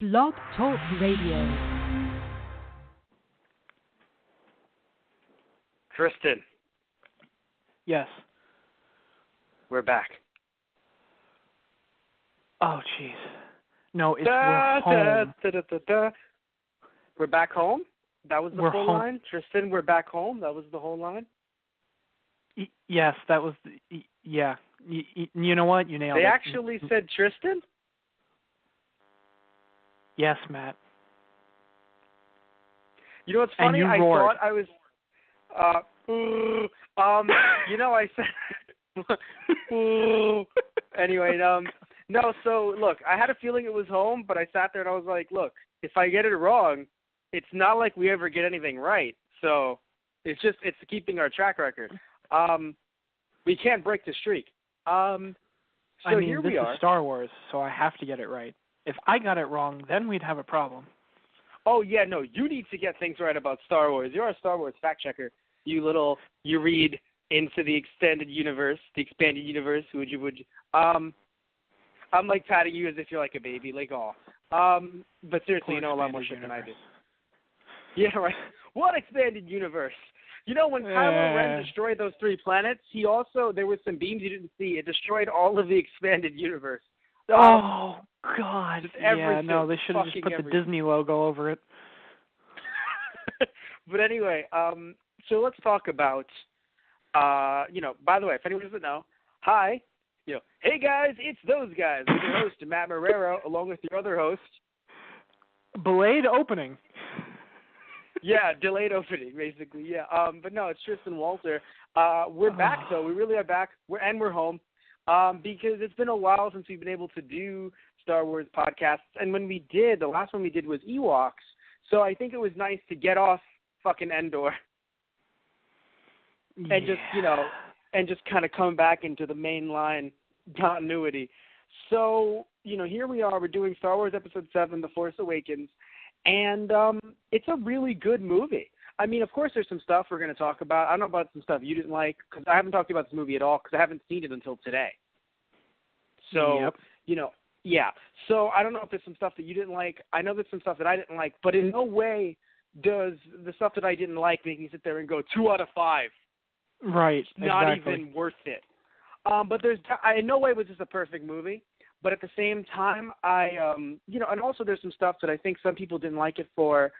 Blog Talk Radio. Tristan, Yes. we're back. Oh, jeez. No, it's we're home. We're back home? That was the We're full home. line? Tristan, we're back home? That was the whole line? Yes, that was. Yeah. You know what? You nailed it. They actually said Tristan? Yes, Matt. You know what's And funny? you I roared. thought I was... you know, I said... Anyway, no, so, look, I had a feeling it was home, but I sat there and I was like, look, if I get it wrong, it's not like we ever get anything right. So it's keeping our track record. We can't break the streak. So here this we are. is Star Wars, so I have to get it right. If I got it wrong, then we'd have a problem. Oh, yeah, no, you need to get things right about Star Wars. You're a Star Wars fact checker. You read into the expanded universe, would you? I'm like patting you as if you're like a baby, like, aw. But seriously, you know a lot more shit than I do. Yeah, right. What expanded universe? You know, when Kylo Ren destroyed those 3 planets, there was some beams you didn't see. It destroyed all of the expanded universe. Oh, God. Yeah, everything, no, they should have just put the Disney logo over it. But anyway, so let's talk about, by the way, if anyone doesn't know, hi, hey guys, it's those guys. I'm your host, Matt Marrero, along with your other host. Delayed opening. Yeah, delayed opening, basically, yeah. But no, it's Tristan Walter. We're back, though. We really are back. We're home. Because it's been a while since we've been able to do Star Wars podcasts. And when we did, the last one we did was Ewoks. So I think it was nice to get off fucking Endor. And just, and just kind of come back into the mainline continuity. So, here we are. We're doing Star Wars Episode 7, The Force Awakens. And it's a really good movie. I mean, of course, there's some stuff we're going to talk about. I don't know about some stuff you didn't like, because I haven't talked about this movie at all, because I haven't seen it until today. So, yeah. So I don't know if there's some stuff that you didn't like. I know there's some stuff that I didn't like, but in no way does the stuff that I didn't like make me sit there and go 2 out of 5. Right, Not exactly. even worth it. But in no way was this a perfect movie. But at the same time, and also there's some stuff that I think some people didn't like it for,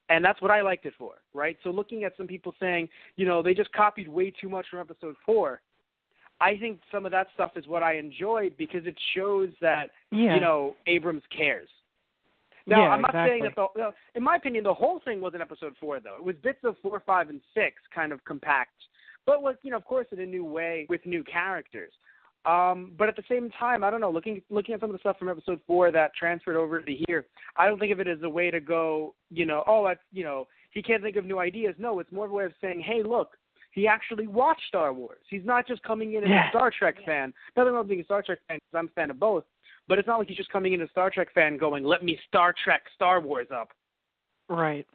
and that's what I liked it for, right? So looking at some people saying, they just copied way too much from Episode 4, I think some of that stuff is what I enjoyed because it shows that, Abrams cares. Now, I'm not saying that, in my opinion, the whole thing wasn't Episode 4, though. It was bits of 4, 5, and 6 kind of compact, but was, of course, in a new way with new characters. But at the same time, I don't know, looking at some of the stuff from Episode 4 that transferred over to here, I don't think of it as a way to go, he can't think of new ideas. No, it's more of a way of saying, hey, look, he actually watched Star Wars. He's not just coming in as a Star Trek fan. Nothing wrong with being a Star Trek fan because I'm a fan of both, but it's not like he's just coming in as a Star Trek fan going, let me Star Trek Star Wars up. Right.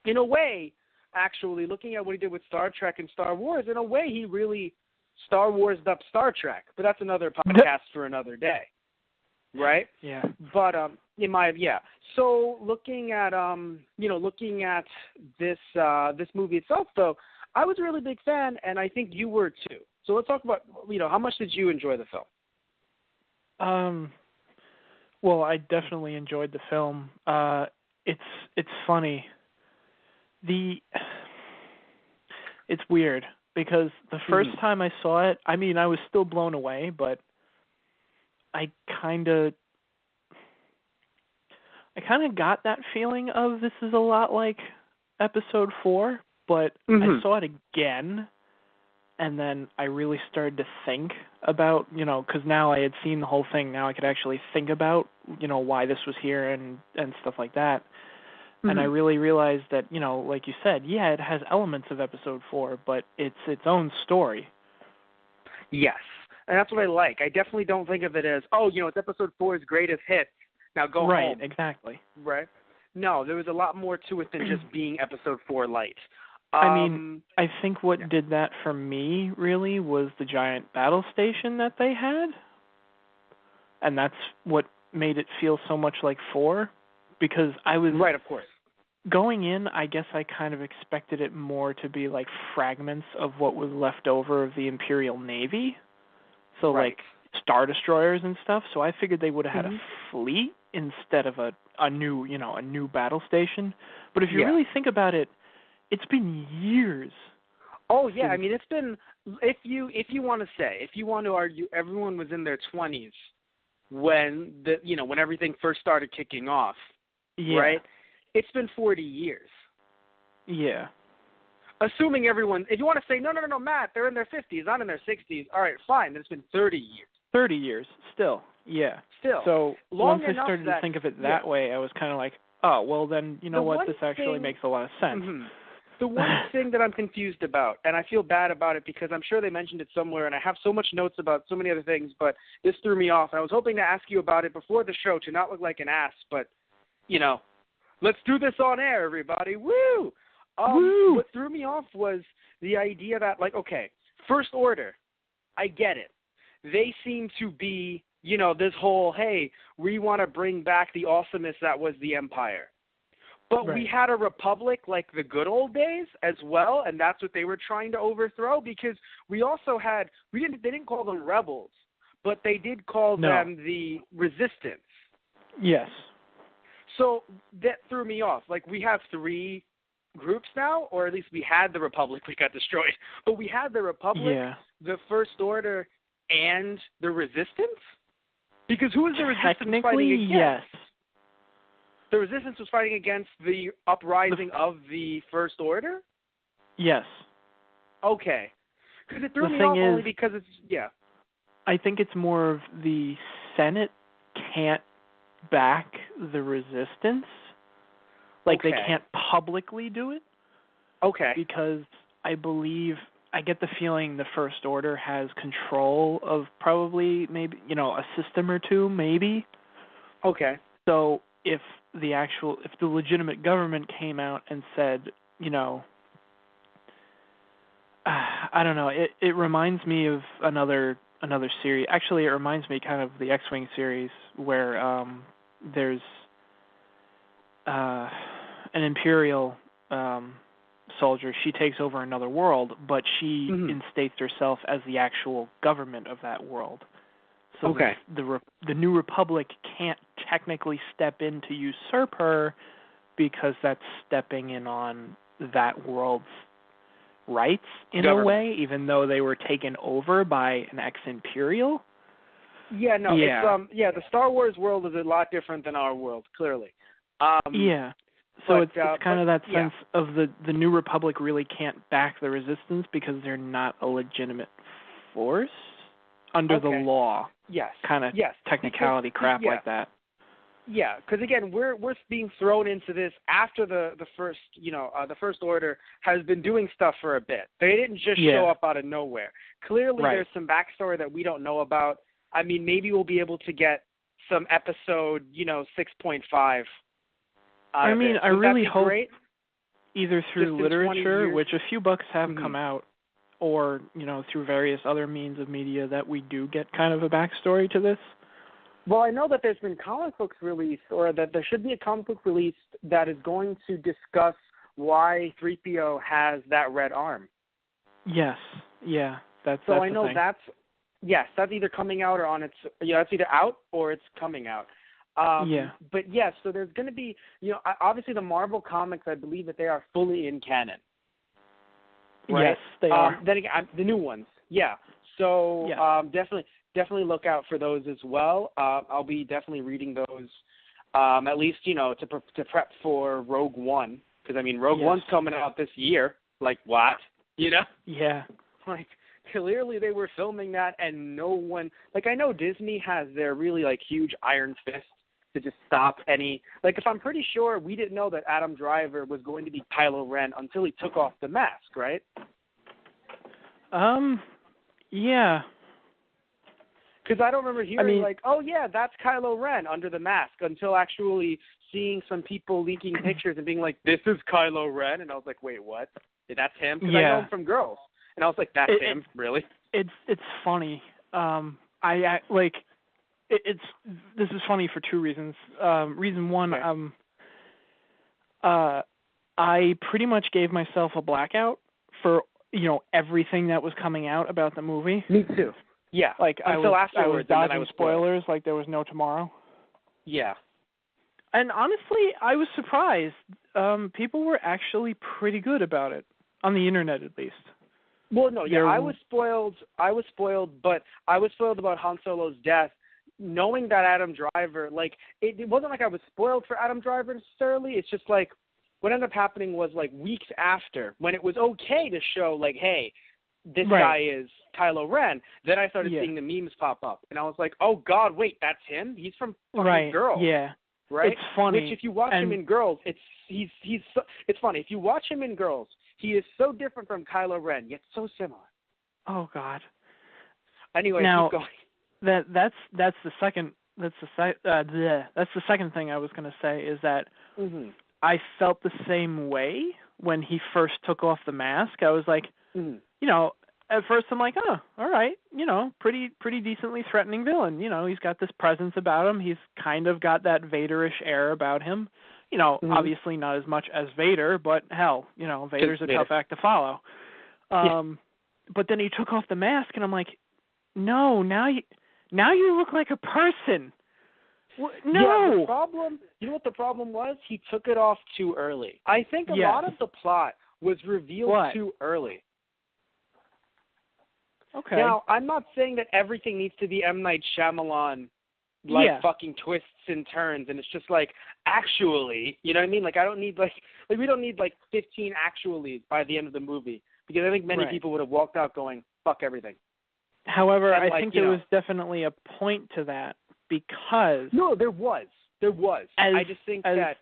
In a way, actually, looking at what he did with Star Trek and Star Wars, in a way he really Star Wars'd up Star Trek, but that's another podcast for another day, right? Yeah. But So looking at this movie itself, though, I was a really big fan, and I think you were too. So let's talk about how much did you enjoy the film? Well, I definitely enjoyed the film. It's funny. It's weird. Because the first time I saw it, I mean, I was still blown away, but I kind of got that feeling of this is a lot like Episode 4, but I saw it again, and then I really started to think about, because now I had seen the whole thing, now I could actually think about, why this was here and stuff like that. And I really realized that, like you said, it has elements of Episode 4, but it's its own story. Yes, and that's what I like. I definitely don't think of it as, it's Episode 4's greatest hit. Now go home. Right, exactly. Right. No, there was a lot more to it than just being Episode 4 light. I mean, I think what did that for me, really, was the giant battle station that they had. And that's what made it feel so much like 4. because I was right, of course. Going in, I guess I kind of expected it more to be like fragments of what was left over of the Imperial Navy. So like Star Destroyers and stuff. So I figured they would have had a fleet instead of a new battle station. But if you really think about it, it's been years. Oh yeah, I mean it's been if you want to argue everyone was in their 20s when when everything first started kicking off. Yeah. Right? It's been 40 years. Yeah. Assuming everyone, if you want to say, no, Matt, they're in their 50s, not in their 60s, all right, fine, it's been 30 years. 30 years, still, yeah. Still. So Long once I started to think of it that way, I was kind of like, oh, well then, you know what, this actually makes a lot of sense. Mm-hmm. The one thing that I'm confused about, and I feel bad about it because I'm sure they mentioned it somewhere, and I have so much notes about so many other things, but this threw me off. And I was hoping to ask you about it before the show to not look like an ass, but, let's do this on air, everybody. Woo! Woo! What threw me off was the idea that, First Order, I get it. They seem to be, this whole, hey, we want to bring back the awesomeness that was the Empire. But we had a republic like the good old days as well, and that's what they were trying to overthrow because we also had, they didn't call them rebels, but they did call them the resistance. Yes. So that threw me off. We have 3 groups now, or at least we had the Republic, we got destroyed. But we had the Republic, the First Order, and the Resistance? Because who was the Resistance fighting against? Yes. The Resistance was fighting against the uprising of the First Order? Yes. Okay. Because it threw me off only because it's, I think it's more of the Senate can't back the Resistance. They can't publicly do it. Okay. Because I get the feeling the First Order has control of probably maybe, a system or two, maybe. Okay. So if the legitimate government came out and said, I don't know, it reminds me of another series. Actually, it reminds me kind of the X-Wing series where there's an Imperial soldier. She takes over another world, but she instates herself as the actual government of that world. So the New Republic can't technically step in to usurp her because that's stepping in on that world's rights in a way, even though they were taken over by an ex-Imperial. Yeah, no, it's the Star Wars world is a lot different than our world, clearly. So it's kind of that sense of the New Republic really can't back the Resistance because they're not a legitimate force under the law. Yes. Kind of technicality crap like that. Yeah, because again, we're being thrown into this after the first, the First Order has been doing stuff for a bit. They didn't just show up out of nowhere. Clearly, there's some backstory that we don't know about. I mean, maybe we'll be able to get some episode, 6.5. I really hope great? Either through literature, which a few books have come out, or through various other means of media, that we do get kind of a backstory to this. Well, I know that there's been comic books released, or that there should be a comic book released that is going to discuss why 3PO has that red arm. Yes, yeah, that's I know thing. that's either coming out or on its, it's either out or it's coming out. But yes, so there's going to be, obviously the Marvel comics, I believe that they are fully in canon. Right? Yes, they are. Then again, the new ones, So definitely look out for those as well. I'll be definitely reading those, at least to prep for Rogue One, because Rogue One's coming out this year. Like what? Yeah. Clearly they were filming that, and no one. I know Disney has their really huge iron fist to just stop any. If I'm pretty sure we didn't know that Adam Driver was going to be Kylo Ren until he took off the mask, right? Yeah. Because I don't remember hearing oh yeah, that's Kylo Ren under the mask until actually seeing some people leaking pictures and being like, this is Kylo Ren, and I was like, wait, what? That's him? Because I know him from Girls, and I was like, that's him, really? It's funny. This is funny for two reasons. Reason one, I pretty much gave myself a blackout for, everything that was coming out about the movie. Me too. Yeah. Like until I afterwards, was dodging and then I was spoilers like there was no tomorrow. Yeah. And honestly, I was surprised. People were actually pretty good about it, on the internet at least. Well, no, yeah, I was spoiled, but I was spoiled about Han Solo's death, knowing that Adam Driver, like, it wasn't like I was spoiled for Adam Driver necessarily. It's just like, what ended up happening was, like, weeks after, when it was okay to show, like, hey, this guy is Kylo Ren, then I started seeing the memes pop up. And I was like, oh, God, wait, that's him? He's from fucking Girls. Yeah. Right? It's funny. Which, if you watch him in Girls, it's funny. If you watch him in Girls, he is so different from Kylo Ren, yet so similar. Oh, God. Anyway, now, keep going. That's the second thing I was going to say is that I felt the same way when he first took off the mask. I was like, at first I'm like, oh, all right, pretty decently threatening villain. He's got this presence about him. He's kind of got that Vader-ish air about him. Obviously not as much as Vader, but hell, Vader's a tough act to follow. But then he took off the mask, and I'm like, no, now you look like a person. No. Yeah, the problem, you know what the problem was? He took it off too early. I think a lot of the plot was revealed too early. Okay. Now, I'm not saying that everything needs to be M. Night Shyamalan, fucking twists and turns, and it's just like, actually, you know what I mean? Like, I don't need, we don't need, 15 actuallys by the end of the movie, because I think many people would have walked out going, fuck everything. However, and I think there was definitely a point to that, because... No, there was. I just think that,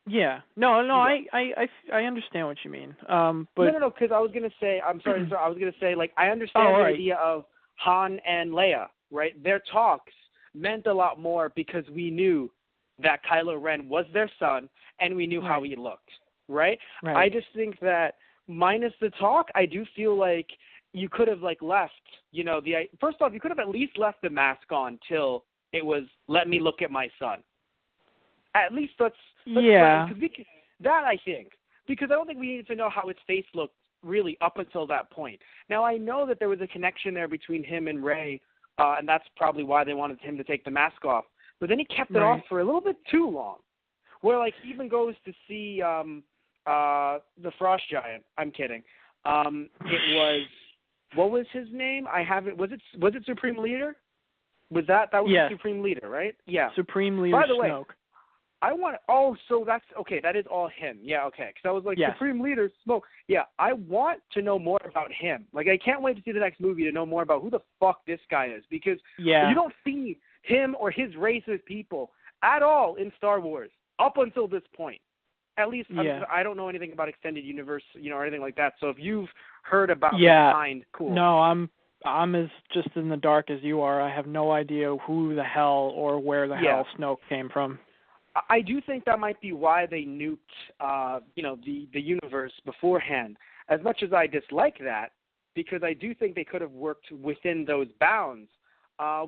Yeah. No, I understand what you mean. But No, because I was going to say, I'm sorry, I was going to say, I understand the idea of Han and Leia, right? Their talks meant a lot more because we knew that Kylo Ren was their son, and we knew how he looked, right? I just think that minus the talk, I do feel like you could have, left, first off, you could have at least left the mask on till it was, let me look at my son. At least let's that I think, because I don't think we needed to know how his face looked really up until that point. Now, I know that there was a connection there between him and Rey, and that's probably why they wanted him to take the mask off. But then he kept it off for a little bit too long, where he even goes to see the Frost Giant. I'm kidding. It was, what was his name? Was it Supreme Leader? Was that was the Supreme Leader, right? Yeah. Supreme Leader By the way, Snoke. So that's, okay, that is all him. Yeah, okay. Because I was like, Supreme Leader Smoke. Yeah, I want to know more about him. I can't wait to see the next movie to know more about who the fuck this guy is. Because you don't see him or his race of people at all in Star Wars up until this point. At least, I don't know anything about Extended Universe, or anything like that. So if you've heard about kind, cool. No, I'm as just in the dark as you are. I have no idea who the hell or where the hell Snoke came from. I do think that might be why they nuked, the universe beforehand. As much as I dislike that, because I do think they could have worked within those bounds.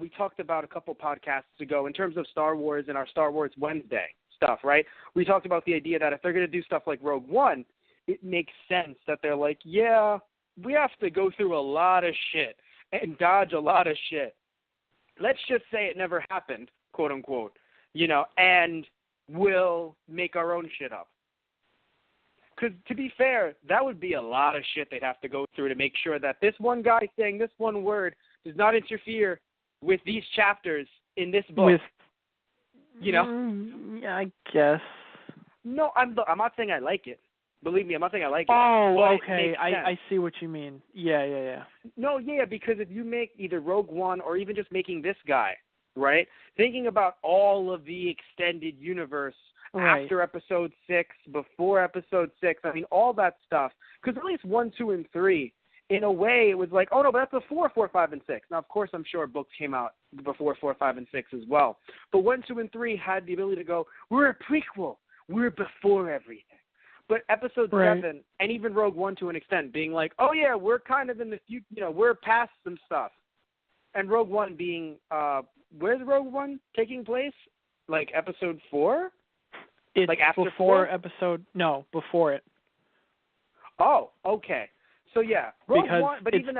We talked about a couple podcasts ago in terms of Star Wars and our Star Wars Wednesday stuff, right? We talked about the idea that if they're going to do stuff like Rogue One, it makes sense that they're like, we have to go through a lot of shit and dodge a lot of shit. Let's just say it never happened, quote unquote, and we'll make our own shit up. Because to be fair, that would be a lot of shit they'd have to go through to make sure that this one guy saying this one word does not interfere with these chapters in this book. I guess. No, I'm not saying I like it. Believe me, I'm not saying I like it. Oh, okay. I see what you mean. Yeah. No, because if you make either Rogue One or even just making this guy, right, thinking about all of the extended universe after Episode 6, before Episode 6, I mean, all that stuff, because at least 1, 2, and 3, in a way, it was like, oh, no, but that's before 4, 5, and 6. Now, of course, I'm sure books came out before 4, 5, and 6 as well. But 1, 2, and 3 had the ability to go, we're a prequel. We're before everything. But Episode 7, and even Rogue One to an extent, being like, oh, yeah, we're kind of in the future, we're past some stuff. And Rogue One being, where's Rogue One taking place? Episode 4? It's like after before 4? episode. No, before it. Oh, okay. So yeah, Rogue Because One, but it's even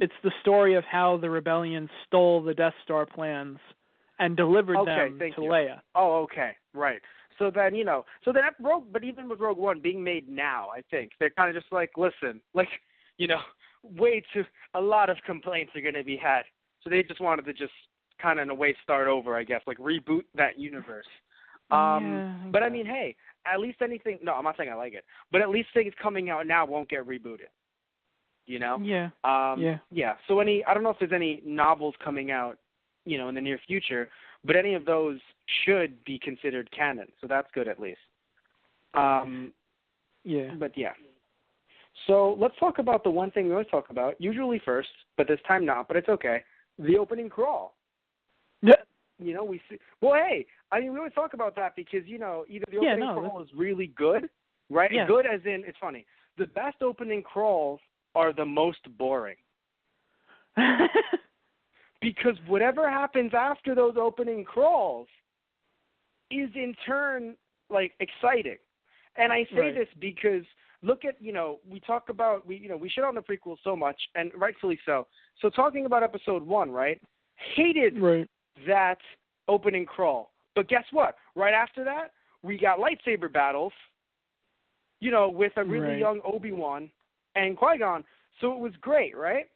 it's the story of how the rebellion stole the Death Star plans and delivered them to Leia. Oh, okay, right. So then but even with Rogue One being made now, I think they're kind of just like, listen, like, a lot of complaints are going to be had. So they just wanted to just kind of in a way start over, I guess, like reboot that universe. But I mean, hey, at least anything. No, I'm not saying I like it, but at least things coming out now won't get rebooted. Yeah. Yeah. So I don't know if there's any novels coming out, in the near future, but any of those should be considered canon. So that's good at least. Yeah. But yeah. So let's talk about the one thing we always talk about, usually first, but this time not. But it's okay. The opening crawl. Yeah. We see. Well, hey, I mean, we always talk about that because either the opening crawl is really good, right? Yeah. Good as in it's funny. The best opening crawls are the most boring. Because whatever happens after those opening crawls is in turn like exciting. And I say this because look at, we talk about we shit on the prequels so much, and rightfully so. So talking about episode 1, right? Hated that opening crawl. But guess what? Right after that, we got lightsaber battles, with a really young Obi-Wan and Qui-Gon. So it was great, right?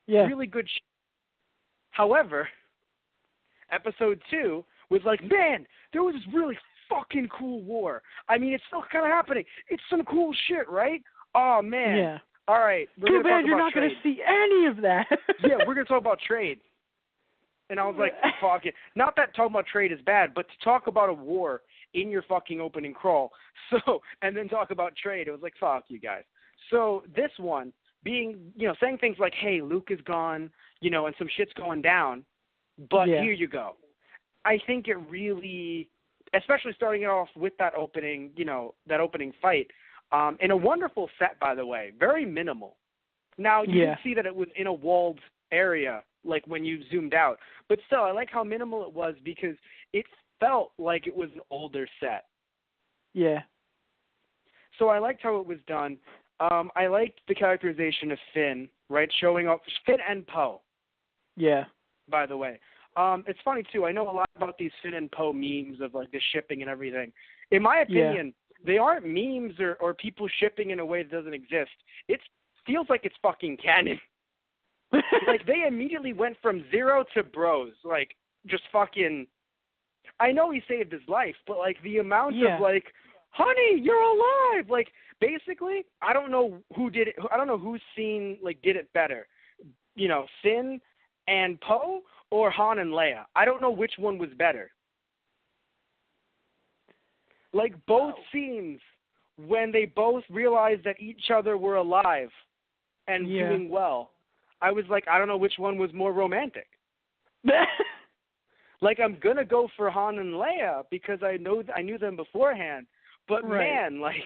Yeah. Really good However, episode 2 was like, man, there was this really fucking cool war. I mean, it's still kind of happening. It's some cool shit, right? Oh, man. Yeah. All right. Too bad you're not going to see any of that. Yeah, we're going to talk about trade. And I was like, fuck it. Not that talking about trade is bad, but to talk about a war in your fucking opening crawl, and then talk about trade, it was like, fuck you guys. So this one being, saying things like, hey, Luke is gone, and some shit's going down, but here you go. I think it really, especially starting it off with that opening, that opening fight, in a wonderful set, by the way, very minimal. Now, you can see that it was in a walled area, like when you zoomed out, but still, I like how minimal it was because it felt like it was an older set. Yeah. So I liked how it was done. I liked the characterization of Finn, right, showing off Finn and Poe. Yeah. By the way. It's funny, too. I know a lot about these Finn and Poe memes of, like, the shipping and everything. In my opinion, they aren't memes or people shipping in a way that doesn't exist. It feels like it's fucking canon. Like, they immediately went from 0 to bros. Like, just fucking... I know he saved his life, but, like, the amount of, like, honey, you're alive! Like, basically, I don't know who did it. I don't know whose scene, like, did it better. Finn and Poe or Han and Leia. I don't know which one was better. Like, both scenes when they both realized that each other were alive and doing well, I was like, I don't know which one was more romantic. Like, I'm going to go for Han and Leia because I knew them beforehand. But, man, like,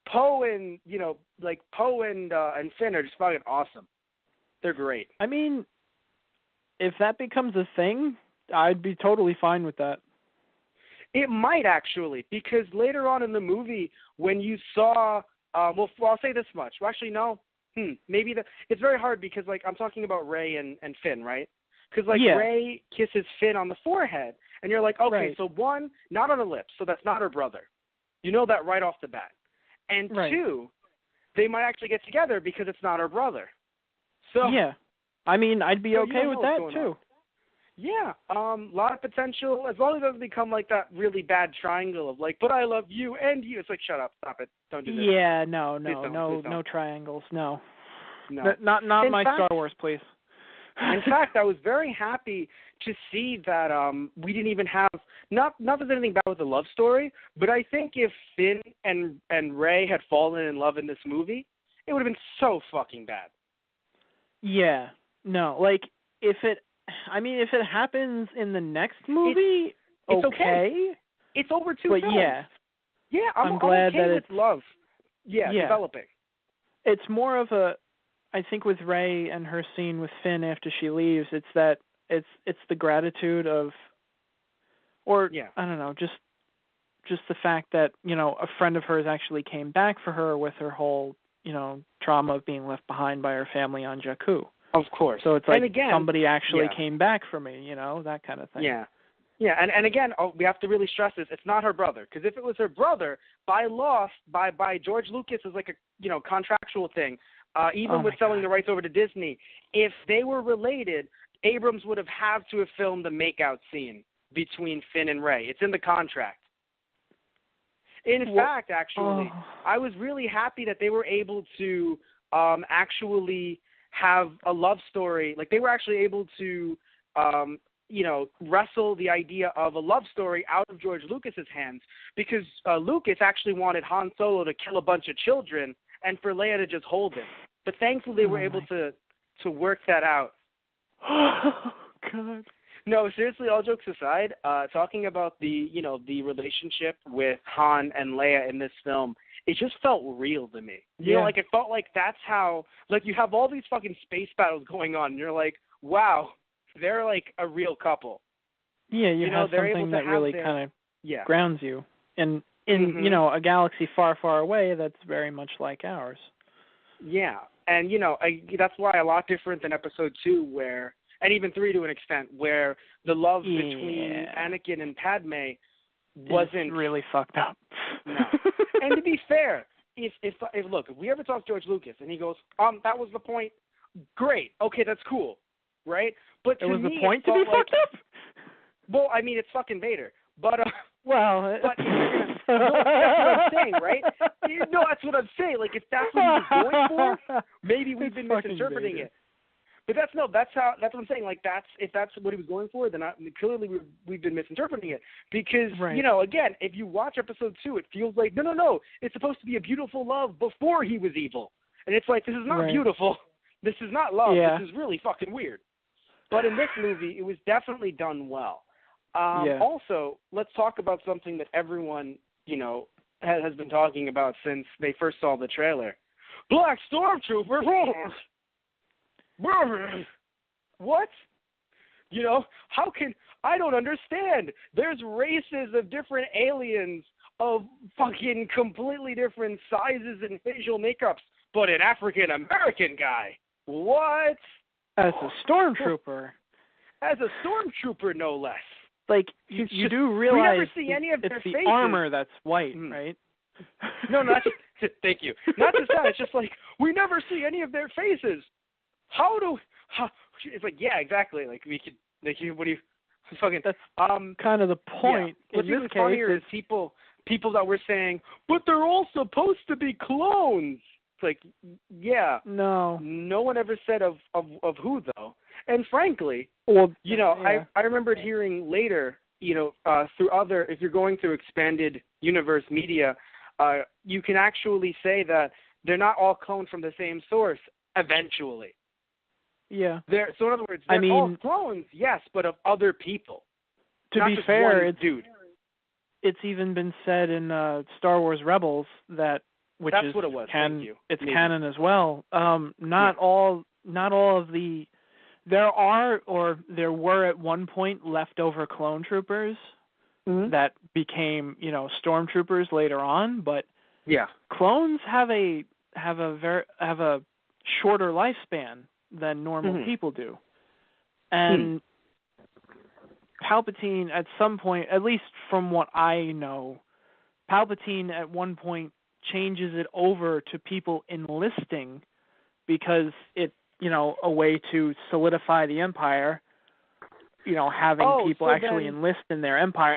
Poe and, and Finn are just fucking awesome. They're great. I mean, if that becomes a thing, I'd be totally fine with that. It might actually, because later on in the movie, when you saw, I'll say this much. Well, actually, no. Maybe it's very hard because, like, I'm talking about Rey and Finn, right? Because, like, Rey kisses Finn on the forehead, and you're like, okay, so one, not on the lips, so that's not her brother. You know that right off the bat. And two, they might actually get together because it's not her brother. So I mean, I'd be okay with that too. Yeah, a lot of potential, as long as it doesn't become like that really bad triangle of like, but I love you and you. It's like, shut up, stop it, don't do this. Yeah, no triangles, no. Not my Star Wars, please. In fact, I was very happy to see that we didn't even have, not that there's anything bad with the love story, but I think if Finn and Rey had fallen in love in this movie, it would have been so fucking bad. Yeah, no, like, if it happens in the next movie, it's okay. It's over 2 but films. Yeah, I'm glad okay that with love. Yeah, developing. It's more of a, I think with Rey and her scene with Finn after she leaves, it's that it's the gratitude of, or I don't know, just just the fact that, a friend of hers actually came back for her with her whole, trauma of being left behind by her family on Jakku. Of course. So it's like and again, somebody actually came back for me, that kind of thing. Yeah. Yeah, and again, we have to really stress this. It's not her brother, because if it was her brother, by law, by George Lucas is like a contractual thing. Even with selling the rights over to Disney, if they were related, Abrams would have had to have filmed the makeout scene between Finn and Rey. It's in the contract. In fact, actually, I was really happy that they were able to actually have a love story. Like, they were actually able to wrestle the idea of a love story out of George Lucas's hands, because Lucas actually wanted Han Solo to kill a bunch of children and for Leia to just hold him. But thankfully they were able to work that out. Oh, God. No, seriously, all jokes aside, talking about the relationship with Han and Leia in this film, it just felt real to me. You know, it felt like that's how, you have all these fucking space battles going on, and you're like, wow, they're like a real couple. Yeah, you have something that really kind of grounds you. And in, a galaxy far, far away, that's very much like ours. Yeah, and, that's why a lot different than Episode 2, where, and even 3 to an extent, where the love between Anakin and Padme wasn't really fucked up. No. And to be fair, if we ever talk to George Lucas and he goes, that was the point, great, okay, that's cool, right? But it was me, the point to be fucked up? Well, I mean, it's fucking Vader. But well, but that's what I'm saying, right? No, that's what I'm saying. Like, if that's what he was going for, maybe we've been misinterpreting it. But that's what I'm saying. Like, if that's what he was going for, then clearly we've been misinterpreting it. Because again, if you watch Episode 2, it feels like no, it's supposed to be a beautiful love before he was evil, and it's like, this is not beautiful. This is not love. Yeah. This is really fucking weird. But in this movie, it was definitely done well. Also, let's talk about something that everyone, has been talking about since they first saw the trailer. Black Stormtrooper. What? I don't understand. There's races of different aliens of fucking completely different sizes and facial makeups, but an African-American guy. What? As a stormtrooper. As a stormtrooper, no less. Like, you do realize we never see any of their faces. It's the armor that's white, right? No, not just, thank you. Not just that. It's just like, we never see any of their faces. It's like, yeah, exactly. Like, we could, like, what do you, fucking, that's kind of the point. Yeah. What's even funnier is people that were saying, but they're all supposed to be clones. It's like, yeah. No one ever said of who, though. And frankly, well, I remembered hearing later, through other, if you're going through expanded universe media, you can actually say that they're not all cloned from the same source eventually. Yeah. So in other words, they're all clones, yes, but of other people. To be fair, it's even been said in Star Wars Rebels that, that's what it was. Thank you. It's canon as well. Not all of the. There were at one point leftover clone troopers that became, stormtroopers later on, but clones have a shorter lifespan than normal people do. And Palpatine at some point, at least from what I know, Palpatine at one point changes it over to people enlisting because it's, a way to solidify the Empire, having people actually enlist in their empire.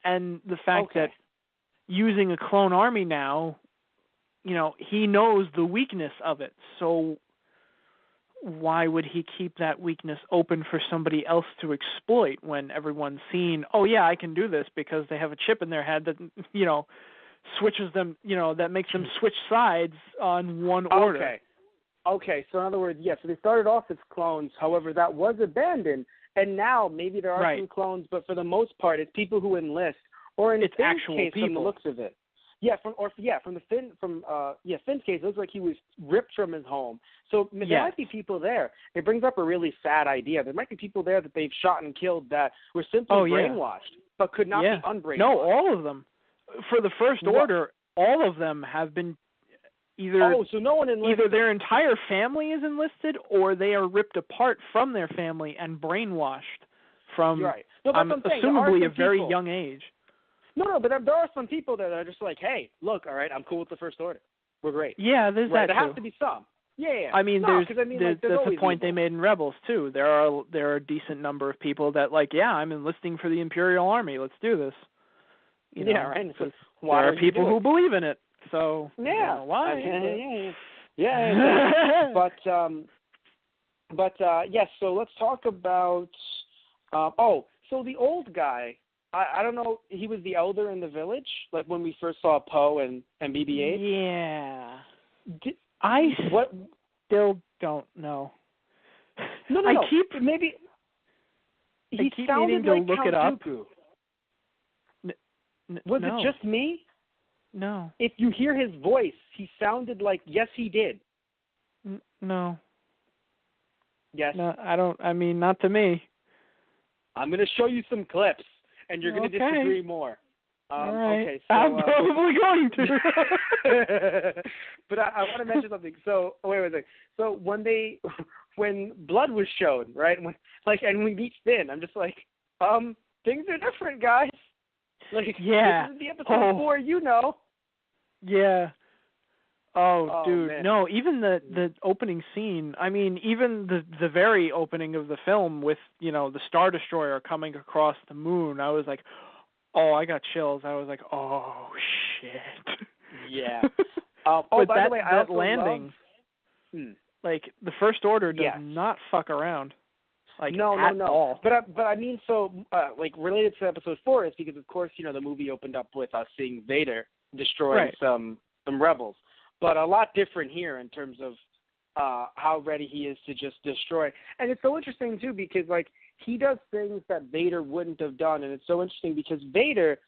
And the fact that using a clone army now, he knows the weakness of it. So why would he keep that weakness open for somebody else to exploit when everyone's seen, oh, yeah, I can do this because they have a chip in their head that, switches them, that makes them switch sides on one order. Okay, so in other words, so they started off as clones. However, that was abandoned, and now maybe there are some clones, but for the most part, it's people who enlist, or in Finn's case, from the looks of it. Finn's case, it looks like he was ripped from his home. So there might be people there. It brings up a really sad idea. There might be people there that they've shot and killed that were simply brainwashed, but could not be unbrainwashed. No, all of them. for the First Order, all of them have been either so no one enlisted. Either their entire family is enlisted, or they are ripped apart from their family and brainwashed from, right. No, that's what I'm saying. assumably a very young age. No, but there are some people that are just like, hey, look, all right, I'm cool with the First Order. We're great. Yeah, there's that There too. has to be some. Yeah. I mean, there's that's the point they made in Rebels too. There are a decent number of people that I'm enlisting for the Imperial Army. Let's do this. You know, right. So there are people who believe in it. So why? Yeah. But yes. So let's talk about. So the old guy. I don't know. He was the elder in the village, like when we first saw Poe and BB-8. Yeah. I still don't know. No. I keep sounded needing to like look Count it up. Dooku. Was it just me? No. If you hear his voice, he sounded like, yes, he did. No. Yes. No, I don't. I mean, not to me. I'm going to show you some clips, and you're going to disagree more. All right. Okay, so, I'm probably going to. But I want to mention something. So, wait a second. So when blood was shown, right? And we meet Finn, I'm just like, things are different, guys. Like, yeah. This is the episode 4, you know. Yeah. Oh, dude, man. no, even the opening scene, I mean, even the very opening of the film with, the Star Destroyer coming across the moon, I was like, oh, I got chills. I was like, oh, shit. Yeah. But by the way, I that also landing, love... like, the First Order does not fuck around. Like, no. all. But I mean, so, related to episode 4 is because, of course, the movie opened up with us seeing Vader destroying some rebels. But a lot different here in terms of how ready he is to just destroy. And it's so interesting, too, because, he does things that Vader wouldn't have done. And it's so interesting because Vader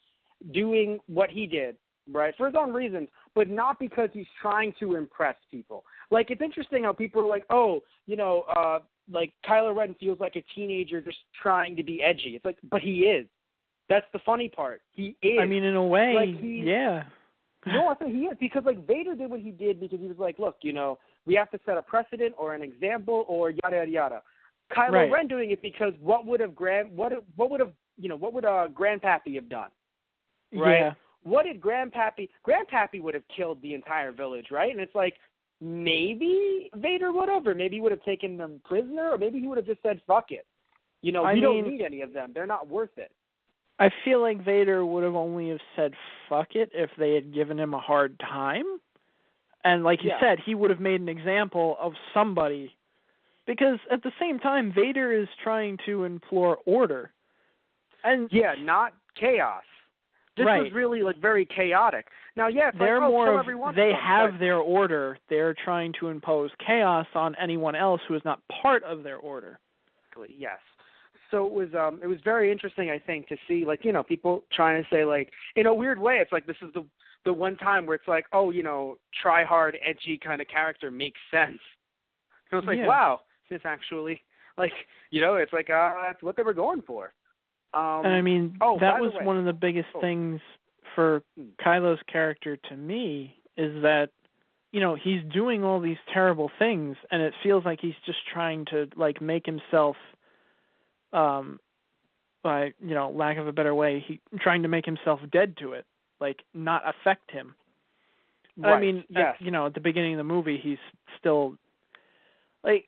doing what he did, right, for his own reasons, but not because he's trying to impress people. Like, it's interesting how people are like, Kylo Ren feels like a teenager just trying to be edgy. It's like, but he is. That's the funny part. He is. I mean, in a way, yeah. No, I think he is, because Vader did what he did because he was like, look, we have to set a precedent or an example or yada yada yada. Kylo Ren doing it because what would Grandpappy have done? Right? Yeah. What did Grandpappy would have killed the entire village, right? And it's like, maybe Vader would have, or maybe he would have taken them prisoner, or maybe he would have just said, fuck it. We don't need any of them. They're not worth it. I feel like Vader would have only have said fuck it if they had given him a hard time. And like you said, he would have made an example of somebody. Because at the same time, Vader is trying to implore order. And not chaos. This was really very chaotic. Now, it's they're more of, they have their order. They're trying to impose chaos on anyone else who is not part of their order. Yes. So it was very interesting, I think, to see, people trying to say, in a weird way, it's like this is the one time where it's like, try hard, edgy kind of character makes sense. And I was like, wow, this actually, it's like, that's what they were going for. And I mean, that was one of the biggest things for Kylo's character to me is that, he's doing all these terrible things, and it feels like he's just trying to, make himself, by, lack of a better way, trying to make himself dead to it, not affect him. Right. I mean, at the beginning of the movie, he's still, I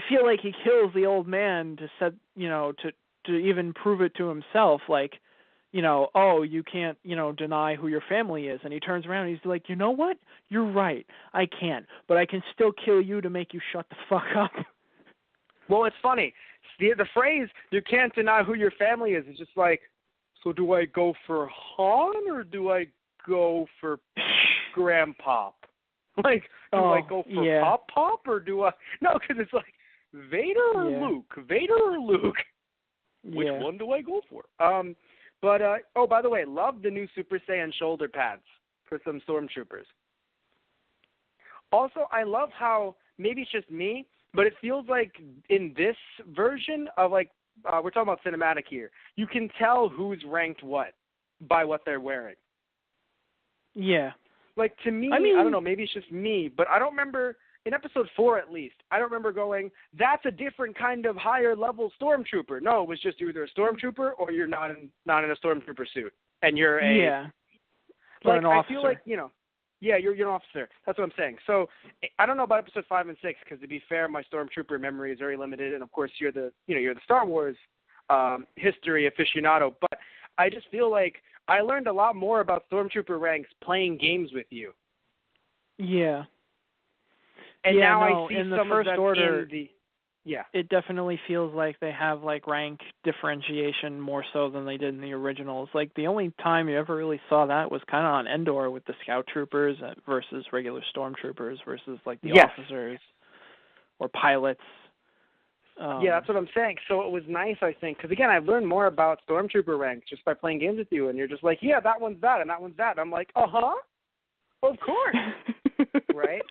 feel like he kills the old man to set, to even prove it to himself, you can't, deny who your family is. And he turns around and he's like, you know what? You're right. I can't. But I can still kill you to make you shut the fuck up. Well, it's funny. The phrase, you can't deny who your family is just like, so do I go for Han or do I go for Grandpop? Do I go for Pop or do I? No, because it's like, Vader or Luke? Vader or Luke? Which one do I go for? By the way, love the new Super Saiyan shoulder pads for some stormtroopers. Also, I love how, maybe it's just me, but it feels like in this version of we're talking about cinematic here, you can tell who's ranked what. by what they're wearing. Yeah. Like, to me, I mean, I don't know, maybe it's just me, but I don't remember, in episode 4 at least, I don't remember going, that's a different kind of higher level stormtrooper. No, it was just either a stormtrooper or you're not in a stormtrooper suit. And you're a... Yeah. Or like, an officer. I feel like, yeah, you're an officer. That's what I'm saying. So, I don't know about episode 5 and 6, because to be fair, my stormtrooper memory is very limited, and of course you're the Star Wars history aficionado, but I just feel like I learned a lot more about stormtrooper ranks playing games with you. Yeah. And yeah, now no, I see in the some first of them order, in the... Yeah. It definitely feels like they have like rank differentiation more so than they did in the originals. Like the only time you ever really saw that was kind of on Endor with the scout troopers versus regular stormtroopers versus like the officers or pilots. Yeah, that's what I'm saying. So it was nice, I think, because again, I've learned more about stormtrooper ranks just by playing games with you, and you're just like, yeah, that one's that, and that one's that. And I'm like, of course, right?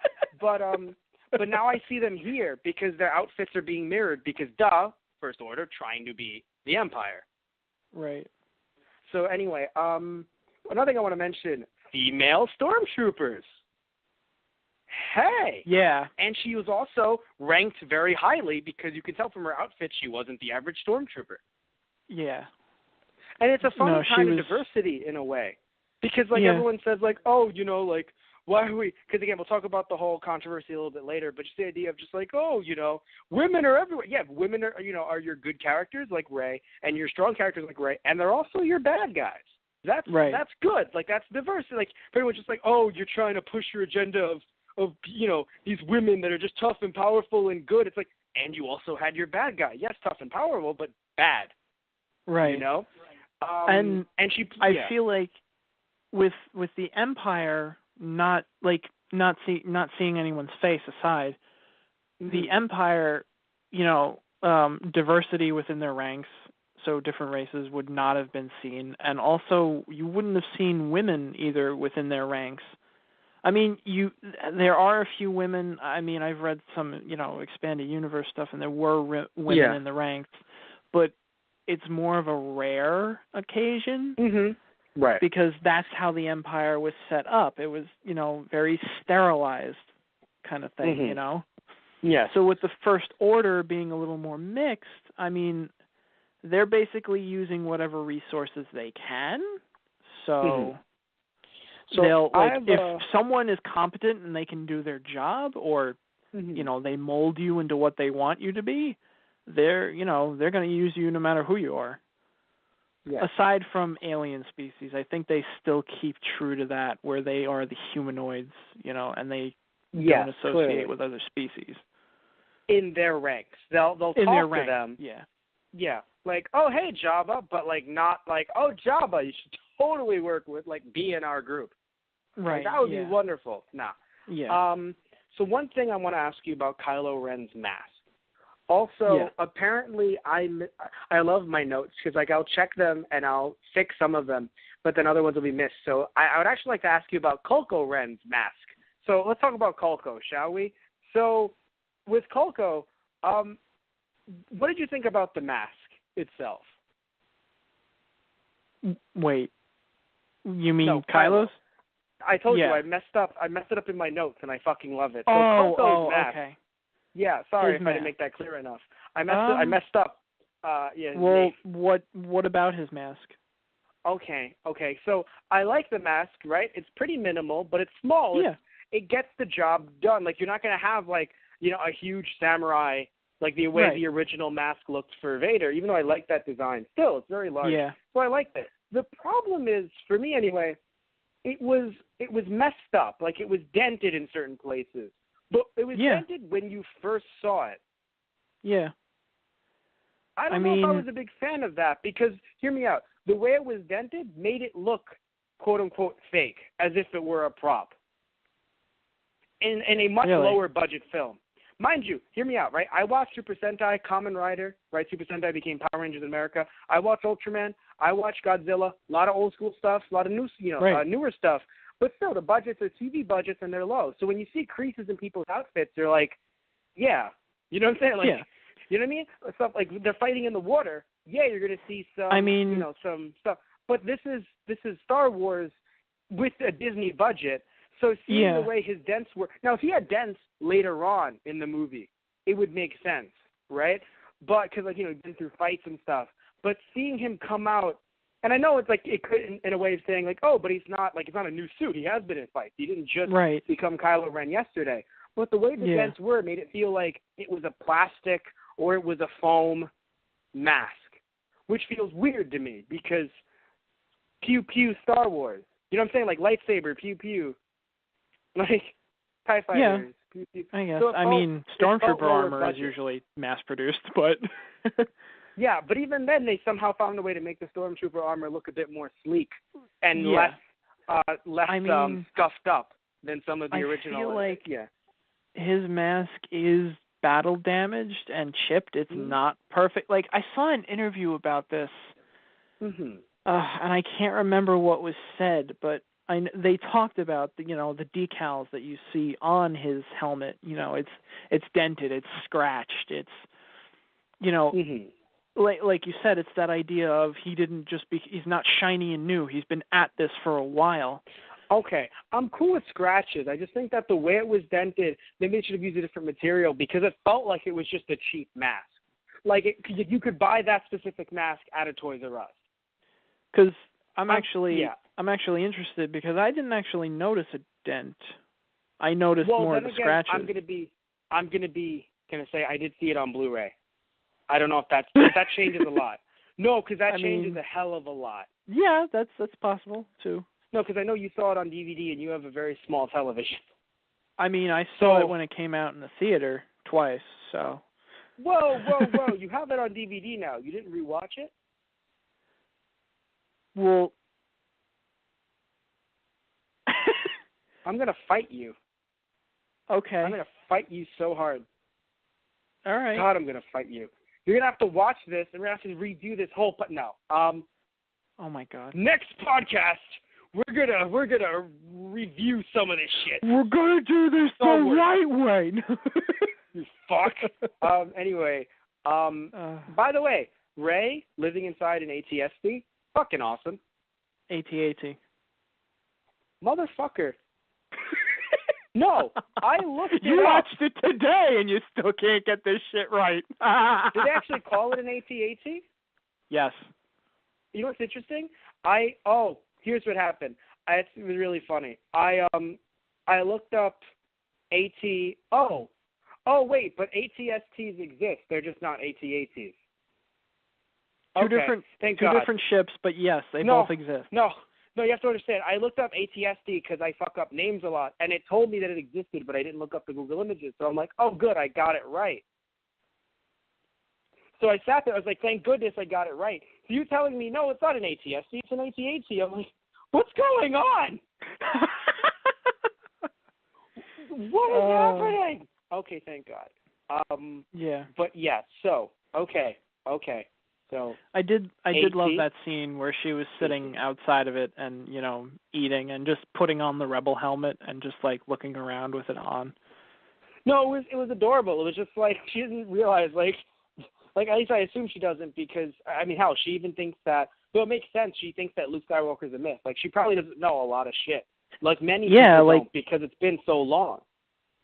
But now I see them here because their outfits are being mirrored because, First Order trying to be the Empire. Right. So anyway, another thing I want to mention, female stormtroopers. Hey! Yeah. And she was also ranked very highly because you can tell from her outfit she wasn't the average stormtrooper. Yeah. And it's a fun kind of diversity in a way. Because, everyone says, why are we... Because, again, we'll talk about the whole controversy a little bit later, but just the idea of just women are everywhere. Yeah, women are your good characters like Rey, and your strong characters like Rey, and they're also your bad guys. That's good. That's diversity. Pretty much just you're trying to push your agenda of these women that are just tough and powerful and good. It's and you also had your bad guy. Yes, tough and powerful, but bad. Right. And she... I feel like with the Empire... not seeing anyone's face aside, the Empire, diversity within their ranks, so different races would not have been seen, and also you wouldn't have seen women either within their ranks. I mean, there are a few women. I mean, I've read some, expanded universe stuff, and there were women in the ranks, but it's more of a rare occasion. Mm-hmm. Right. Because that's how the Empire was set up. It was, very sterilized kind of thing, Yeah. So with the First Order being a little more mixed, I mean, they're basically using whatever resources they can. So, they'll, if someone is competent and they can do their job or, they mold you into what they want you to be, they're going to use you no matter who you are. Yeah. Aside from alien species, I think they still keep true to that, where they are the humanoids, and they don't associate with other species. In their ranks, they'll talk to them. Yeah. Yeah. Oh, hey, Jabba, but not oh, Jabba, you should totally work with be in our group. Right. That would be wonderful. Nah. Yeah. So one thing I want to ask you about Kylo Ren's mask. Also, apparently, I love my notes because I'll check them and I'll fix some of them, but then other ones will be missed. So I would actually like to ask you about Kylo Ren's mask. So let's talk about Kylo, shall we? So with Kylo, what did you think about the mask itself? Wait, you mean Kylo's? I told you I messed up. I messed it up in my notes, and I fucking love it. So Kylo's mask. Okay. Yeah, sorry if I didn't make that clear enough. I messed up. Well, what about his mask? Okay. So I like the mask, right? It's pretty minimal, but it's small. Yeah. It gets the job done. You're not going to have a huge samurai the way the original mask looked for Vader. Even though I like that design, still it's very large. Yeah. So I like that. The problem is, for me anyway, it was messed up. It was dented in certain places. But it was dented when you first saw it. Yeah. I don't know if I was a big fan of that because, hear me out, the way it was dented made it look, quote-unquote, fake, as if it were a prop in a much lower budget film. Mind you, hear me out, right? I watched Super Sentai, Kamen Rider, right? Super Sentai became Power Rangers in America. I watched Ultraman. I watched Godzilla. A lot of old school stuff, a lot of newer stuff. But still, the budgets are TV budgets, and they're low. So when you see creases in people's outfits, they're like, yeah. You know what I'm saying? You know what I mean? Stuff they're fighting in the water. Yeah, you're going to see some, some stuff. but this is Star Wars with a Disney budget. So seeing the way his dents were, now if he had dents later on in the movie, it would make sense, right? But because he'd been through fights and stuff. But seeing him come out, and I know it's it could in a way of saying but he's not it's not a new suit. He has been in fights. He didn't just become Kylo Ren yesterday. But the way the dents were made it feel like it was a plastic or it was a foam mask, which feels weird to me because pew pew Star Wars. You know what I'm saying? Lightsaber, pew pew. TIE fighters. Pew, pew. I guess. So Stormtrooper armor is usually mass-produced, but... Yeah, but even then, they somehow found a way to make the Stormtrooper armor look a bit more sleek and less scuffed up than some of the original. I feel like his mask is battle damaged and chipped. It's not perfect. I saw an interview about this, and I can't remember what was said, but they talked about the decals that you see on his helmet. It's dented, it's scratched, it's like you said, it's that idea of he's not shiny and new. He's been at this for a while. Okay, I'm cool with scratches. I just think that the way it was dented, maybe they should have used a different material because it felt like it was just a cheap mask. You could buy that specific mask at a Toys R Us. Because I'm actually interested because I didn't actually notice a dent. I noticed more of the scratches. I'm gonna say I did see it on Blu-ray. I don't know if that changes a lot. No, because that changes a hell of a lot. Yeah, that's possible too. No, because I know you saw it on DVD and you have a very small television. I saw it when it came out in the theater twice. So. Whoa! You have it on DVD now. You didn't rewatch it? Well. I'm gonna fight you. Okay. I'm gonna fight you so hard. All right. God, I'm gonna fight you. You're gonna have to watch this, and we're gonna have to redo this whole. No. Oh my God. Next podcast, we're gonna review some of this shit. We're gonna do this the right way. You fuck. Anyway. By the way, Rey living inside an AT-ST, fucking awesome. AT-AT. Motherfucker. No, I looked it You up. watched it today and you still can't get this shit right. Did they actually call it an AT-AT? Yes. You know what's interesting? Here's what happened. It was really funny. I looked up AT. Oh wait, but AT-STs exist. They're just not AT-ATs. Two different ships, but yes, they both exist. No, you have to understand. I looked up AT-ST because I fuck up names a lot, and it told me that it existed, but I didn't look up the Google images. So I'm like, oh, good, I got it right. So I sat there. I was like, thank goodness I got it right. So you telling me, no, it's not an AT-ST, it's an AT-AT. I'm like, what's going on? What is happening? Okay, thank God. Yeah. But yeah, so okay. So I did love that scene where she was sitting outside of it and, eating and just putting on the Rebel helmet and just looking around with it on. No, it was adorable. It was just she didn't realize at least I assume she doesn't because hell, she even thinks that it makes sense. She thinks that Luke Skywalker's a myth. She probably doesn't know a lot of shit. Many people don't because it's been so long.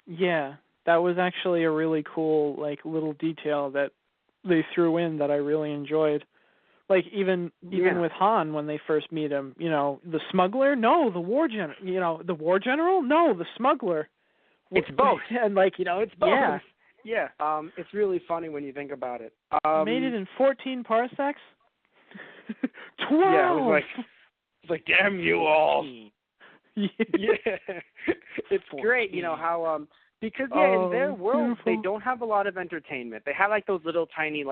Yeah, that was actually a really cool little detail that they threw in that I really enjoyed. Even with Han when they first meet him, the smuggler? No, the war general. The war general? No, the smuggler. It's both. And it's both. Yeah. Yeah. It's really funny when you think about it. Made it in 14 parsecs? 12. Yeah, it's like damn you all. Yeah. It's great, how because in their world they don't have a lot of entertainment. They have those little tiny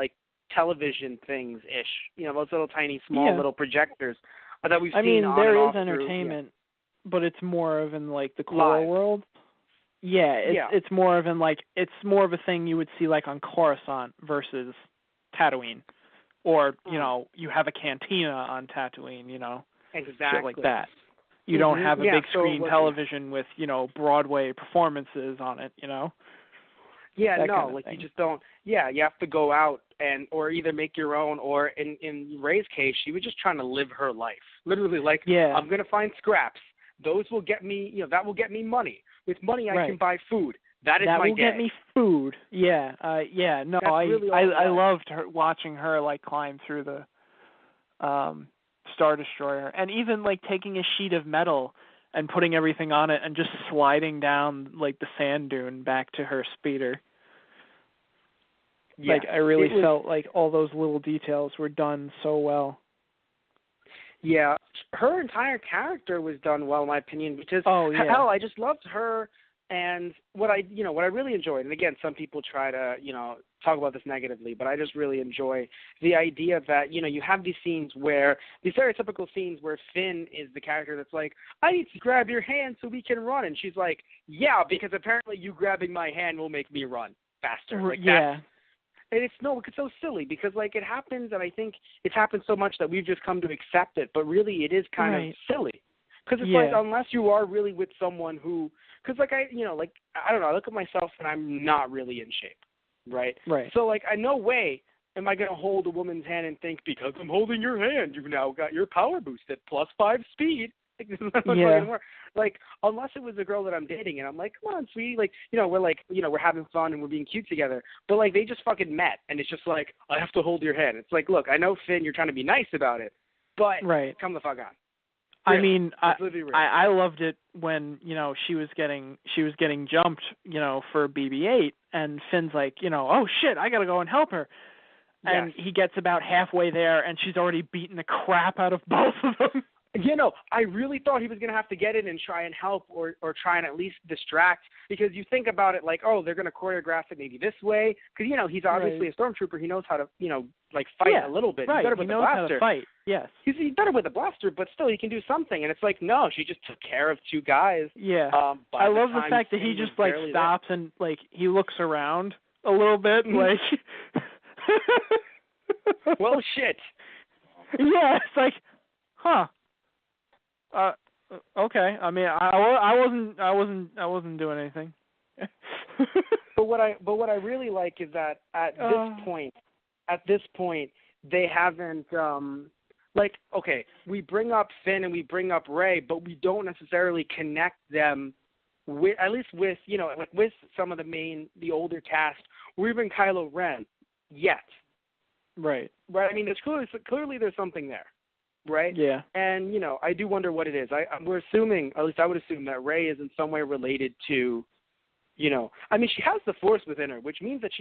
television things ish, those little tiny small little projectors that we've seen on there and is off entertainment, but it's more of in the core live world. Yeah, it's more of in it's more of a thing you would see on Coruscant versus Tatooine, or you have a cantina on Tatooine, exactly shit like that. You don't have a big screen television with, Broadway performances on it, Yeah, that no, kind of like thing. you just don't. Yeah, you have to go out or either make your own, or in Ray's case, she was just trying to live her life. Literally, like, Yeah. I'm gonna find scraps. Those will get me, that will get me money. With money, I can buy food. That is that my will day. get me food. Yeah, yeah. No, That's really all I loved her watching her like climb through the Star Destroyer, and even like taking a sheet of metal and putting everything on it and just sliding down like the sand dune back to her speeder. Yeah, like I really felt like all those little details were done so well. Yeah, her entire character was done well, in my opinion, because hell, I just loved her. And what I really enjoyed, and again, some people try to, talk about this negatively, but I just really enjoy the idea that, you have these scenes where, these stereotypical scenes where Finn is the character that's like, I need to grab your hand so we can run. And she's like, yeah, because apparently you grabbing my hand will make me run faster. Like, yeah. And it's so silly because, like, it happens, and I think it's happened so much that we've just come to accept it, but really it is kind of silly. Because it's like, unless you are really with someone who, because, like, I don't know, I look at myself and I'm not really in shape, right? Right. So, like, no way am I going to hold a woman's hand and think, because I'm holding your hand, you've now got your power boosted +5 speed. Like, this is not fucking work. Like, unless it was a girl that I'm dating and I'm like, come on, sweetie, like, we're having fun and we're being cute together. But, like, they just fucking met and it's just like, I have to hold your hand. It's like, look, I know, Finn, you're trying to be nice about it, but come the fuck on. Really. I mean, I loved it when, she was getting jumped, for BB-8, and Finn's like, oh shit, I gotta go and help her. And he gets about halfway there and she's already beaten the crap out of both of them. I really thought he was going to have to get in and try and help or try and at least distract, because you think about it like, oh, they're going to choreograph it maybe this way, because, he's obviously a stormtrooper. He knows how to, fight a little bit. He's better with the blaster. How to fight, yes. He's better with the blaster, but still he can do something. And it's like, no, she just took care of two guys. Yeah. I love the fact that he just, like, stops and, like, he looks around a little bit, like... well, shit. Yeah, it's like, huh. Okay. I mean, I wasn't doing anything. But what I really like is that at this point, they haven't okay, we bring up Finn and we bring up Rey, but we don't necessarily connect them with, at least with, with some of the older cast, or even Kylo Ren yet. Right. I mean, there's clearly there's something there. Right? Yeah. And, I do wonder what it is. We're assuming, at least I would assume, that Rey is in some way related to, I mean, she has the Force within her, which means that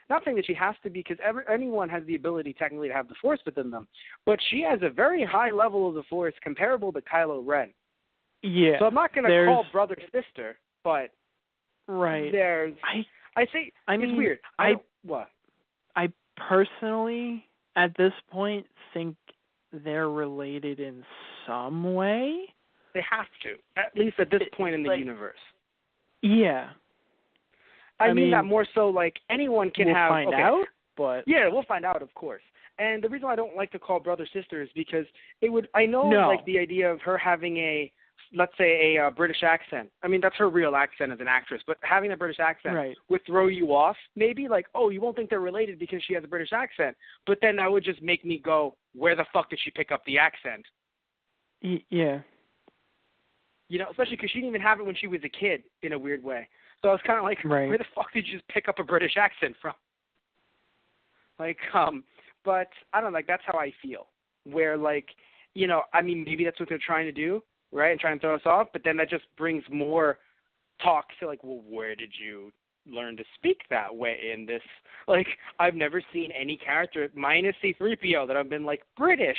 not saying that she has to be, because anyone has the ability technically to have the Force within them, but she has a very high level of the Force comparable to Kylo Ren. Yeah. So I'm not going to call brother sister, but there's, it's weird. What? I personally, at this point, think they're related in some way. They have to, at least at this point in the universe. Yeah. I mean that more so, like, anyone can we'll find out, but... Yeah, we'll find out, of course. And the reason I don't like to call brother-sister is because like, the idea of her having let's say a British accent. I mean, that's her real accent as an actress, but having a British accent would throw you off. Maybe, like, oh, you won't think they're related because she has a British accent. But then that would just make me go, where the fuck did she pick up the accent? Yeah. Especially because she didn't even have it when she was a kid, in a weird way. So I was kind of like, where the fuck did you just pick up a British accent from? Like, but I don't know, like, that's how I feel. Where, like, I mean, maybe that's what they're trying to do, right? And try and throw us off, but then that just brings more talk to, like, well, where did you learn to speak that way in this? Like, I've never seen any character, minus C-3PO, that I've been, like, British.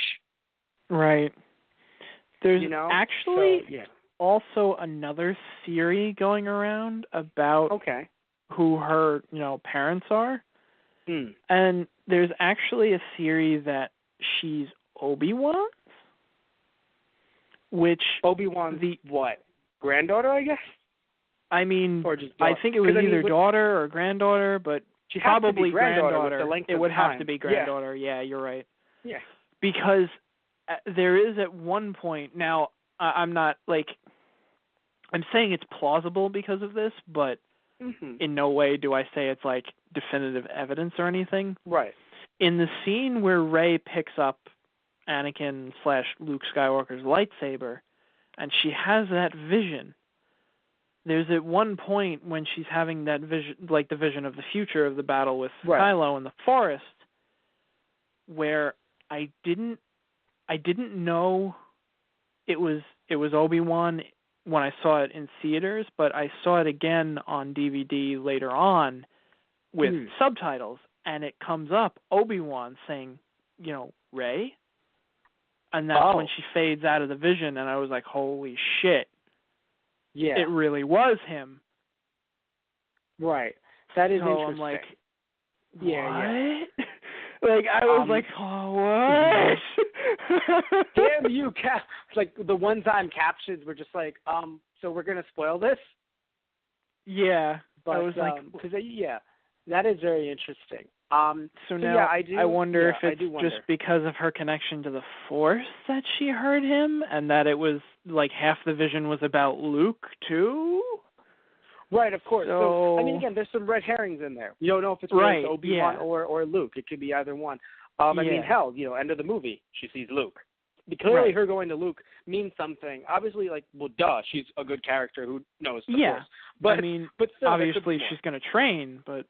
Right. There's actually also another theory going around about who her, parents are. And there's actually a theory that she's Obi-Wan's, which... Obi-Wan's what? Granddaughter, I guess? I mean, or just I think it was either daughter or granddaughter, but she probably granddaughter. It would have to be granddaughter. Yeah, you're right. Yeah. Because there is at one point, now I'm not, like, I'm saying it's plausible because of this, but in no way do I say it's like definitive evidence or anything. Right. In the scene where Rey picks up Anakin/Luke Skywalker's lightsaber, and she has that vision. There's at one point when she's having that vision, like the vision of the future of the battle with Kylo in the forest, where I didn't know it was Obi-Wan when I saw it in theaters, but I saw it again on DVD later on with subtitles, and it comes up Obi-Wan saying, Rey, and that's when she fades out of the vision, and I was like, holy shit. Yeah. It really was him. Right. That is interesting. I'm like, what? Yeah. Like, I was like, oh, what? Damn you, like, the one-time captions were just like, so we're going to spoil this? Yeah. But, I was like... that is very interesting. So now I wonder if it's just because of her connection to the Force that she heard him, and that it was, like, half the vision was about Luke, too? Right, of course. So I mean, again, there's some red herrings in there. You don't know if it's really Obi-Wan or Luke. It could be either one. I mean, hell, end of the movie, she sees Luke. Clearly, her going to Luke means something. Obviously, like, well, duh, she's a good character who knows the Force. But, but still, obviously, she's going to train, but...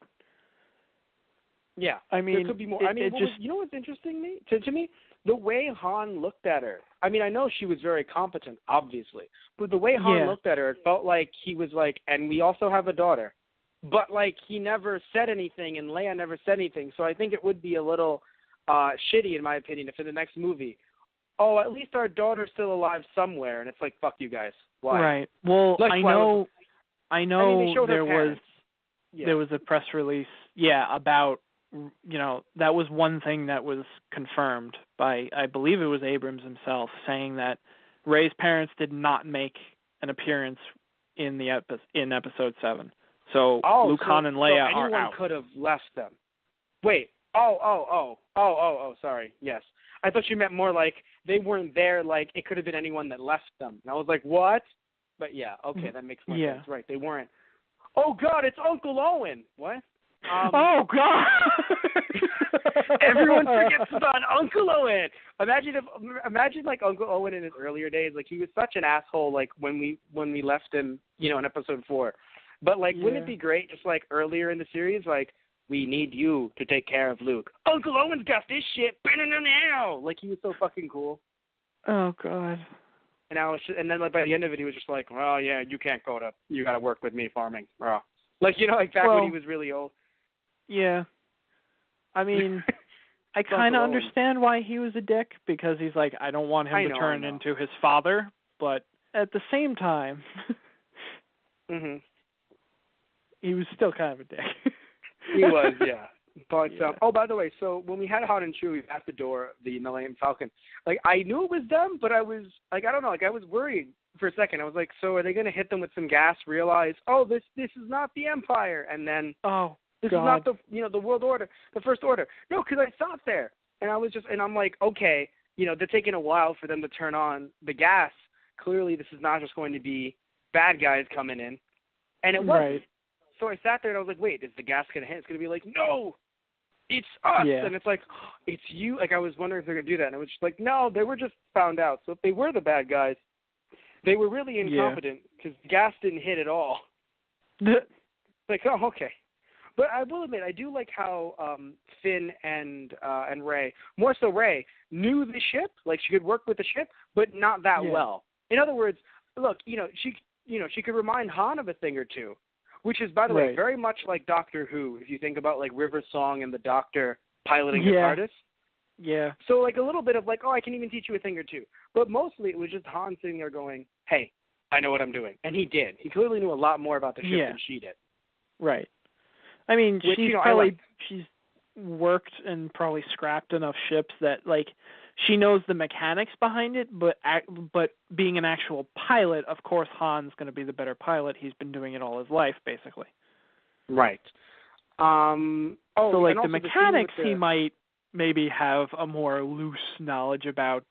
Yeah, I mean, there could be more. I mean, you know what's interesting to me? The way Han looked at her. I mean, I know she was very competent, obviously, but the way Han looked at her, it felt like he was like, and we also have a daughter. But, like, he never said anything, and Leia never said anything, so I think it would be a little shitty, in my opinion, if in the next movie, at least our daughter's still alive somewhere, and it's like, fuck you guys. Why? Right. Well, like, I know there was a press release, about, that was one thing that was confirmed by, I believe it was Abrams himself, saying that Rey's parents did not make an appearance in Episode 7. So Luke, Han, and Leia are out. Anyone could have left them. Wait. Sorry. Yes. I thought you meant more like they weren't there, like it could have been anyone that left them. And I was like, what? But yeah, okay, that makes more sense. Right, they weren't. Oh, God, it's Uncle Owen. What? Oh, God! Everyone forgets about Uncle Owen. Imagine like Uncle Owen in his earlier days. Like, he was such an asshole. Like when we left him, in Episode 4. But like, wouldn't it be great, just like earlier in the series, like, we need you to take care of Luke. Uncle Owen's got this shit. Like, he was so fucking cool. Oh, God. And then like by the end of it, he was just like, well, yeah, you can't you got to work with me farming. Like, like back when he was really old. Yeah. I mean, I kind of understand why he was a dick, because he's like, I don't want him to turn into his father, but at the same time, he was still kind of a dick. He was, yeah. But, by the way, so when we had Han and Chewie at the door, the Millennium Falcon, like, I knew it was them, but I was, like, I don't know, like, I was worried for a second. I was like, so are they going to hit them with some gas, realize, this is not the Empire, and then, this is not the, the World Order, the First Order. No, because I sat there, and I'm like, okay, they're taking a while for them to turn on the gas. Clearly, this is not just going to be bad guys coming in. And it wasn't. Right. So I sat there, and I was like, wait, is the gas going to hit? It's going to be like, no, it's us. Yeah. And it's like, it's you. Like, I was wondering if they're going to do that. And it was just like, no, they were just found out. So if they were the bad guys, they were really incompetent because gas didn't hit at all. Like, oh, okay. But I will admit, I do like how Finn and Rey, more so Rey, knew the ship. Like, she could work with the ship, but not that well. In other words, look, she could remind Han of a thing or two, which is, by the way, very much like Doctor Who. If you think about like River Song and the Doctor piloting the TARDIS. Yeah. So like a little bit of like, I can even teach you a thing or two. But mostly it was just Han sitting there going, hey, I know what I'm doing. And he did. He clearly knew a lot more about the ship than she did. Right. I mean, she's worked and probably scrapped enough ships that, like, she knows the mechanics behind it, but being an actual pilot, of course, Han's going to be the better pilot. He's been doing it all his life, basically. Right. So, like, the mechanics, he might maybe have a more loose knowledge about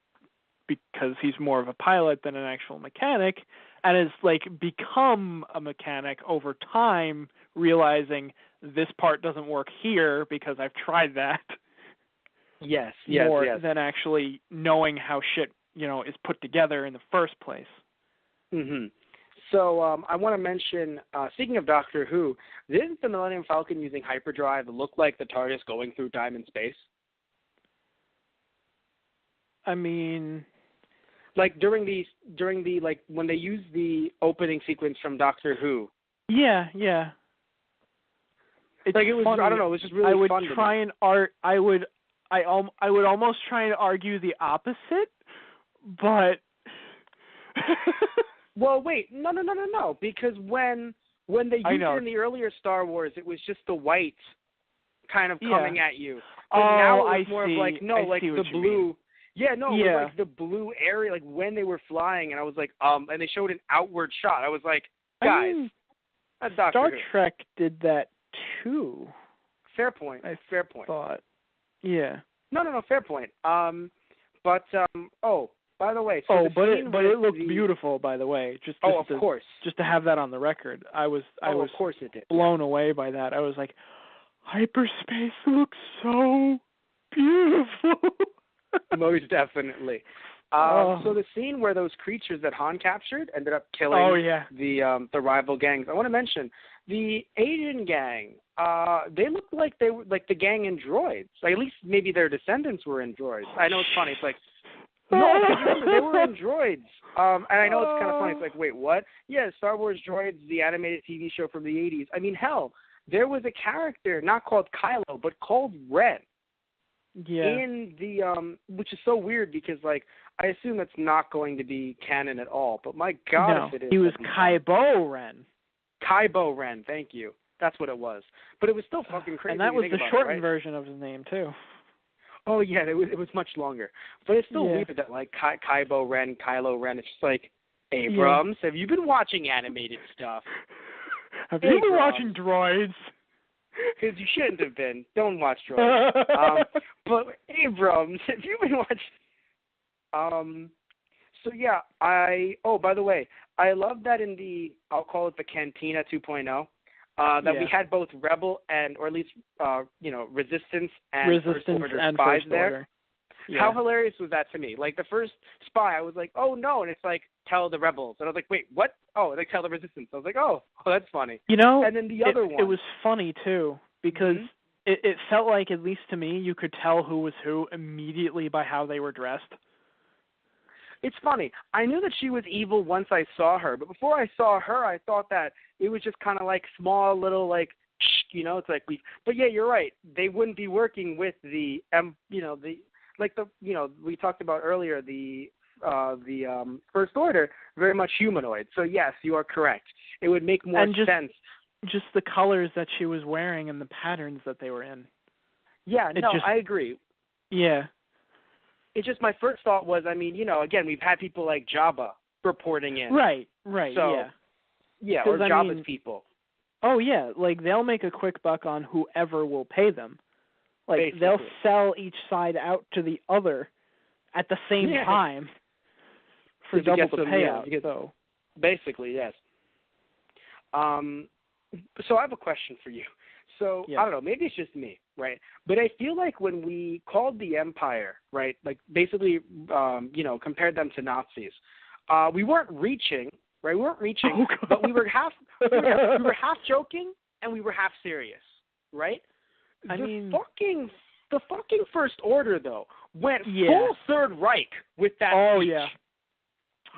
because he's more of a pilot than an actual mechanic, and has like become a mechanic over time, realizing this part doesn't work here because I've tried that. Yes. More than actually knowing how shit, is put together in the first place. Mhm. So I want to mention, speaking of Doctor Who, didn't the Millennium Falcon using hyperdrive look like the TARDIS going through time and space? I mean, like during the like when they used the opening sequence from Doctor Who. Yeah. It's like it was funny. I don't know, it was just really I would fun try to me. and I would almost try and argue the opposite, but Well, wait, no, because when they used it in the earlier Star Wars, it was just the white kind of coming at you. But now it's more of like the blue. Mean. Yeah, no, it was like the blue area, like when they were flying, and I was like, and they showed an outward shot. I was like, guys, that's Doctor Star Who. Trek did that too. Fair point. Fair point. Thought. Yeah. No, fair point. But by the way, so but it looked beautiful, by the way. Of course. Just to have that on the record, I was of course it did. blown away by that. I was like, hyperspace looks so beautiful. Most definitely. So the scene where those creatures that Han captured ended up killing the rival gangs. I want to mention the Asian gang. They looked like they were like the gang in Droids. Like, at least maybe their descendants were in Droids. I know it's funny. It's like, no, remember, they were in Droids. And I know it's kind of funny. It's like, wait, what? Yeah, Star Wars Droids, the animated TV show from the 80s. I mean, hell, there was a character not called Kylo, but called Ren. Yeah. In the which is so weird because like I assume that's not going to be canon at all. But my God, if it is, he was Kybo Ren. Kybo Ren, thank you. That's what it was. But it was still fucking crazy. And that was the shortened version of his name too. Oh yeah, it was much longer. But it's still weird that like Kylo Ren, it's just like, Abrams, have you been watching animated stuff? Have you been watching Droids? Because you shouldn't have been. Don't watch Droids. But Abrams, have you been watching? So yeah, by the way, I love that in the, I'll call it the Cantina 2.0, that we had both Rebel or at least, Resistance and First Order spies there. Yeah. How hilarious was that to me? Like, the first spy, I was like, oh no, and it's like, tell the Rebels. And I was like, wait, what? Oh, like, tell the Resistance. I was like, oh, that's funny. And then the other one. It was funny, too, because it felt like, at least to me, you could tell who was who immediately by how they were dressed. It's funny. I knew that she was evil once I saw her, but before I saw her, I thought that it was just kind of like small little, like, it's like but yeah, you're right. They wouldn't be working with the, we talked about earlier, the First Order, very much humanoid. So yes, you are correct. It would make more sense. Just the colors that she was wearing and the patterns that they were in. Yeah, I agree. Yeah. It's just my first thought was, I mean, again, we've had people like Jabba reporting in. Right, so, yeah. Yeah, or Jabba's people. Oh, yeah, like they'll make a quick buck on whoever will pay them. Like, basically. They'll sell each side out to the other at the same time for double the payout. So. Basically, yes. So I have a question for you. So, I don't know, maybe it's just me, right? But I feel like when we called the Empire, right, like basically, compared them to Nazis, we weren't reaching, right? We weren't reaching, but we were half joking and we were half serious, right? The fucking First Order, though, went full Third Reich with that speech.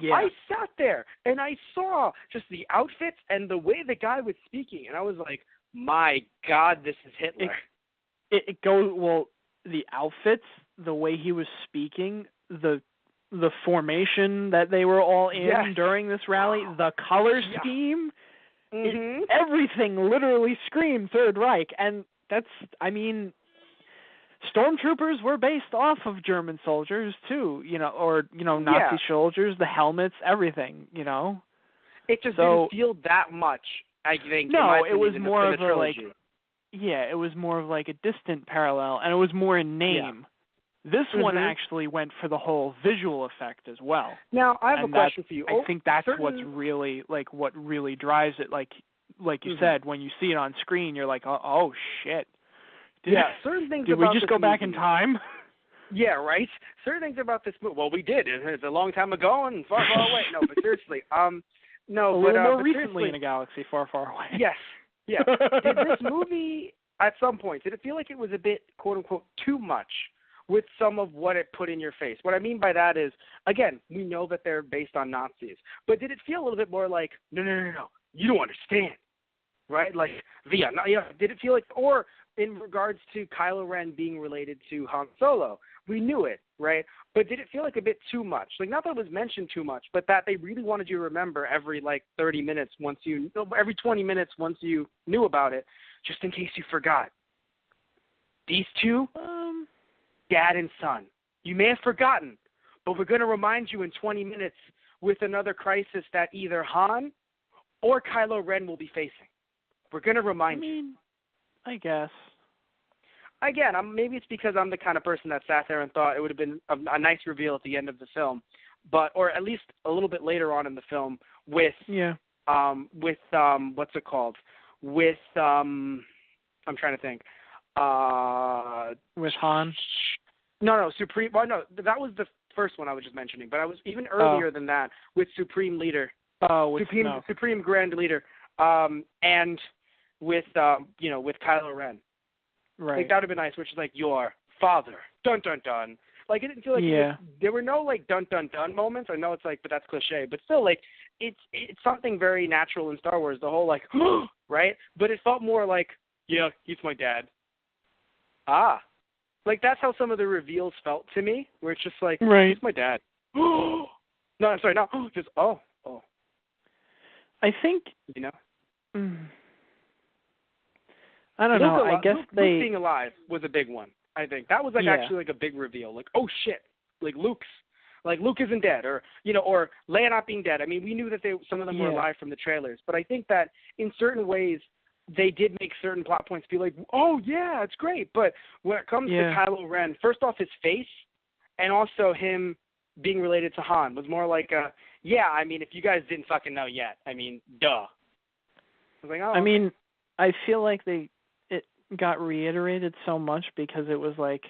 Yeah. I sat there and I saw just the outfits and the way the guy was speaking, and I was like, my God, this is Hitler. It goes, the outfits, the way he was speaking, the formation that they were all in during this rally, the color scheme, everything literally screamed Third Reich. And stormtroopers were based off of German soldiers too, Nazi soldiers, the helmets, everything, It just didn't feel that much, I think. No, it was more of a it was more of like a distant parallel, and it was more in name This one actually went for the whole visual effect as well. Now, I have a question for you. I think that's what's really, like, what really drives it. Like you said, when you see it on screen, you're like, oh shit. Certain things did about we just this go back movie, in time? Yeah, right? Certain things about this movie, well, we did. It's a long time ago and far, far away. No, but seriously, no, a but little more recently in a galaxy far, far away. Yes, yeah. Did this movie, at some point, did it feel like it was a bit, quote-unquote, too much with some of what it put in your face? What I mean by that is, again, we know that they're based on Nazis, but did it feel a little bit more like, no, you don't understand, right? Like, Vietnam, did it feel like, or in regards to Kylo Ren being related to Han Solo, we knew it, right? But did it feel like a bit too much? Like, not that it was mentioned too much, but that they really wanted you to remember every, 30 minutes every 20 minutes once you knew about it, just in case you forgot. These two, dad and son. You may have forgotten, but we're going to remind you in 20 minutes with another crisis that either Han or Kylo Ren will be facing. We're going to remind you. I guess. Again, maybe it's because I'm the kind of person that sat there and thought it would have been a nice reveal at the end of the film, or at least a little bit later on in the film with what's it called? With I'm trying to think. With Han? No, Supreme. Well, no, that was the first one I was just mentioning, but I was even earlier than that with Supreme Leader. Supreme Grand Leader, and with with Kylo Ren. Right. Like, that would have been nice, which is like, your father, dun dun dun. Like, it didn't feel like there were no dun dun dun moments. I know it's but that's cliche, but still it's something very natural in Star Wars. The whole right, but it felt more like, yeah, he's my dad. Like, that's how some of the reveals felt to me, where it's just like, right, he's my dad. No, I'm sorry, not just oh. I think I don't know. I guess Luke being alive was a big one. I think that was actually a big reveal. Like, oh shit, Luke isn't dead, or or Leia not being dead. I mean, we knew that some of them were alive from the trailers, but I think that in certain ways they did make certain plot points feel like, oh yeah, it's great. But when it comes to Kylo Ren, first off, his face, and also him being related to Han was more like, I mean, if you guys didn't fucking know yet, I mean, duh. I was like, oh. I mean, I feel like it got reiterated so much because it was like,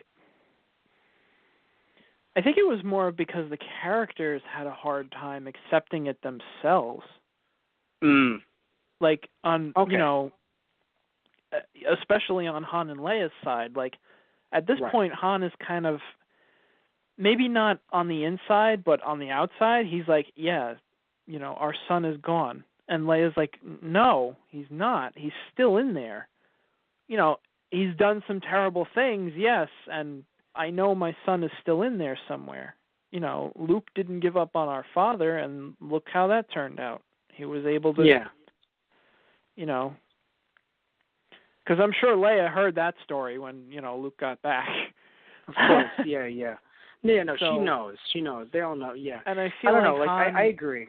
I think it was more because the characters had a hard time accepting it themselves. Like, on, especially on Han and Leia's side, like, at this point, Han is kind of, maybe not on the inside, but on the outside, he's like, our son is gone. And Leia's like, no, he's not. He's still in there. He's done some terrible things, yes, and I know my son is still in there somewhere. Luke didn't give up on our father, and look how that turned out. He was able to, because I'm sure Leia heard that story when, Luke got back. Of course, yeah. Yeah, no, she knows. She knows. They all know, yeah. And I feel I agree.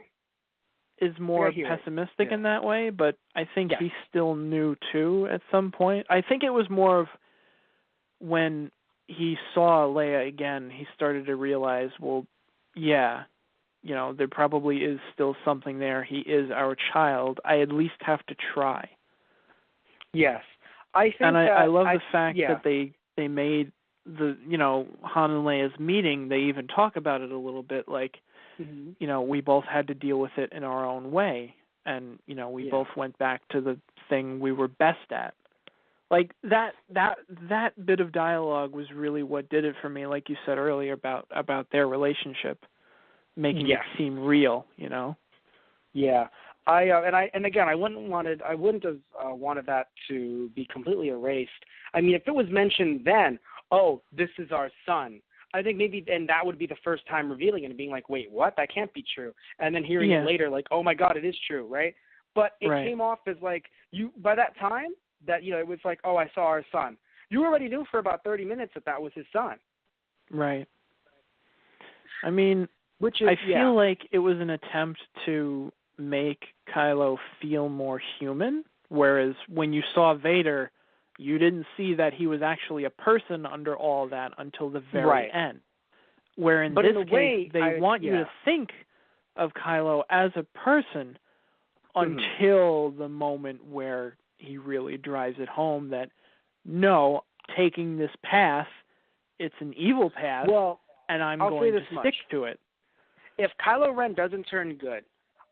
Is more pessimistic in that way, but I think he still knew too at some point. I think it was more of when he saw Leia again, he started to realize, well, there probably is still something there. He is our child. I at least have to try. Yes. I think I love the fact that they made the, Han and Leia's meeting, they even talk about it a little bit, like, we both had to deal with it in our own way, and we both went back to the thing we were best at. Like, that bit of dialogue was really what did it for me, like you said earlier about their relationship, making it seem real. Yeah, and again, I wouldn't have wanted that to be completely erased. I mean, if it was mentioned then, oh, this is our son, I think maybe, and that would be the first time revealing it and being like, wait, what? That can't be true. And then hearing it later, like, oh my God, it is true, right? But it came off as like, by that time, that, it was like, oh, I saw our son. You already knew for about 30 minutes that was his son. Right. I mean, I feel like it was an attempt to make Kylo feel more human, whereas when you saw Vader, you didn't see that he was actually a person under all that until the very end. Where in this case, they want you to think of Kylo as a person until the moment where he really drives it home that, no, taking this path, it's an evil path, and I'm going to stick to it. If Kylo Ren doesn't turn good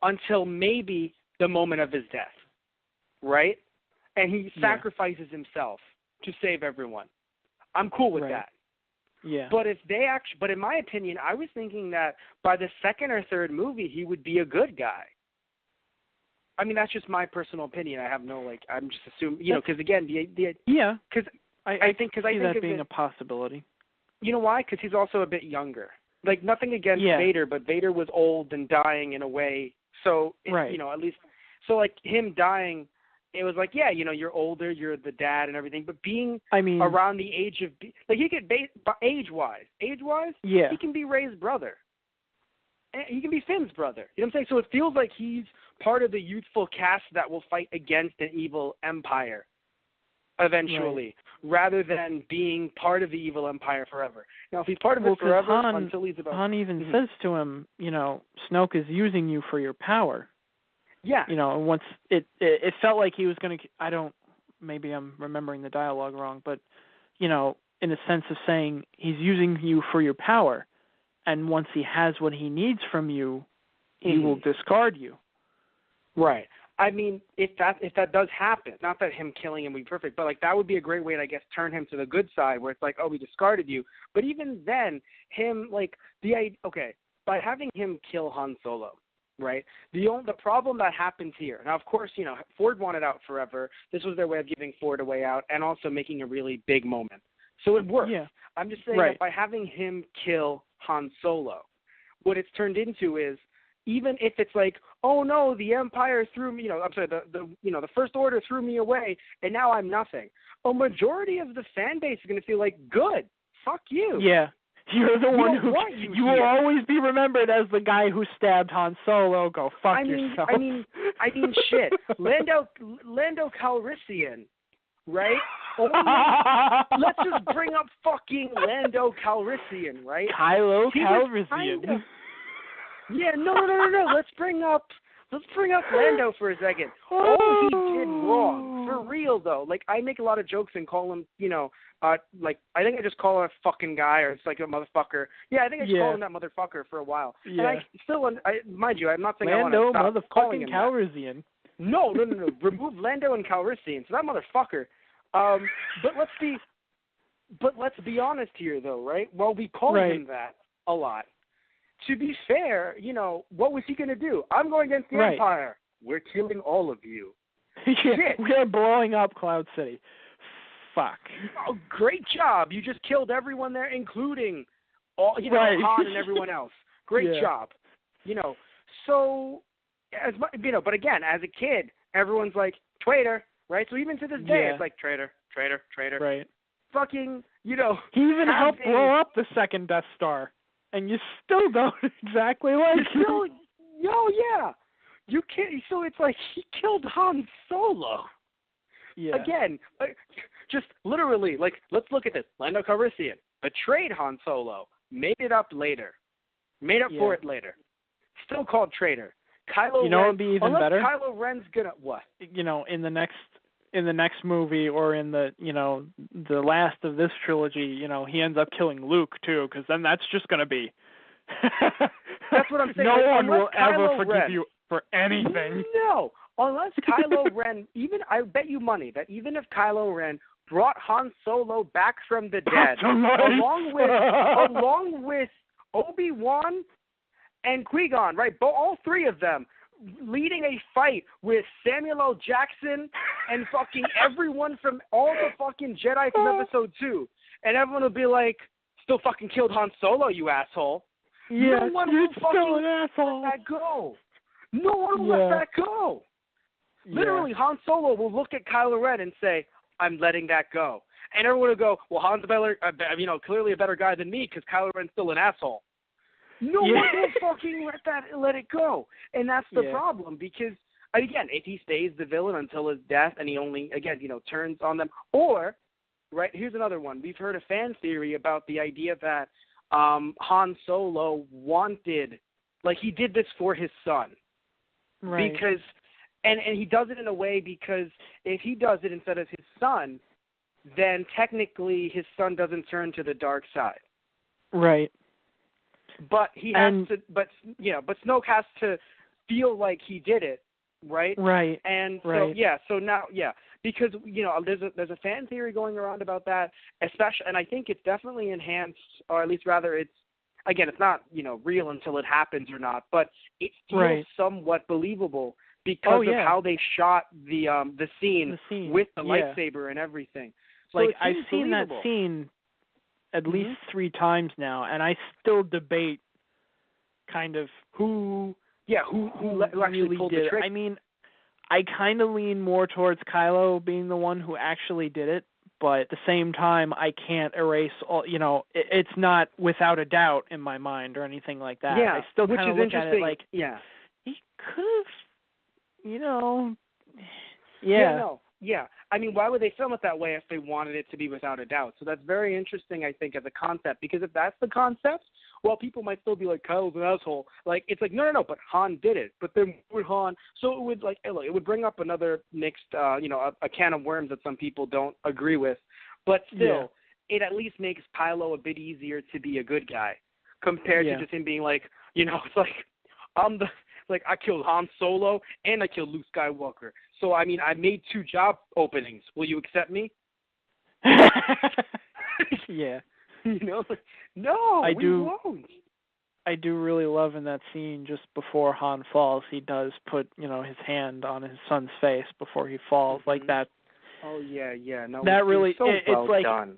until maybe the moment of his death, right? And he sacrifices himself to save everyone, I'm cool with that. Yeah. But but in my opinion, I was thinking that by the second or third movie, he would be a good guy. I mean, that's just my personal opinion. I have no, I'm just assuming, because again, because I think that being a possibility. You know why? Because he's also a bit younger. Like, nothing against Vader, but Vader was old and dying in a way. So, at least, so him dying, it was you're older, you're the dad and everything, but being around the age of, he could, age-wise, he can be Rey's brother. He can be Finn's brother. You know what I'm saying? So it feels like he's part of the youthful cast that will fight against an evil empire eventually, rather than being part of the evil empire forever. Now, if he's part of it forever until he's about... Han even says to him, Snoke is using you for your power. Yeah. And once it felt like he was going to... maybe I'm remembering the dialogue wrong, but, in a sense of saying he's using you for your power, and once he has what he needs from you, he will discard you. Right. I mean, if that does happen, not that him killing him would be perfect, but that would be a great way to, I guess, turn him to the good side, where it's we discarded you. But even then, him by having him kill Han Solo, right? The problem that happens here. Now, of course, Ford wanted out forever. This was their way of giving Ford a way out and also making a really big moment. So it worked. Yeah. I'm just saying that by having him kill Han Solo, what it's turned into is, even if it's oh no, the Empire threw me, the First Order threw me away, and now I'm nothing. A majority of the fan base is going to feel good. Fuck you. Yeah. You're the one who you will always be remembered as the guy who stabbed Han Solo. Go fuck yourself. I mean, shit. Lando Calrissian, right? Let's just bring up fucking Lando Calrissian, right? Kylo Calrissian. Yeah, no. Let's bring up Lando for a second. All he did wrong, for real though. I make a lot of jokes and call him, I think I just call him a fucking guy, or it's a motherfucker. Yeah, I think I just call him that motherfucker for a while. Yeah. And I still, mind you, I'm not saying Lando, I want to stop calling him Calrissian. That. No. Remove Lando and Calrissian. So that motherfucker. But let's be honest here though, right? Well, we call him that a lot. To be fair, what was he going to do? I'm going against the Empire. We're killing all of you. We're blowing up Cloud City. Fuck. Oh, great job. You just killed everyone there, including all, Han and everyone else. Great job. So, but again, as a kid, everyone's traitor, right? So even to this day, it's traitor. Right. Fucking, He even helped blow up the second Death Star. And you still don't exactly like him. Yeah. You can't. So it's he killed Han Solo. Yeah. Again, just literally, let's look at this. Lando Calrissian betrayed Han Solo, made it up later, made up for it later. Still called traitor. Kylo Ren. What would be even better? Kylo Ren's gonna what? In the next movie, or in the the last of this trilogy, he ends up killing Luke too, because then that's just going to be. That's what I'm saying. No one will ever forgive you for anything. No, unless Kylo Ren. I bet you money that even if Kylo Ren brought Han Solo back from the dead, along with Obi-Wan and Qui-Gon, right? All three of them. Leading a fight with Samuel L. Jackson and fucking everyone from all the fucking Jedi from Episode 2. And everyone will be still fucking killed Han Solo, you asshole. Yeah, no one will fucking let that go. No one will let that go. Literally, Han Solo will look at Kylo Ren and say, I'm letting that go. And everyone will go, well, Han's clearly a better guy than me because Kylo Ren's still an asshole. No one will fucking let it go. And that's the problem because, again, if he stays the villain until his death and he only, again, turns on them. Or, right, here's another one. We've heard a fan theory about the idea that Han Solo wanted, like, he did this for his son. Right. Because, and he does it in a way because if he does it instead of his son, then technically his son doesn't turn to the dark side. Right. But he has to, but Snoke has to feel like he did it, right? Right. And so right. so now because there's a fan theory going around about that, especially, and I think it's definitely enhanced, or at least rather it's not real until it happens or not, but it feels somewhat believable because of how they shot the scene with the lightsaber and everything. So like I've seen that scene at least 3 times now, and I still debate kind of who actually really pulled did the trick. I mean, I kind of lean more towards Kylo being the one who actually did it, but at the same time, I can't erase all. It's not without a doubt in my mind or anything like that. Yeah, I still which kind is of look at interesting. it like he could have, Yeah. I mean, why would they film it that way if they wanted it to be without a doubt? So that's very interesting, I think, as a concept, because if that's the concept, well, people might still be like, Kyle's an asshole. Like, it's like, no, but Han did it. But then with Han, so it would, like, look, it would bring up another mixed, a can of worms that some people don't agree with. But still, it at least makes Kylo a bit easier to be a good guy compared to just him being like, it's like, I killed Han Solo and I killed Luke Skywalker. So, I mean, I made 2 job openings. Will you accept me? Yeah. No, we won't. I do really love in that scene just before Han falls, he does put, his hand on his son's face before he falls, like that. Oh, yeah. No, that really, so it's like, done.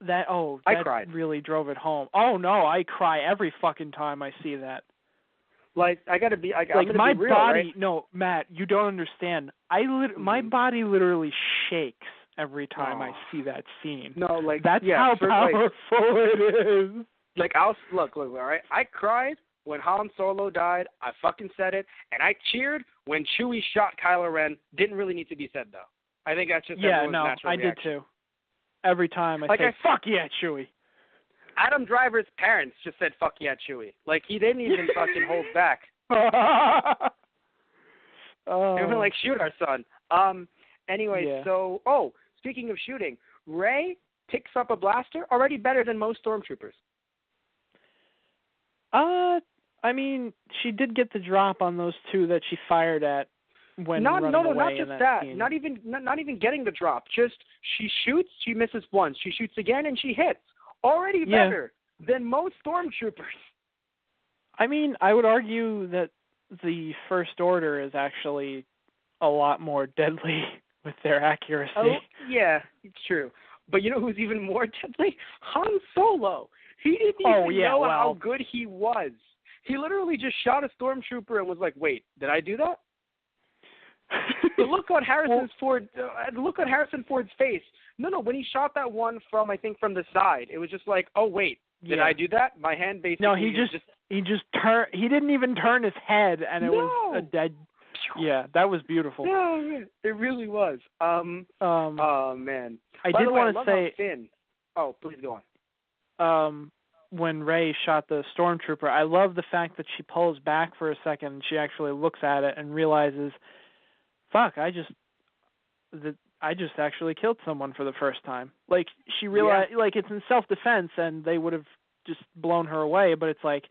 I cried. Really drove it home. Oh, no, I cry every fucking time I see that. Like, I gotta be, like my be real, body. right? No, Matt, you don't understand. My body literally shakes every time I see that scene. No, like that's how powerful it is. Like look, all right. I cried when Han Solo died. I fucking said it, and I cheered when Chewie shot Kylo Ren. Didn't really need to be said though. I think that's just everyone's natural reaction. I did too. Every time I say, fuck yeah, Chewie. Adam Driver's parents just said, fuck yeah, Chewie. Like, he didn't even fucking hold back. They were like, shoot our son. Anyway, so, speaking of shooting, Rey picks up a blaster, already better than most stormtroopers. I mean, she did get the drop on those 2 that she fired at when running away not just in that. Scene. Not even getting the drop. Just she shoots, she misses once. She shoots again, and she hits. Already better than most stormtroopers. I mean, I would argue that the First Order is actually a lot more deadly with their accuracy. Oh, yeah, it's true. But you know who's even more deadly? Han Solo. He didn't even know how good he was. He literally just shot a stormtrooper and was like, wait, did I do that? The look on Harrison Ford's face. No, when he shot that one from the side, it was just like, oh wait, did I do that? My hand basically. No, he just turned. He didn't even turn his head, and it was a dead. Yeah, that was beautiful. No, it really was. Oh man. I did want to say. Finn. Oh, please go on. When Rey shot the stormtrooper, I love the fact that she pulls back for a second and she actually looks at it and realizes, fuck, I just actually killed someone for the first time. Like, she realized, like, it's in self-defense and they would have just blown her away, but it's like,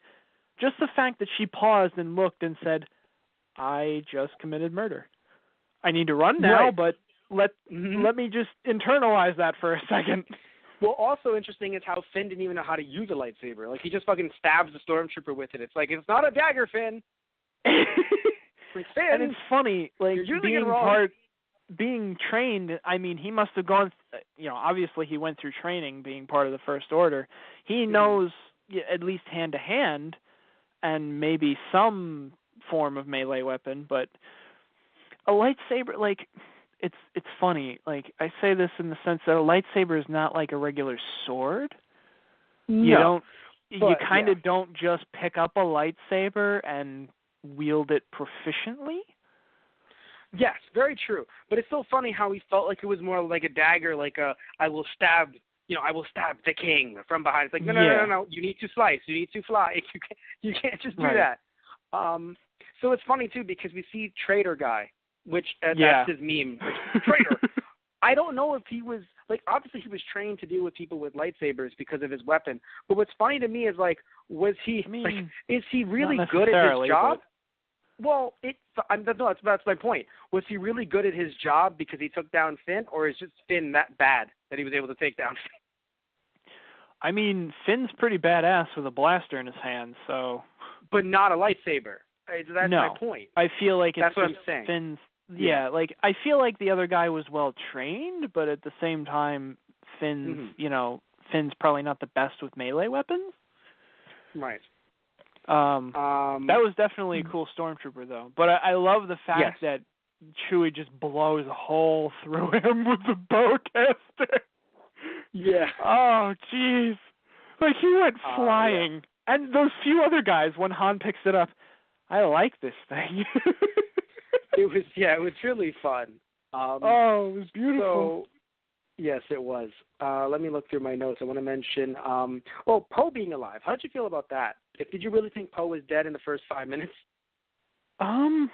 just the fact that she paused and looked and said, I just committed murder. I need to run now, but let me just internalize that for a second. Well, also interesting is how Finn didn't even know how to use a lightsaber. Like, he just fucking stabs the stormtrooper with it. It's like, it's not a dagger, Finn. Like, Finn. And it's funny, like, being trained, I mean, he must have gone, obviously he went through training being part of the First Order. He knows, at least hand-to-hand, and maybe some form of melee weapon, but a lightsaber, like, it's funny. Like, I say this in the sense that a lightsaber is not like a regular sword. No. You kind of don't just pick up a lightsaber and wield it proficiently. Yes, very true. But it's so funny how he felt like it was more like a dagger, like I will stab the king from behind. It's like no. You need to slice. You need to fly. You can't just do that. So it's funny too because we see Traitor Guy, which that's his meme. Like, Traitor. I don't know if he was like obviously he was trained to deal with people with lightsabers because of his weapon. But what's funny to me is like is he really good at his job? Well, that's my point. Was he really good at his job because he took down Finn, or is just Finn that bad that he was able to take down Finn? I mean, Finn's pretty badass with a blaster in his hand, so. But not a lightsaber. That's my point. I feel like that's what I'm saying. Finn's. Yeah, like I feel like the other guy was well trained, but at the same time, Finn's Finn's probably not the best with melee weapons. Right. That was definitely a cool stormtrooper, though. But I love the fact that Chewie just blows a hole through him with the bowcaster. Yeah. Oh, jeez. Like, he went flying. Yeah. And those few other guys, when Han picks it up, I like this thing. It was really fun. It was beautiful. So, yes, it was. Let me look through my notes. I want to mention, Poe being alive. How did you feel about that? Did you really think Poe was dead in the first 5 minutes? I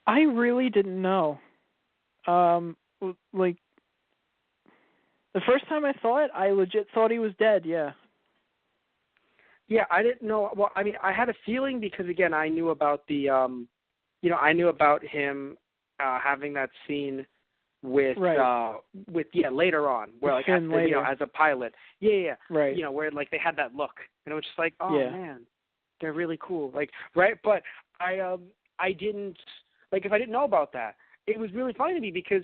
really didn't know. Like, the first time I saw it, I legit thought he was dead, yeah. Yeah, I didn't know. Well, I mean, I had a feeling because, again, I knew about I knew about him having that scene with later on, where like after, as a pilot, right, where like they had that look, and it was just like, man, they're really cool, like, right, but I didn't like if I didn't know about that, it was really funny to me because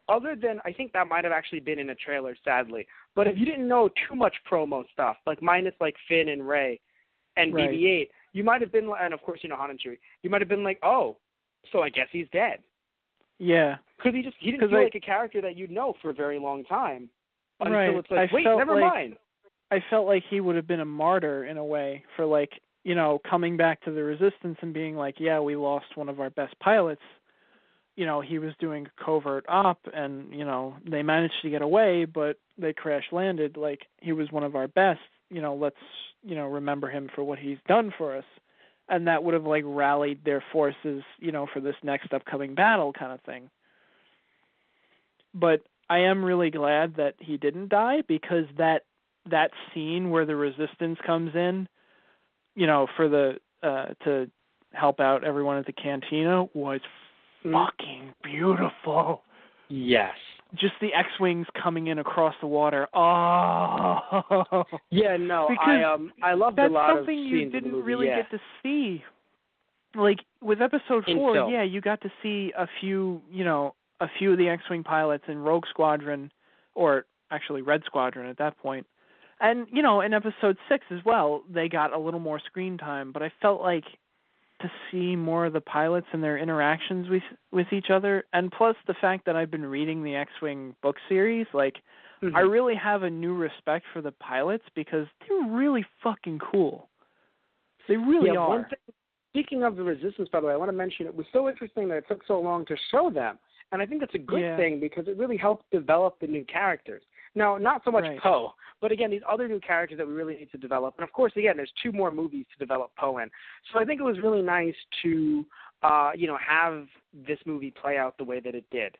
other than I think that might have actually been in a trailer, sadly, but if you didn't know too much promo stuff, like minus like Finn and Rey and BB-8, you might have been, and of course Han and Chewie, you might have been like, oh, so I guess he's dead. Yeah. Because he didn't feel like a character that you'd know for a very long time. Until it's like, wait, never mind. I felt like he would have been a martyr in a way for like, coming back to the Resistance and being like, yeah, we lost one of our best pilots. He was doing a covert op and, they managed to get away, but they crash landed. Like, he was one of our best. Let's, remember him for what he's done for us. And that would have, like, rallied their forces, for this next upcoming battle kind of thing. But I am really glad that he didn't die because that scene where the Resistance comes in, for the to help out everyone at the cantina was fucking beautiful. Yes. Just the X-Wings coming in across the water. Oh. Yeah, no, I loved a lot of scenes in the movie. That's something you didn't really get to see. Like, with Episode 4, you got to see a few of the X-Wing pilots in Rogue Squadron, or actually Red Squadron at that point. And, in Episode 6 as well, they got a little more screen time, but I felt like to see more of the pilots and their interactions with each other, and plus the fact that I've been reading the X-Wing book series, like, I really have a new respect for the pilots because they're really fucking cool. They really are. One thing, speaking of the Resistance, by the way, I want to mention it was so interesting that it took so long to show them, and I think that's a good thing because it really helped develop the new characters. Now, not so much Poe, but again, these other new characters that we really need to develop. And of course, again, there's 2 more movies to develop Poe in. So I think it was really nice to, have this movie play out the way that it did.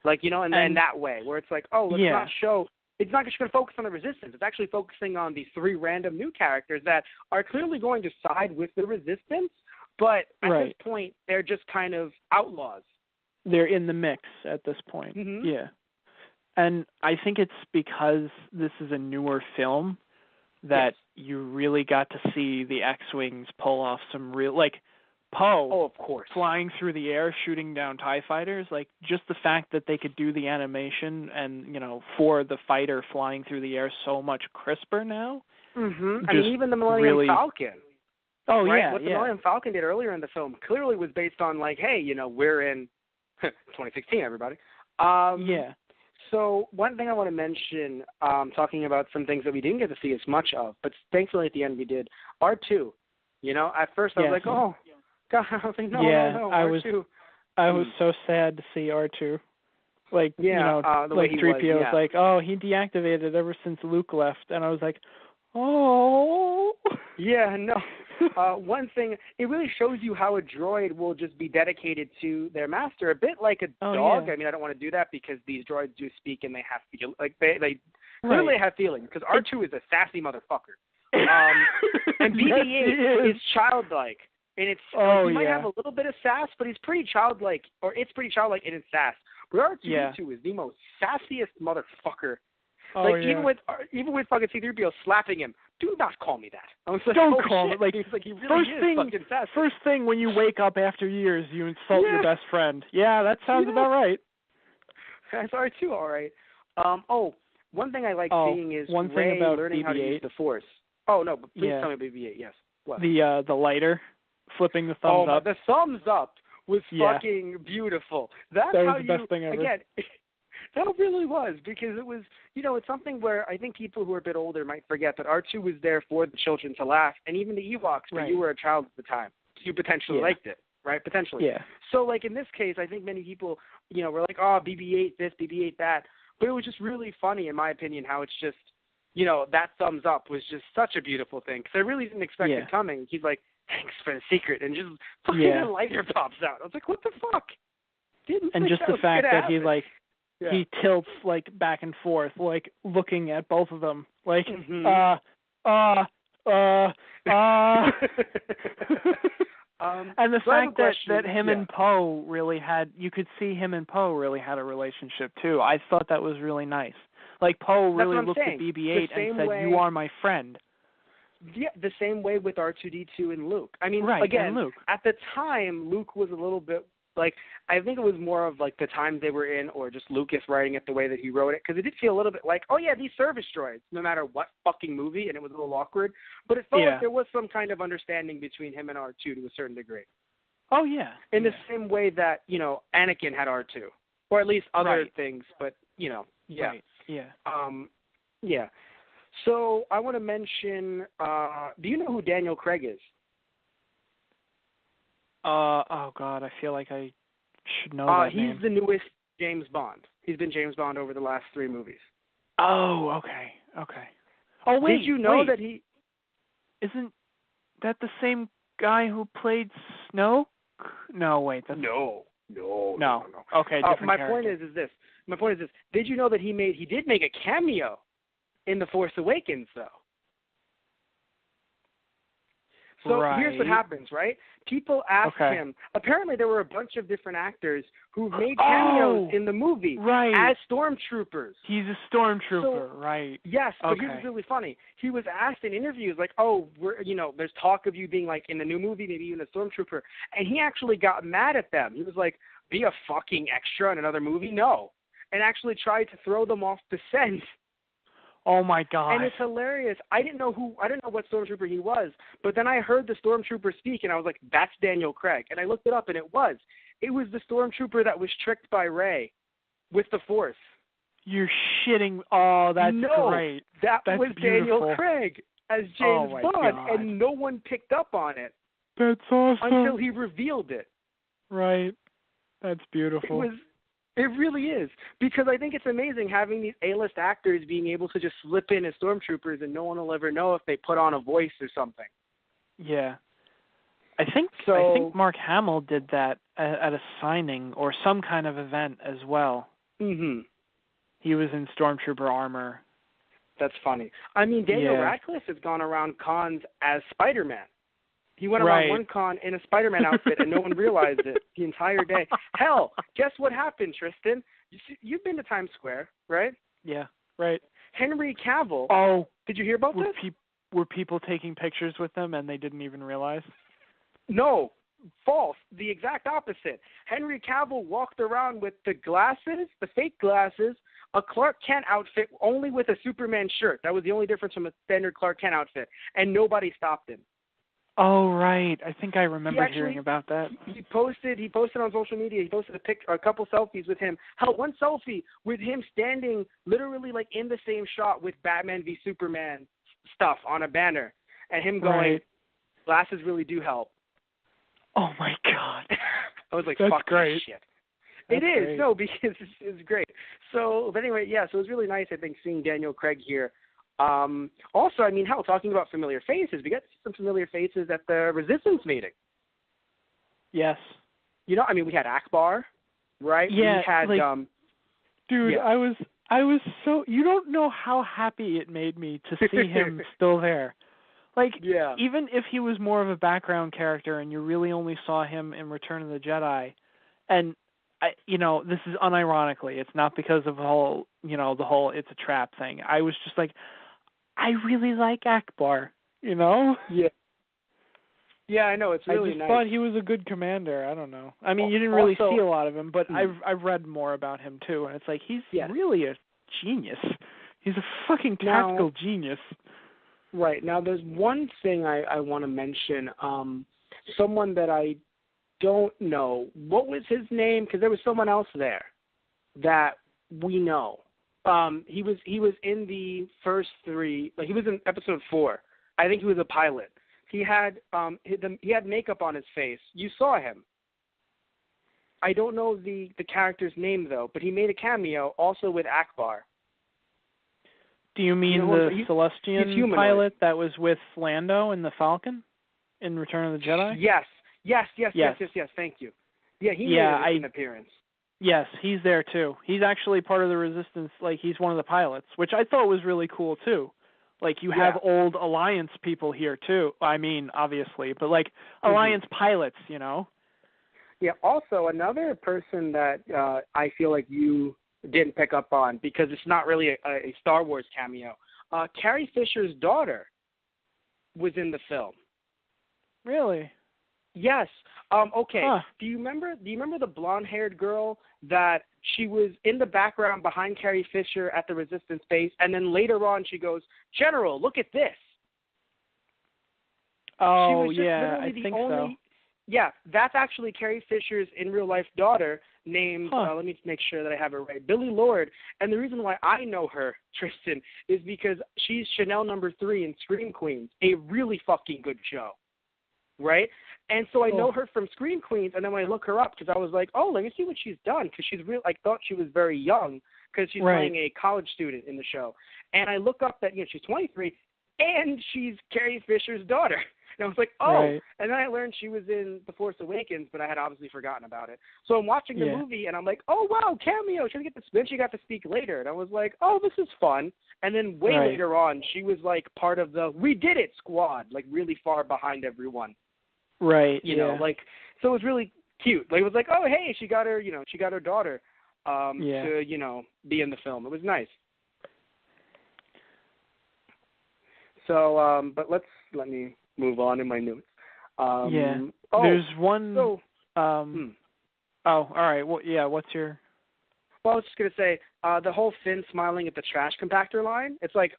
Like, and that way, where it's like, let's not show, it's not just going to focus on the Resistance. It's actually focusing on these 3 random new characters that are clearly going to side with the Resistance, but at this point, they're just kind of outlaws. They're in the mix at this point. Yeah. And I think it's because this is a newer film that you really got to see the X-Wings pull off some real, like, Poe, of course, flying through the air, shooting down TIE fighters, like, just the fact that they could do the animation and, for the fighter flying through the air so much crisper now. I mean, even the Millennium Falcon. Oh, right? yeah, What the Millennium Falcon did earlier in the film clearly was based on, like, hey, we're in 2016, everybody. So one thing I want to mention, talking about some things that we didn't get to see as much of, but thankfully at the end we did, R2. At first I was like, God, I was like, no, R2. I was so sad to see R2. Like, the like way he 3PO was yeah. like, oh, he deactivated ever since Luke left. And I was like, oh. Yeah, no. One thing, it really shows you how a droid will just be dedicated to their master, a bit like a dog. Yeah. I mean, I don't want to do that because these droids do speak and they have feel, like they clearly have feelings. Because R2 is a sassy motherfucker, and BB-8 is childlike, and it's he might have a little bit of sass, but he's pretty childlike, or it's pretty childlike in its sass. But R2D2 is the most sassiest motherfucker. Even with fucking C-3PO slapping him, do not call me that. I was like, don't call shit. me. Like, he really fucking sassy. First thing when you wake up after years, you insult your best friend. Yeah, that sounds about right. That's R2, all right. One thing I like seeing is Rey learning how to use the Force. Oh no, but please tell me BB-8. Yes. What? The lighter, flipping the thumbs up. The thumbs up was fucking beautiful. That's that was how the best thing ever. Again, that really was, because it was, it's something where I think people who are a bit older might forget that R2 was there for the children to laugh, and even the Ewoks, but you were a child at the time, so you potentially liked it, right? Potentially. Yeah. So, like, in this case, I think many people, were like, oh, BB-8 this, BB-8 that, but it was just really funny, in my opinion, how it's just, that thumbs up was just such a beautiful thing, because I really didn't expect it coming. He's like, thanks for the secret, and just fucking a lighter pops out. I was like, what the fuck? And just the fact that he, like, he tilts, like, back and forth, like, looking at both of them, like, and the fact that him and Poe really had, you could see him and Poe really had a relationship, too. I thought that was really nice. Like, Poe really looked at BB-8 and said, you are my friend. Yeah, the same way with R2-D2 and Luke. I mean, again, at the time, Luke was a little bit, like, I think it was more of, like, the time they were in, or just Lucas writing it the way that he wrote it, because it did feel a little bit like, oh, yeah, these service droids, no matter what fucking movie, and it was a little awkward, but it felt like there was some kind of understanding between him and R2 to a certain degree. Oh, yeah. In the same way that, Anakin had R2, or at least other things, but, Right, yeah. Yeah. So I want to mention, do you know who Daniel Craig is? Oh God, I feel like I should know that name. He's the newest James Bond. He's been James Bond over the last 3 movies. Oh, okay. Oh, wait. Did you know that he... Isn't that the same guy who played Snoke? No, wait. That's... No. Okay, different my character. point is this. Did you know that he did make a cameo in The Force Awakens, though? So here's what happens, right? People ask him. Apparently, there were a bunch of different actors who made cameos in the movie as stormtroopers. He's a stormtrooper, right? Yes, but here's what's really funny. He was asked in interviews, like, "Oh, there's talk of you being like in the new movie, maybe even a stormtrooper," and he actually got mad at them. He was like, "Be a fucking extra in another movie? No," and actually tried to throw them off the set. Oh my God! And it's hilarious. I didn't know what stormtrooper he was, but then I heard the stormtrooper speak, and I was like, "That's Daniel Craig." And I looked it up, and it was the stormtrooper that was tricked by Rey with the Force. You're shitting! Oh, that's great. That's was beautiful. Daniel Craig as James Bond, and no one picked up on it. That's awesome. Until he revealed it. Right. That's beautiful. It really is, because I think it's amazing having these A-list actors being able to just slip in as stormtroopers and no one will ever know if they put on a voice or something. Yeah. I think Mark Hamill did that at a signing or some kind of event as well. Mm-hmm. He was in stormtrooper armor. That's funny. I mean, Daniel Radcliffe has gone around cons as Spider-Man. He went around one con in a Spider-Man outfit, and no one realized it the entire day. Hell, guess what happened, Tristan? You've been to Times Square, right? Yeah, right. Henry Cavill. Oh. Did you hear about this? Were people taking pictures with them, and they didn't even realize? No, false. The exact opposite. Henry Cavill walked around with the glasses, the fake glasses, a Clark Kent outfit, only with a Superman shirt. That was the only difference from a standard Clark Kent outfit, and nobody stopped him. Oh, right. I think I remember hearing about that. He posted on social media. He posted a couple selfies with him. Hell, one selfie with him standing literally like in the same shot with Batman v Superman stuff on a banner, and him going, "Glasses really do help." Oh my God. I was like, That's fuck great. this shit. That's it is, great. no, because it's great. So, but anyway, yeah, so it was really nice, I think, seeing Daniel Craig here. Also, I mean, hell, talking about familiar faces, we got to see some familiar faces at the Resistance meeting. Yes. You know, I mean, we had Akbar, right? Yeah, we had, like, dude, yeah. I was so, you don't know how happy it made me to see him still there. Like, yeah. even if he was more of a background character and you really only saw him in Return of the Jedi, and, this is unironically, it's not because of the whole it's a trap thing. I was just like, I really like Akbar, Yeah. Yeah, I know, it's really I just nice. thought he was a good commander. I don't know. I mean, you didn't really see a lot of him, but I've read more about him too, and it's like he's really a genius. He's a fucking tactical genius. Right. Now, there's one thing I want to mention. Someone that I don't know. What was his name? Because there was someone else there that we know. He was in the first three. Like, he was in episode 4. I think he was a pilot. He had makeup on his face. You saw him. I don't know the character's name though, but he made a cameo also with Akbar. Do you mean the Celestian pilot that was with Lando in the Falcon in Return of the Jedi? Yes. Thank you. Yeah, he made an appearance. Yes, he's there too. He's actually part of the Resistance. Like, he's one of the pilots, which I thought was really cool too. Like, you have old Alliance people here, too. I mean, obviously, but, like, Alliance pilots, Yeah, also, another person that I feel like you didn't pick up on, because it's not really a Star Wars cameo. Carrie Fisher's daughter was in the film. Really? Yes. Okay. Huh. Do you remember the blonde-haired girl that she was in the background behind Carrie Fisher at the Resistance base, and then later on she goes, "General, look at this." Oh, yeah, I think so. Yeah, that's actually Carrie Fisher's in real life daughter named, let me make sure that I have it right, Billie Lourd. And the reason why I know her, Tristan, is because she's Chanel number 3 in Scream Queens, a really fucking good show, right? And so I know her from Scream Queens, and then when I look her up, because I was like, oh, let me see what she's done, because she's real. I thought she was very young, because she's playing a college student in the show. And I look up that, she's 23, and she's Carrie Fisher's daughter. And I was like, oh. Right. And then I learned she was in The Force Awakens, but I had obviously forgotten about it. So I'm watching the movie, and I'm like, oh, wow, cameo. She got to speak later. And I was like, oh, this is fun. And then way later on, she was, like, part of the We Did It squad, like, really far behind everyone. Right. You know, like, so it was really cute. Like, it was like, oh, hey, she got her daughter to, be in the film. It was nice. So, but let me move on in my notes. There's one. So, Oh, all right. Well, what's your? Well, I was just gonna say the whole Finn smiling at the trash compactor line. It's like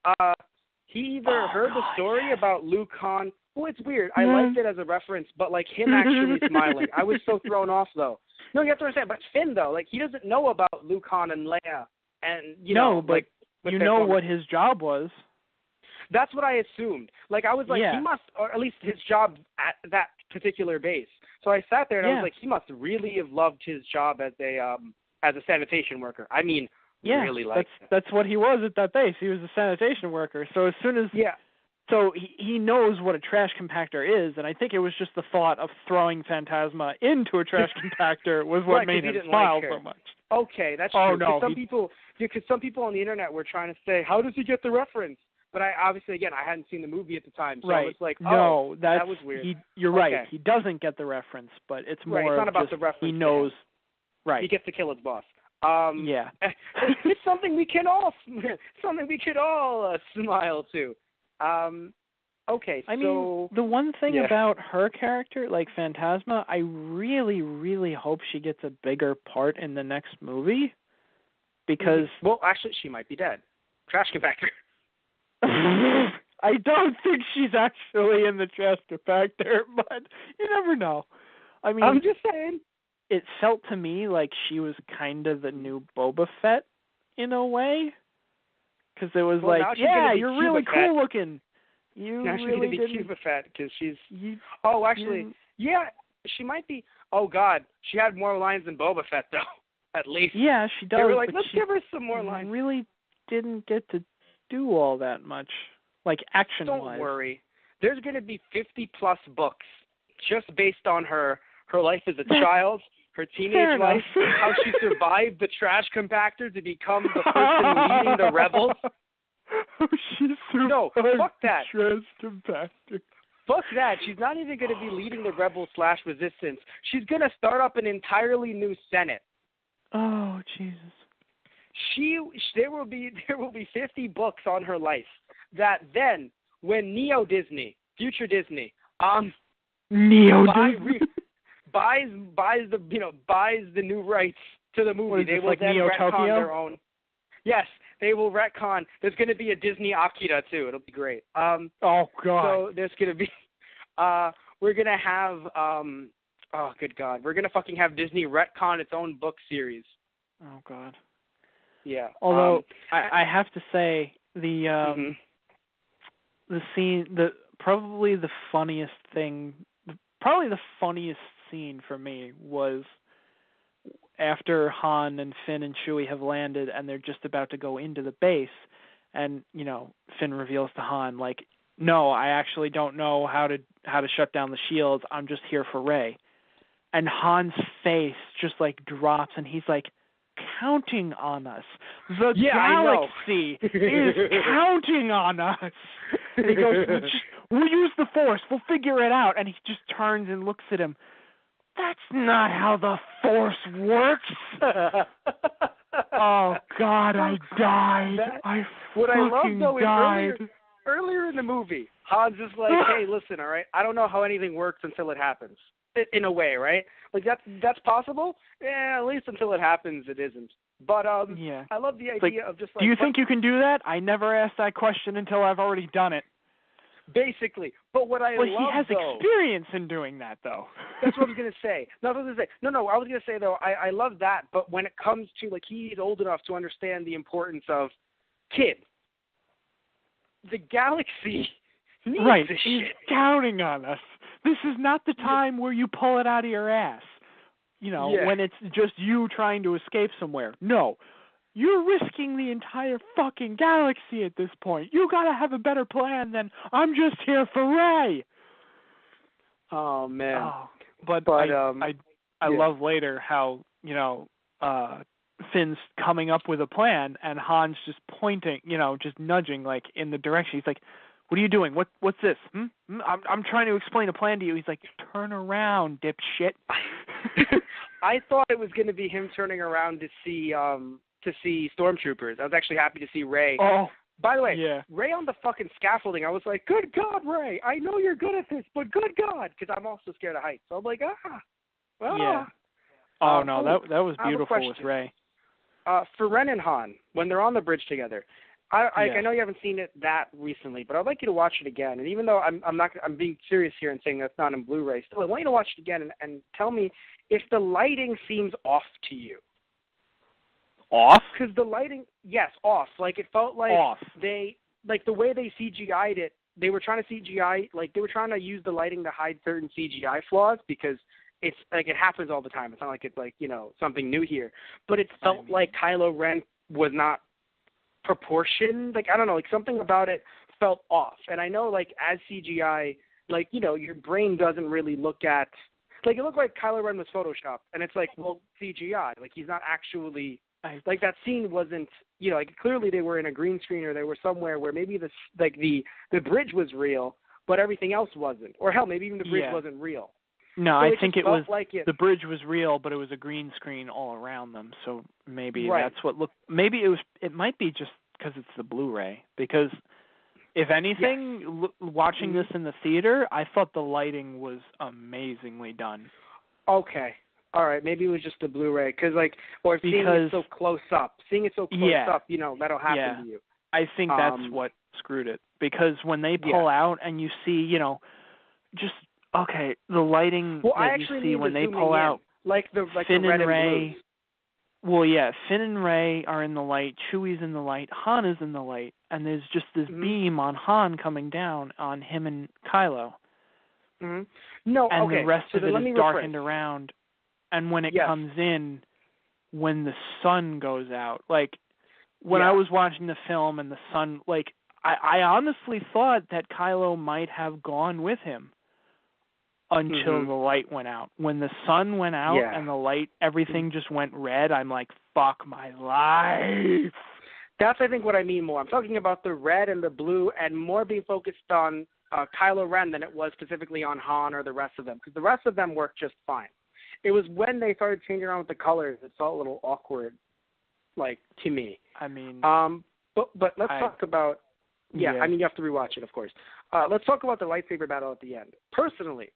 he either heard the story about Luke Han. Well, it's weird. I liked it as a reference, but like him actually smiling, I was so thrown off though. No, you have to understand. But Finn though, like he doesn't know about Luke Han and Leia, and but you know what his job was. That's what I assumed. Like, I was like, he must, or at least his job at that particular base. So I sat there and I was like, he must really have loved his job as a sanitation worker. I mean, really liked it. That's what he was at that base. He was a sanitation worker. So as soon as so he knows what a trash compactor is, and I think it was just the thought of throwing Phantasma into a trash compactor was what made him smile so much. Okay, that's true. No, because some people on the internet were trying to say, how does he get the reference? But I obviously, again, I hadn't seen the movie at the time, so I was like, oh, that was weird. You're right. He doesn't get the reference, but it's more it's not about the reference. He knows. Right. He gets to kill his boss. It's something we can all smile to. Okay, I mean, the one thing about her character, like Phantasma, I really, really hope she gets a bigger part in the next movie, because... Well, actually, she might be dead. Trash compactor. I don't think she's actually in the trash compactor, but you never know. I mean, I'm just saying. It felt to me like she was kind of the new Boba Fett in a way, because it was you're really cool looking. Now she's going to be Cuba Fett because she's... Oh, actually, She might be. Oh God, she had more lines than Boba Fett though. At least. Yeah, she does. They were like, but let's she give her some more lines. Really didn't get to do all that much, like action-wise. Don't worry. There's going to be 50-plus books just based on her life as a child, her teenage life, how she survived the trash compactor to become the person leading the rebels. She survived No, fuck that. Trash compactor. Fuck that. She's not even going to be leading the rebels/resistance. She's going to start up an entirely new Senate. Oh, Jesus. There will be 50 books on her life that then, when Neo Disney, future Disney, Neo Disney buys the new rights to the movie, they will like then Neo retcon Tokyo? their own. Yes, they will retcon. There's going to be a Disney Akira too. It'll be great. Oh God. So there's going to be. We're going to have. Oh good God, we're going to fucking have Disney retcon its own book series. Oh God. Yeah. Although I have to say the scene, probably the funniest scene for me was after Han and Finn and Chewie have landed and they're just about to go into the base, and Finn reveals to Han like, "No, I actually don't know how to shut down the shields. I'm just here for Rey." And Han's face just like drops, and he's like, "Counting on us. The galaxy is counting on us." And he goes, "We'll use the Force. We'll figure it out." And he just turns and looks at him. "That's not how the Force works." Oh God, I died. What I love though died. is earlier in the movie, Han's just like, "Hey, listen, all right. I don't know how anything works until it happens." In a way, right? Like that's possible. Yeah, at least until it happens, it isn't. But yeah. I love the idea of just like. Do you think you can do that? I never asked that question until I've already done it. Basically, but what I love he has experience in doing that, though. That's what I was gonna say. No, I was gonna say though. I love that, but when it comes to like he's old enough to understand the importance of kid, the galaxy needs this He's shit. counting on us. This is not the time where you pull it out of your ass. When it's just you trying to escape somewhere. No. You're risking the entire fucking galaxy at this point. You gotta have a better plan than, "I'm just here for Rey." Oh man. Oh, but I love later how, Finn's coming up with a plan and Han's just pointing, just nudging like in the direction. He's like, "What are you doing? What's this? I'm trying to explain a plan to you." He's like, "Turn around, dipshit." I thought it was going to be him turning around to see stormtroopers. I was actually happy to see Rey. Oh, by the way, yeah. Rey on the fucking scaffolding. I was like, "Good God, Rey! I know you're good at this, but good God," because I'm also scared of heights. So I'm like, Yeah. Oh no, that was beautiful with Rey. For Ren and Han, when they're on the bridge together. I know you haven't seen it that recently, but I'd like you to watch it again. And even though I'm being serious here and saying that's not in Blu-ray, still I want you to watch it again and tell me if the lighting seems off to you. Off? Because the lighting, yes, off. Like it felt like the way they CGI'd it. They were trying to CGI, like they were trying to use the lighting to hide certain CGI flaws because it's like it happens all the time. It's not like it's like something new here, but it felt like Kylo Ren was not proportioned, like I don't know, like something about it felt off. And I know like as CGI, like your brain doesn't really look at, like it looked like Kylo Ren was photoshopped, and it's like, well, CGI, like he's not actually, like that scene wasn't, like clearly they were in a green screen or they were somewhere where maybe the bridge was real, but everything else wasn't, or hell, maybe even the bridge wasn't real. No, so I think it was like the bridge was real, but it was a green screen all around them. So maybe right. that's what looked. Maybe it might be just because it's the Blu-ray. Because if anything, watching this in the theater, I thought the lighting was amazingly done. Okay, all right, maybe it was just the Blu-ray, or seeing it so close up. Seeing it so close up, that'll happen to you. I think that's what screwed it. Because when they pull out and you see, just. Okay, the lighting that you see when they pull out, like Finn the red and Rey. And blues. Well, yeah, Finn and Rey are in the light, Chewie's in the light, Han is in the light, and there's just this beam on Han coming down on him and Kylo. No, and okay. the rest so of it let is me darkened rephrase. around. And when it Yes. comes in, when the sun goes out, like when Yeah. I was watching the film and the sun, like I honestly thought that Kylo might have gone with him until the light went out. When the sun went out and the light, everything just went red, I'm like, fuck my life. That's, I think, what I mean more. I'm talking about the red and the blue and more being focused on Kylo Ren than it was specifically on Han or the rest of them, because the rest of them worked just fine. It was when they started changing around with the colors it felt a little awkward, like, to me. I mean... But let's talk about... Yeah, I mean, you have to rewatch it, of course. Let's talk about the lightsaber battle at the end. Personally,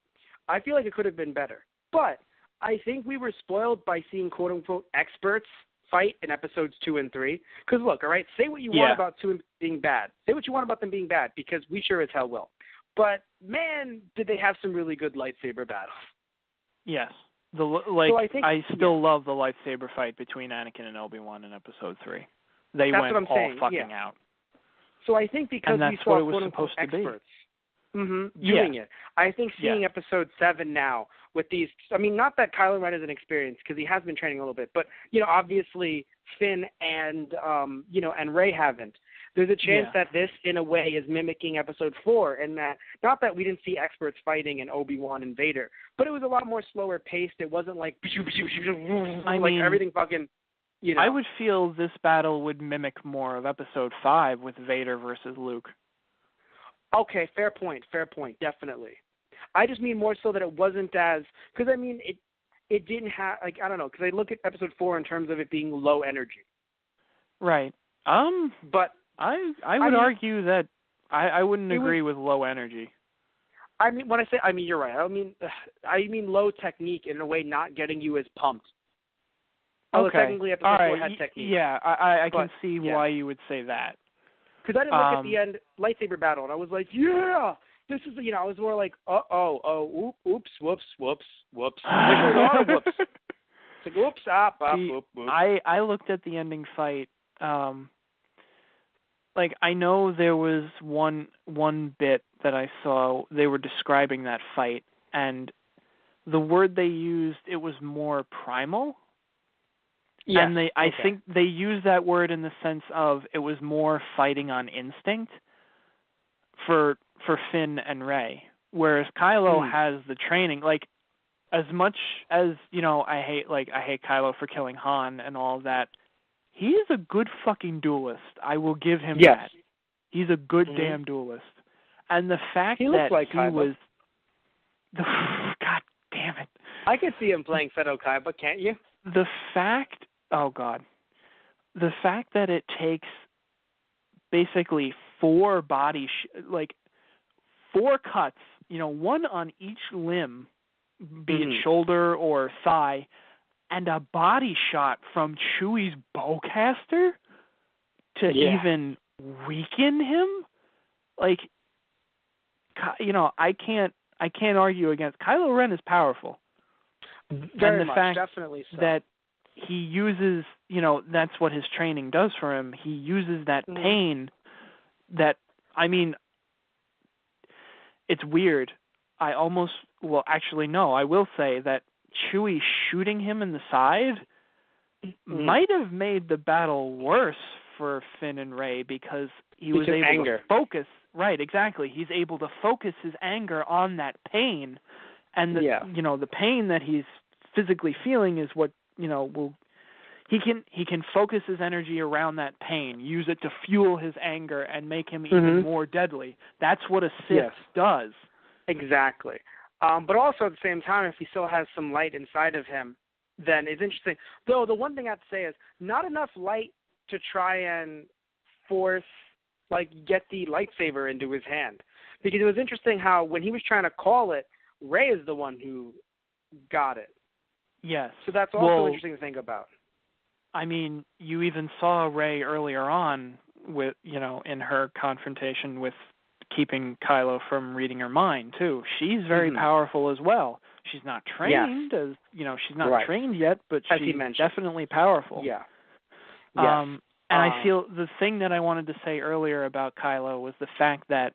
I feel like it could have been better. But I think we were spoiled by seeing quote-unquote experts fight in episodes 2 and 3. Because look, all right, say what you want about 2 and being bad. Say what you want about them being bad, because we sure as hell will. But, man, did they have some really good lightsaber battles. Yes. I still love the lightsaber fight between Anakin and Obi-Wan in episode 3. They went all fucking out. So I think because we saw quote-unquote experts doing it, I think seeing episode 7 now with these, I mean, not that Kylo Ren is inexperienced because he has been training a little bit, but, obviously Finn and, and Rey haven't. There's a chance that this, in a way, is mimicking episode 4, and that, not that we didn't see experts fighting in Obi-Wan and Vader, but it was a lot more slower paced. It wasn't like, everything fucking, I would feel this battle would mimic more of episode 5 with Vader versus Luke. Okay, fair point, definitely. I just mean more so that it wasn't as, because I mean, it didn't have, like, I don't know, because I look at episode 4 in terms of it being low energy. Right. But I would argue that I wouldn't agree with low energy. I mean, when I say, I mean, you're right. I mean low technique in a way, not getting you as pumped. Okay. Technically episode 4 had technique. Yeah, I can see why you would say that. Because I didn't look at the end lightsaber battle, and I was like, yeah, this is, I was more like, oops, whoops. Like, there's a lot of whoops. It's like, oops, whoop. I looked at the ending fight. Like, I know there was one bit that I saw, they were describing that fight, and the word they used, it was more primal. Yes. And I think they used that word in the sense of it was more fighting on instinct for Finn and Rey, whereas Kylo has the training. Like, as much as I hate Kylo for killing Han and all of that. He is a good fucking duelist. I will give him that. He's a good damn duelist. And the fact that he was God damn it. I could see him playing Seto Kaiba, can't you? The fact that it takes basically 4 4 cuts, one on each limb, be it shoulder or thigh, and a body shot from Chewie's bowcaster to even weaken him, like, I can't argue against. Kylo Ren is powerful. Very and the much, fact definitely so. that he uses, that's what his training does for him. He uses that pain that, I mean, it's weird. I will say that Chewie shooting him in the side might have made the battle worse for Finn and Rey because he was able to focus. Right, exactly. He's able to focus his anger on that pain, and the pain that he's physically feeling is what he can focus his energy around that pain, use it to fuel his anger and make him even more deadly. That's what a Sith does. Exactly. But also at the same time, if he still has some light inside of him, then it's interesting. Though the one thing I have to say is not enough light to try and force, get the lightsaber into his hand. Because it was interesting how when he was trying to call it, Rey is the one who got it. Yes. So that's also interesting to think about. I mean, you even saw Rey earlier on with, in her confrontation with keeping Kylo from reading her mind too. She's very powerful as well. She's not trained she's not trained yet, but she's definitely powerful. Yeah. And I feel the thing that I wanted to say earlier about Kylo was the fact that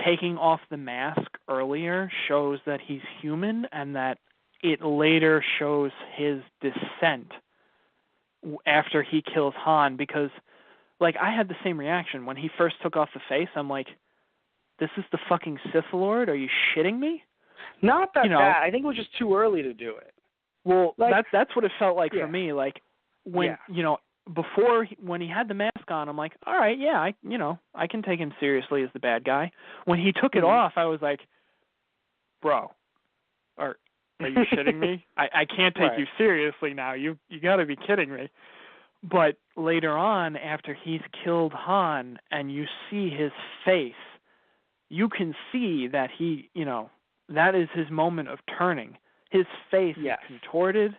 taking off the mask earlier shows that he's human, and that it later shows his descent after he kills Han, because, like, I had the same reaction. When he first took off the face, I'm like, this is the fucking Sith Lord? Are you shitting me? Not that bad. I think it was just too early to do it. Well, like, that's what it felt like for me. Like, when, before, when he had the mask on, I'm like, all right, yeah, I can take him seriously as the bad guy. When he took it off, I was like, bro, are you shitting me? I can't take you seriously now. You got to be kidding me. But later on, after he's killed Han and you see his face, you can see that he, that is his moment of turning. His face is contorted.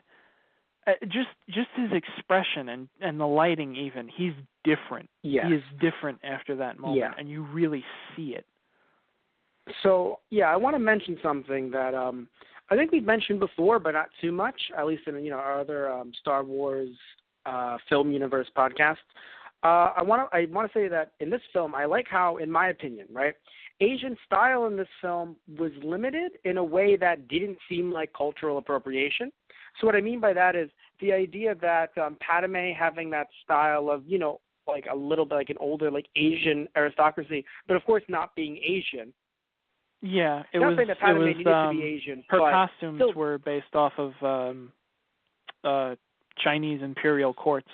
Just his expression and the lighting even, he's different. Yes. He is different after that moment, and you really see it. So, I want to mention something that I think we've mentioned before, but not too much, at least in our other Star Wars film universe podcasts. I want to say that in this film, I like how, in my opinion, right, Asian style in this film was limited in a way that didn't seem like cultural appropriation. So what I mean by that is the idea that Padme having that style of, like a little bit like an older, like Asian aristocracy, but of course not being Asian. Yeah, it not was. saying that Padme it was, needed to be Asian. Her but costumes still, were based off of Chinese imperial courts.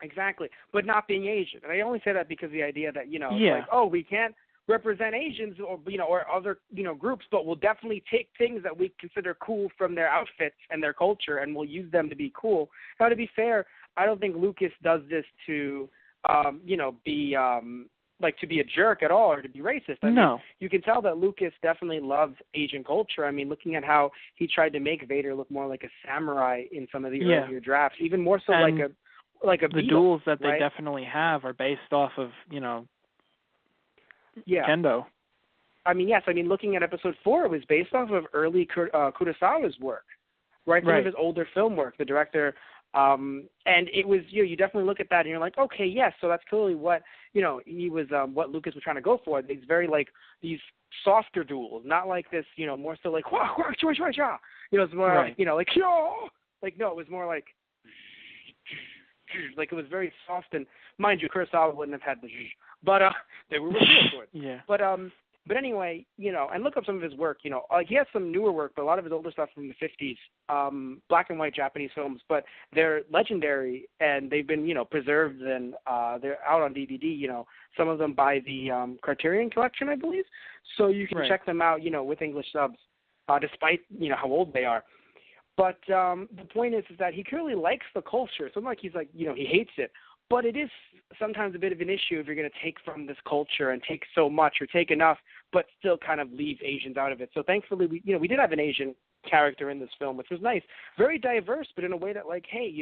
Exactly, but not being Asian. And I only say that because the idea that it's like, oh, we can't represent Asians or other groups, but we'll definitely take things that we consider cool from their outfits and their culture, and we'll use them to be cool. Now, to be fair, I don't think Lucas does this to be like to be a jerk at all or to be racist. I mean, you can tell that Lucas definitely loves Asian culture. I mean, looking at how he tried to make Vader look more like a samurai in some of the earlier drafts, even more so and like a the Beatle, duels that right? they definitely have are based off of Kendo. I mean, yes. I mean, looking at Episode 4, it was based off of early Kurosawa's work, right? Some of his older film work. The director. And it was, you definitely look at that and you're like, okay, yes, so that's clearly what, he was, what Lucas was trying to go for. These very, like, these softer duels, not like this, more so like, wah, wah, chua, chua, chua. It's more like, like, yo! Like, no, it was more like it was very soft, and mind you, Kurosawa wouldn't have had the but, they were real swords. But anyway, and look up some of his work, like he has some newer work, but a lot of his older stuff from the 50s, black and white Japanese films, but they're legendary, and they've been, preserved, and they're out on DVD, some of them by the Criterion Collection, I believe, so you can check them out, with English subs, despite, how old they are. But the point is that he clearly likes the culture. It's not like he's like, he hates it. But it is sometimes a bit of an issue if you're going to take from this culture and take so much or take enough, but still kind of leave Asians out of it. So thankfully, we did have an Asian character in this film, which was nice. Very diverse, but in a way that, like, hey,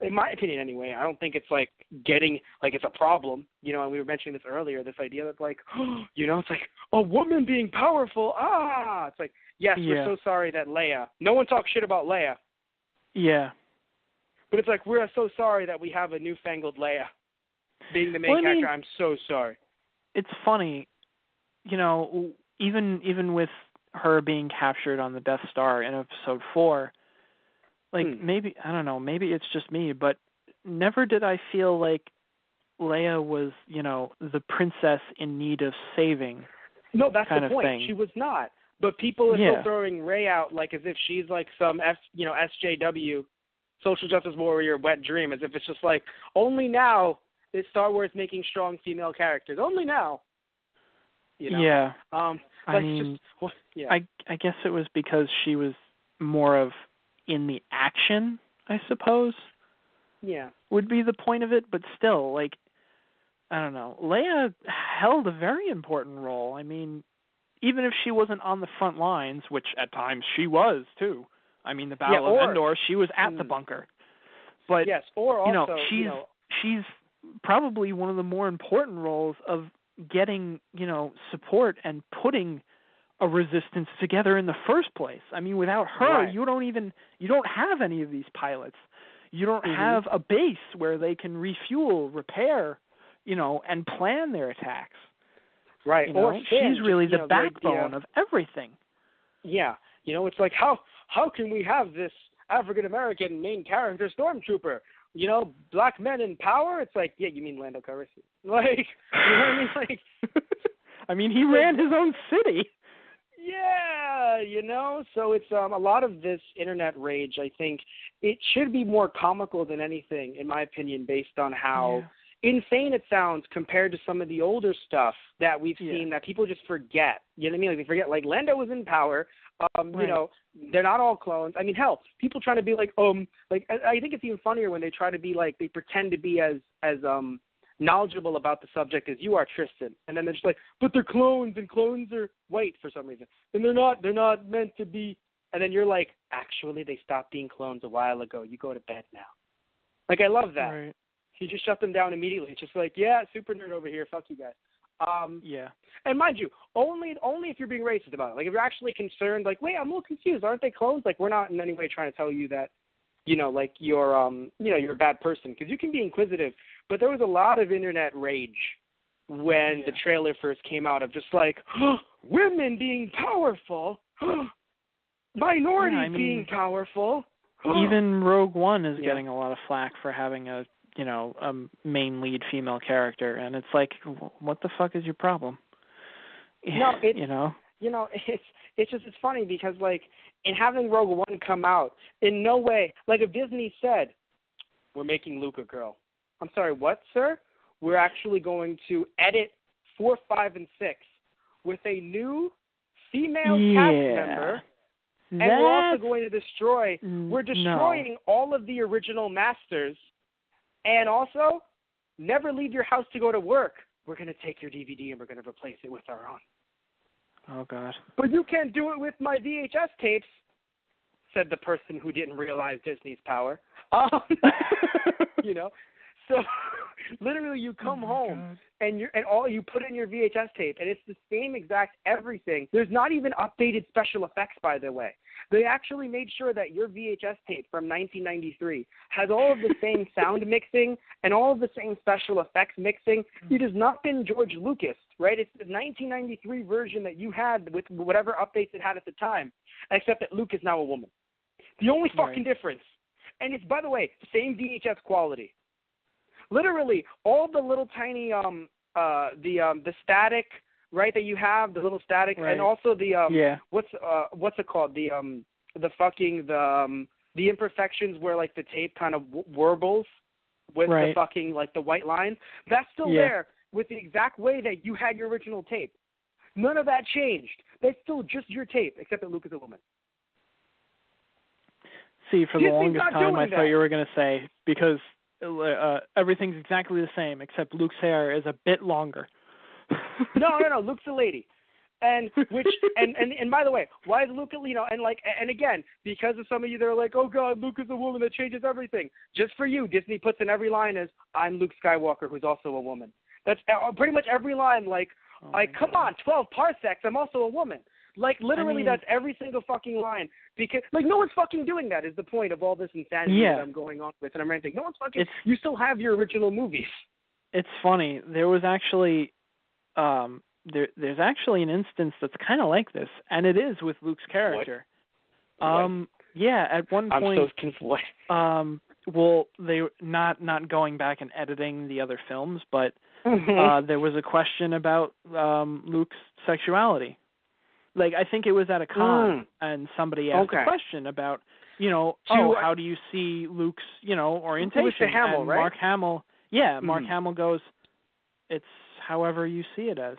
in my opinion anyway, I don't think it's like getting, like it's a problem, and we were mentioning this earlier, this idea that like, it's like a woman being powerful, it's like, yes, we're so sorry that Leia, no one talks shit about Leia. Yeah. But it's like, we're so sorry that we have a newfangled Leia being the main character. I'm so sorry. It's funny, even with her being captured on the Death Star in Episode 4, like maybe, I don't know, maybe it's just me, but never did I feel like Leia was, the princess in need of saving. No, that's kind the of point. thing. She was not. But people are still throwing Rey out like as if she's like some SJW, social justice warrior, wet dream, as if it's just like, only now is Star Wars making strong female characters. Only now. Yeah. I mean, I guess it was because she was more of in the action, I suppose. Yeah. Would be the point of it, but still, like, I don't know. Leia held a very important role. I mean, even if she wasn't on the front lines, which at times she was too. I mean, the Battle of Endor, she was at the bunker. But yes, or also, she's probably one of the more important roles of getting, support and putting a resistance together in the first place. I mean, without her, you don't have any of these pilots. You don't have a base where they can refuel, repair, and plan their attacks. Right. You know, Or Finn, she's really just, the backbone of everything. Yeah. You know, it's like, how can we have this African-American main character stormtrooper? You know, black men in power? It's like, yeah, you mean Lando Calrissian. Like, you know what I mean? Like, I mean, he ran his own city. Yeah, you know, so it's a lot of this internet rage. I think it should be more comical than anything, in my opinion, based on how insane it sounds compared to some of the older stuff that we've seen that people just forget. You know what I mean? Like, they forget, like, Lando was in power. You know, they're not all clones. I mean, hell, people trying to be like I think it's even funnier when they try to be like, they pretend to be as knowledgeable about the subject as you are, Tristan, and then they're just like, but they're clones, and clones are white for some reason, and they're not meant to be. And then you're like, actually, they stopped being clones a while ago. You go to bed now. Like, I love that. Right. You just shut them down immediately. It's just like, yeah, super nerd over here. Fuck you guys. And mind you, only if you're being racist about it. Like, if you're actually concerned, like, wait, I'm a little confused. Aren't they clones? Like, we're not in any way trying to tell you that, you know, like, you're a bad person, because you can be inquisitive. But there was a lot of internet rage when the trailer first came out of just like, women being powerful, minorities being powerful. Even Rogue One is getting a lot of flack for having a main lead female character, and it's like, what the fuck is your problem? No, it's, it's funny because, like, in having Rogue One come out, in no way, like, if Disney said, we're making Luke a girl. I'm sorry, what, sir? We're actually going to edit 4, 5, and 6 with a new female cast member, and we're also going to destroy, all of the original masters, and also, never leave your house to go to work. We're going to take your DVD and we're going to replace it with our own. Oh, God. But you can't do it with my VHS tapes, said the person who didn't realize Disney's power. You know? So, literally, you come home and you put in your VHS tape, and it's the same exact everything. There's not even updated special effects, by the way. They actually made sure that your VHS tape from 1993 has all of the same sound mixing and all of the same special effects mixing. It has not been George Lucas, right? It's the 1993 version that you had with whatever updates it had at the time, except that Luke is now a woman. The only fucking difference. And it's, by the way, same VHS quality. Literally, all the little tiny the static, right, that you have, the little static, and also the what's it called, the imperfections where, like, the tape kind of warbles with the fucking, like, the white line. That's still there with the exact way that you had your original tape. None of that changed. That's still just your tape, except that Luke is a woman. See, for the longest time, I thought you were going to say, because everything's exactly the same, except Luke's hair is a bit longer. No, Luke's a lady. And by the way, why is Luke, and again, because of some of you that are like, oh God, Luke is a woman, that changes everything. Just for you, Disney puts in every line as, I'm Luke Skywalker, who's also a woman. That's pretty much every line, come on, 12 parsecs, I'm also a woman. Like, literally, that's every single fucking line. Because, like, no one's fucking doing that is the point of all this insanity that I'm going on with, and I'm ranting. No one's fucking, you still have your original movies. It's funny. There was actually, there's actually an instance that's kind of like this, and it is with Luke's character. What? Yeah, at one point. I'm so confused. Well, they not going back and editing the other films, but there was a question about Luke's sexuality. Like, I think it was at a con, and somebody asked a question about, how do you see Luke's, orientation? It was to Hamill, and right? Mark Hamill, Mark Hamill goes, it's however you see it as.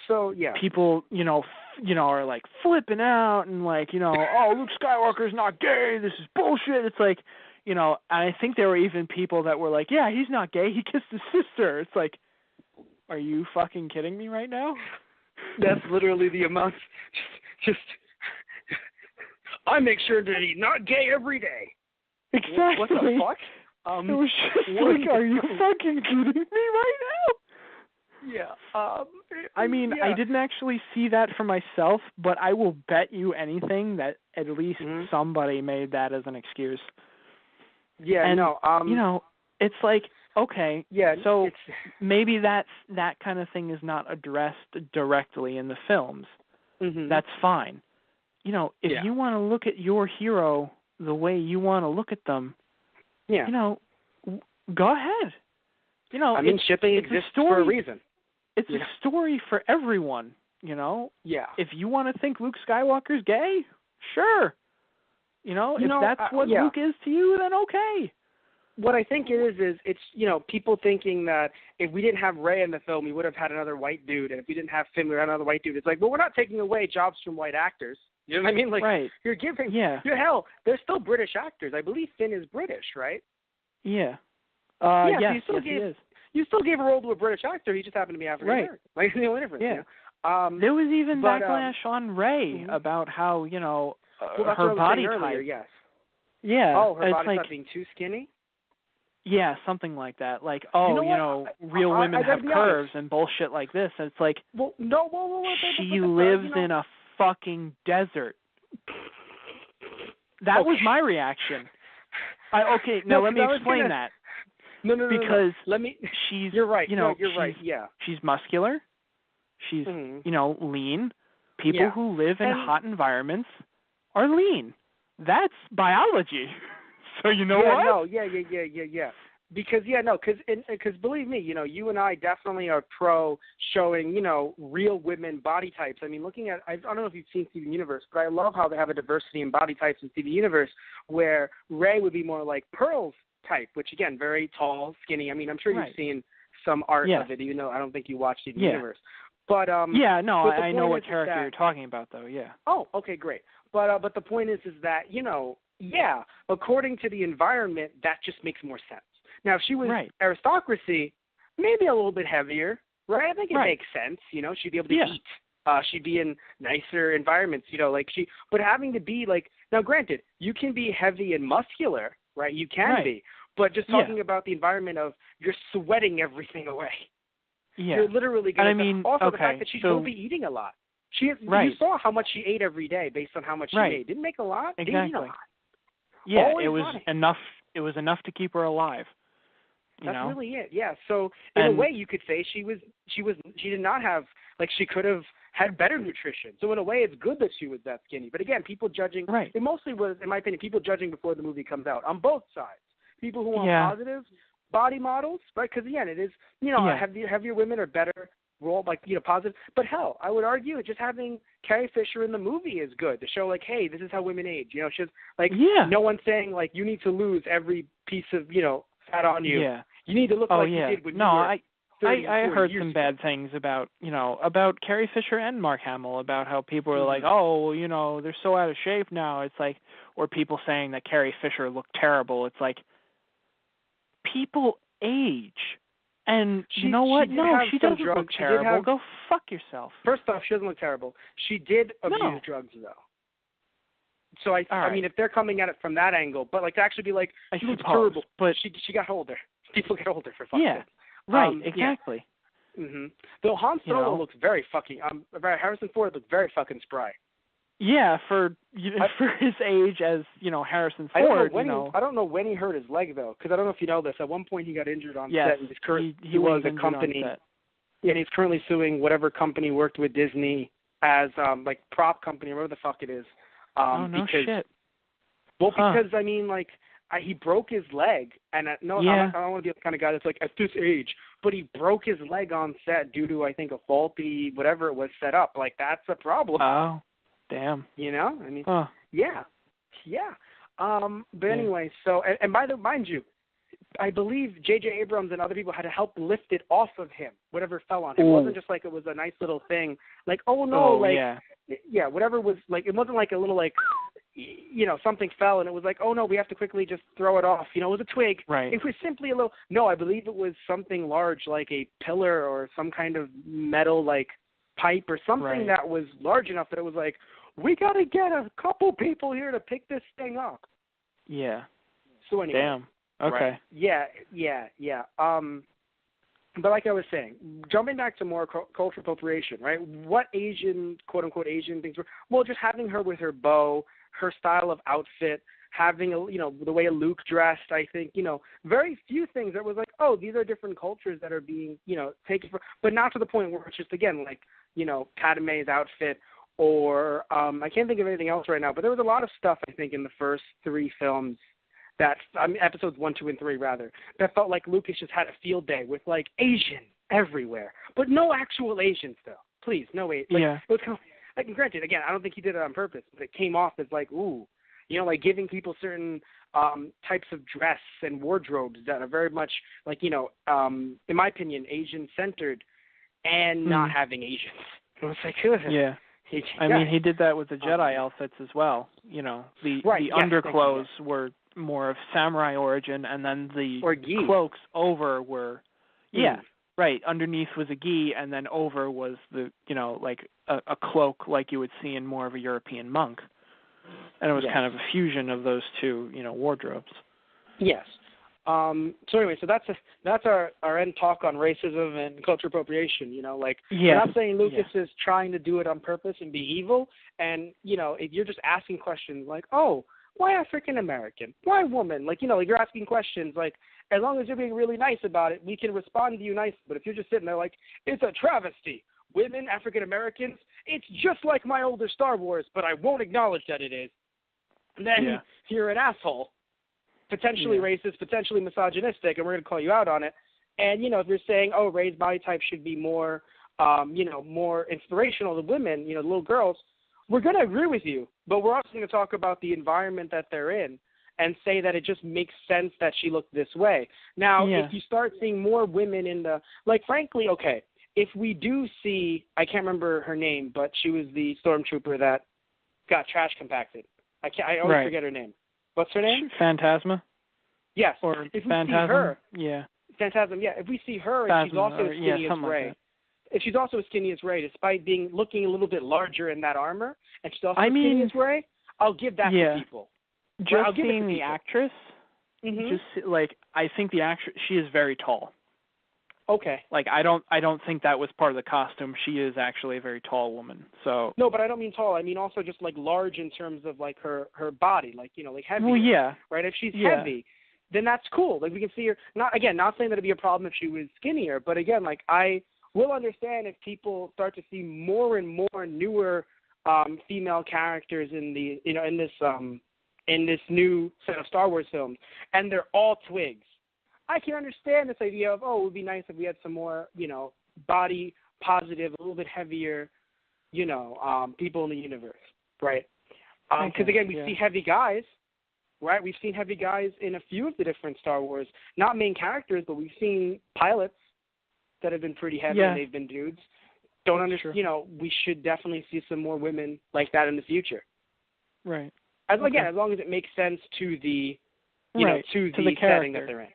So, yeah. People, are like flipping out and like, oh, Luke Skywalker's not gay, this is bullshit. It's like, and I think there were even people that were like, yeah, he's not gay, he kissed his sister. It's like, are you fucking kidding me right now? That's literally the amount. Just I make sure that he's not gay every day. Exactly. What the fuck? It was just like, are you fucking kidding me right now? Yeah. I mean, I didn't actually see that for myself, but I will bet you anything that at least somebody made that as an excuse. Yeah. And, no. it's like, okay, yeah, so it's maybe that kind of thing is not addressed directly in the films. That's fine. You know, if you want to look at your hero the way you want to look at them, you know, go ahead. You know, I mean, shipping exists for a reason. It's a story for everyone, you know? Yeah. If you want to think Luke Skywalker's gay, sure. You know, if that's what Luke is to you, then okay. What I think it is it's, you know, people thinking that if we didn't have Rey in the film, we would have had another white dude. And if we didn't have Finn, we would have another white dude. It's like, well, we're not taking away jobs from white actors. You know what I mean? Like, you're giving, hell, they're still British actors. I believe Finn is British, right? Yeah. Yes, he is. You still gave a role to a British actor. He just happened to be African American. Right. Like, the only difference. Yeah. You know? There was even backlash on Rey about how, you know, her body type. Earlier, yes. Yeah. Oh, her body like, type being too skinny? Yeah, something like that. Like, real women have curves and bullshit like this. And it's like, well, no, she lives in a fucking desert. That was my reaction. Now let me explain that. No. Because let me. She's. You're right. You know, you're right. Yeah. She's muscular. She's you know, lean. People who live in hot environments are lean. That's biology. So you know what? No, yeah. Because because believe me, you know, you and I definitely are pro showing, you know, real women body types. I mean, looking at, I don't know if you've seen Steven Universe, but I love how they have a diversity in body types in Steven Universe, where Rey would be more like Pearl's type, which again, very tall, skinny. I mean, I'm sure you've seen some art of it, even though I don't think you watched Steven Universe. But I know what character you're talking about, though. Yeah. Oh, okay, great. But the point is that, you know, according to the environment, that just makes more sense. Now, if she was aristocracy, maybe a little bit heavier, right? I think it makes sense. You know, she'd be able to eat. She'd be in nicer environments, you know, like but having to be like, now granted, you can be heavy and muscular, right? You can be. But just talking about the environment of you're sweating everything away. Yeah. You're literally going to, also the fact that she's going to be eating a lot. You saw how much she ate every day based on how much she ate. Didn't make a lot. Exactly. Didn't eat a lot. Yeah, Always it was enough. It was enough to keep her alive. That's really it. Yeah. So in a way, you could say she did not have, like, she could have had better nutrition. So in a way, it's good that she was that skinny. But again, people judging. Right. It mostly was, in my opinion, people judging before the movie comes out on both sides. People who want positive body models, right? Because again, it is, you know, heavier women are better role, like, you know, positive. But hell, I would argue just having Carrie Fisher in the movie is good to show, like, hey, this is how women age. You know, she's like, no one's saying like you need to lose every piece of, you know, fat on you. Yeah. You need to look like you did when you were 30, I heard years some ago. bad things about, you know, about Carrie Fisher and Mark Hamill, about how people are like, oh, well, you know, they're so out of shape now. It's like, or people saying that Carrie Fisher looked terrible. It's like, people age. And you know what? No, she doesn't look terrible. Go fuck yourself. First off, she doesn't look terrible. She did abuse drugs, though. So I mean, if they're coming at it from that angle, but like to actually be like, she looks terrible, but she got older. People get older for fuck's sake. Right, exactly. Yeah. Though Han Solo looks very fucking. Harrison Ford looks very fucking spry. Yeah, for his age as, you know, Harrison Ford. I don't know when he hurt his leg though, because I don't know if you know this. At one point, he got injured on set, and he was a company. Yeah, and he's currently suing whatever company worked with Disney as like prop company or whatever the fuck it is. Shit. Well, because I mean, like, he broke his leg, and I don't want to be the kind of guy that's like at this age, but he broke his leg on set due to, I think, a faulty whatever it was set up. Like, that's a problem. Oh, damn. You know, I mean, yeah. But anyway, so and mind you, I believe J.J. Abrams and other people had to help lift it off of him, whatever fell on him. It wasn't just like it was a nice little thing, like, whatever was, like, it wasn't like a little, like, you know, something fell and it was like, oh no, we have to quickly just throw it off. You know, it was a twig. Right. It was simply a little, no, I believe it was something large, like a pillar or some kind of metal, like, pipe or something that was large enough that it was like, we got to get a couple people here to pick this thing up. Yeah. So anyway. Damn. Okay. Right. Yeah. But like I was saying, jumping back to more cultural appropriation, right? What Asian, quote-unquote Asian things were? Well, just having her with her bow, her style of outfit, having the way Luke dressed. I think very few things that was like, oh, these are different cultures that are being taken for, but not to the point where it's just again like Padme's outfit or I can't think of anything else right now. But there was a lot of stuff I think in the first 3 films. Episodes 1, 2, and 3 rather, that felt like Lucas just had a field day with like Asian everywhere, but no actual Asians though. Please, no Asian. Like, it was kind of, like, granted, again, I don't think he did it on purpose, but it came off as like, ooh, like giving people certain types of dress and wardrobes that are very much like, in my opinion, Asian centered, and not having Asians. It was like, yeah. I mean, he did that with the Jedi outfits as well. The underclothes were more of samurai origin, and then the cloaks over were, right. Underneath was a gi, and then over was the, like a cloak, like you would see in more of a European monk, and it was kind of a fusion of those two, wardrobes. Yes. So anyway, so that's our end talk on racism and cultural appropriation. We're not saying Lucas is trying to do it on purpose and be evil, and if you're just asking questions like, oh, why African American? Why woman? Like you're asking questions like, as long as you're being really nice about it, we can respond to you nicely. But if you're just sitting there like, it's a travesty, women, African Americans, it's just like my older Star Wars, but I won't acknowledge that it is, then you're an asshole. Potentially racist, potentially misogynistic, and we're going to call you out on it. And, if you're saying, oh, Rey's body type should be more, more inspirational to women, little girls, we're going to agree with you. But we're also going to talk about the environment that they're in and say that it just makes sense that she looked this way. Now, if you start seeing more women in the, like, frankly, okay, if we do see, I can't remember her name, but she was the stormtrooper that got trash compacted. I always forget her name. What's her name? Phantasma? Yes. Or if we Phantasm? see her, Phantasm, if we see her and she's also as skinny as Rey, like if she's also as skinny as Rey, despite looking a little bit larger in that armor, and she's also as skinny as Rey, I'll give that to people. Just seeing the actress, just like I think the actress, she is very tall. Okay. Like I don't think that was part of the costume. She is actually a very tall woman. So no, but I don't mean tall. I mean also just like large in terms of like her body, like like heavy. Well, yeah. Right. If she's heavy, then that's cool. Like we can see her. Not saying that it'd be a problem if she was skinnier, but again, like I will understand if people start to see more and more newer female characters in the in this new set of Star Wars films, and they're all twigs. I can understand this idea of, oh, it would be nice if we had some more, body positive, a little bit heavier, people in the universe, right? Because, again, we see heavy guys, right? We've seen heavy guys in a few of the different Star Wars, not main characters, but we've seen pilots that have been pretty heavy and they've been dudes. Don't understand, we should definitely see some more women like that in the future. Right. Again, as long as it makes sense to the, to the setting that they're in.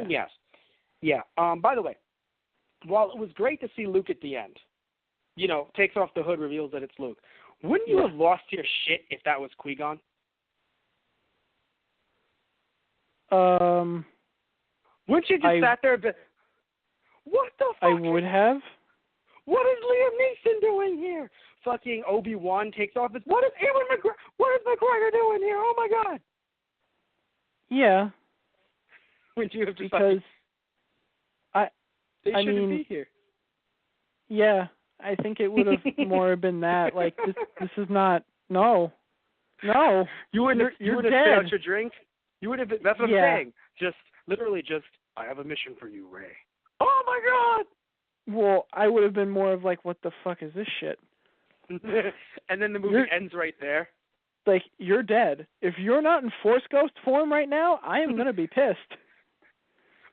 Yes. Yeah. By the way, while it was great to see Luke at the end, takes off the hood, reveals that it's Luke, wouldn't you have lost your shit if that was Qui-Gon? Wouldn't you just sat there a bit, what the fuck? I would have. What is Liam Neeson doing here? Fucking Obi-Wan takes off his, what is McGregor doing here? Oh my God. Yeah. Would you have just because they shouldn't be here? Yeah, I think it would have more been that. Like this is not. No. You wouldn't have spit out your drink. You would have. That's what I'm saying. Just literally, I have a mission for you, Rey. Oh my God. Well, I would have been more of like, what the fuck is this shit? And then the movie ends right there. Like, you're dead. If you're not in Force Ghost form right now, I am gonna be pissed.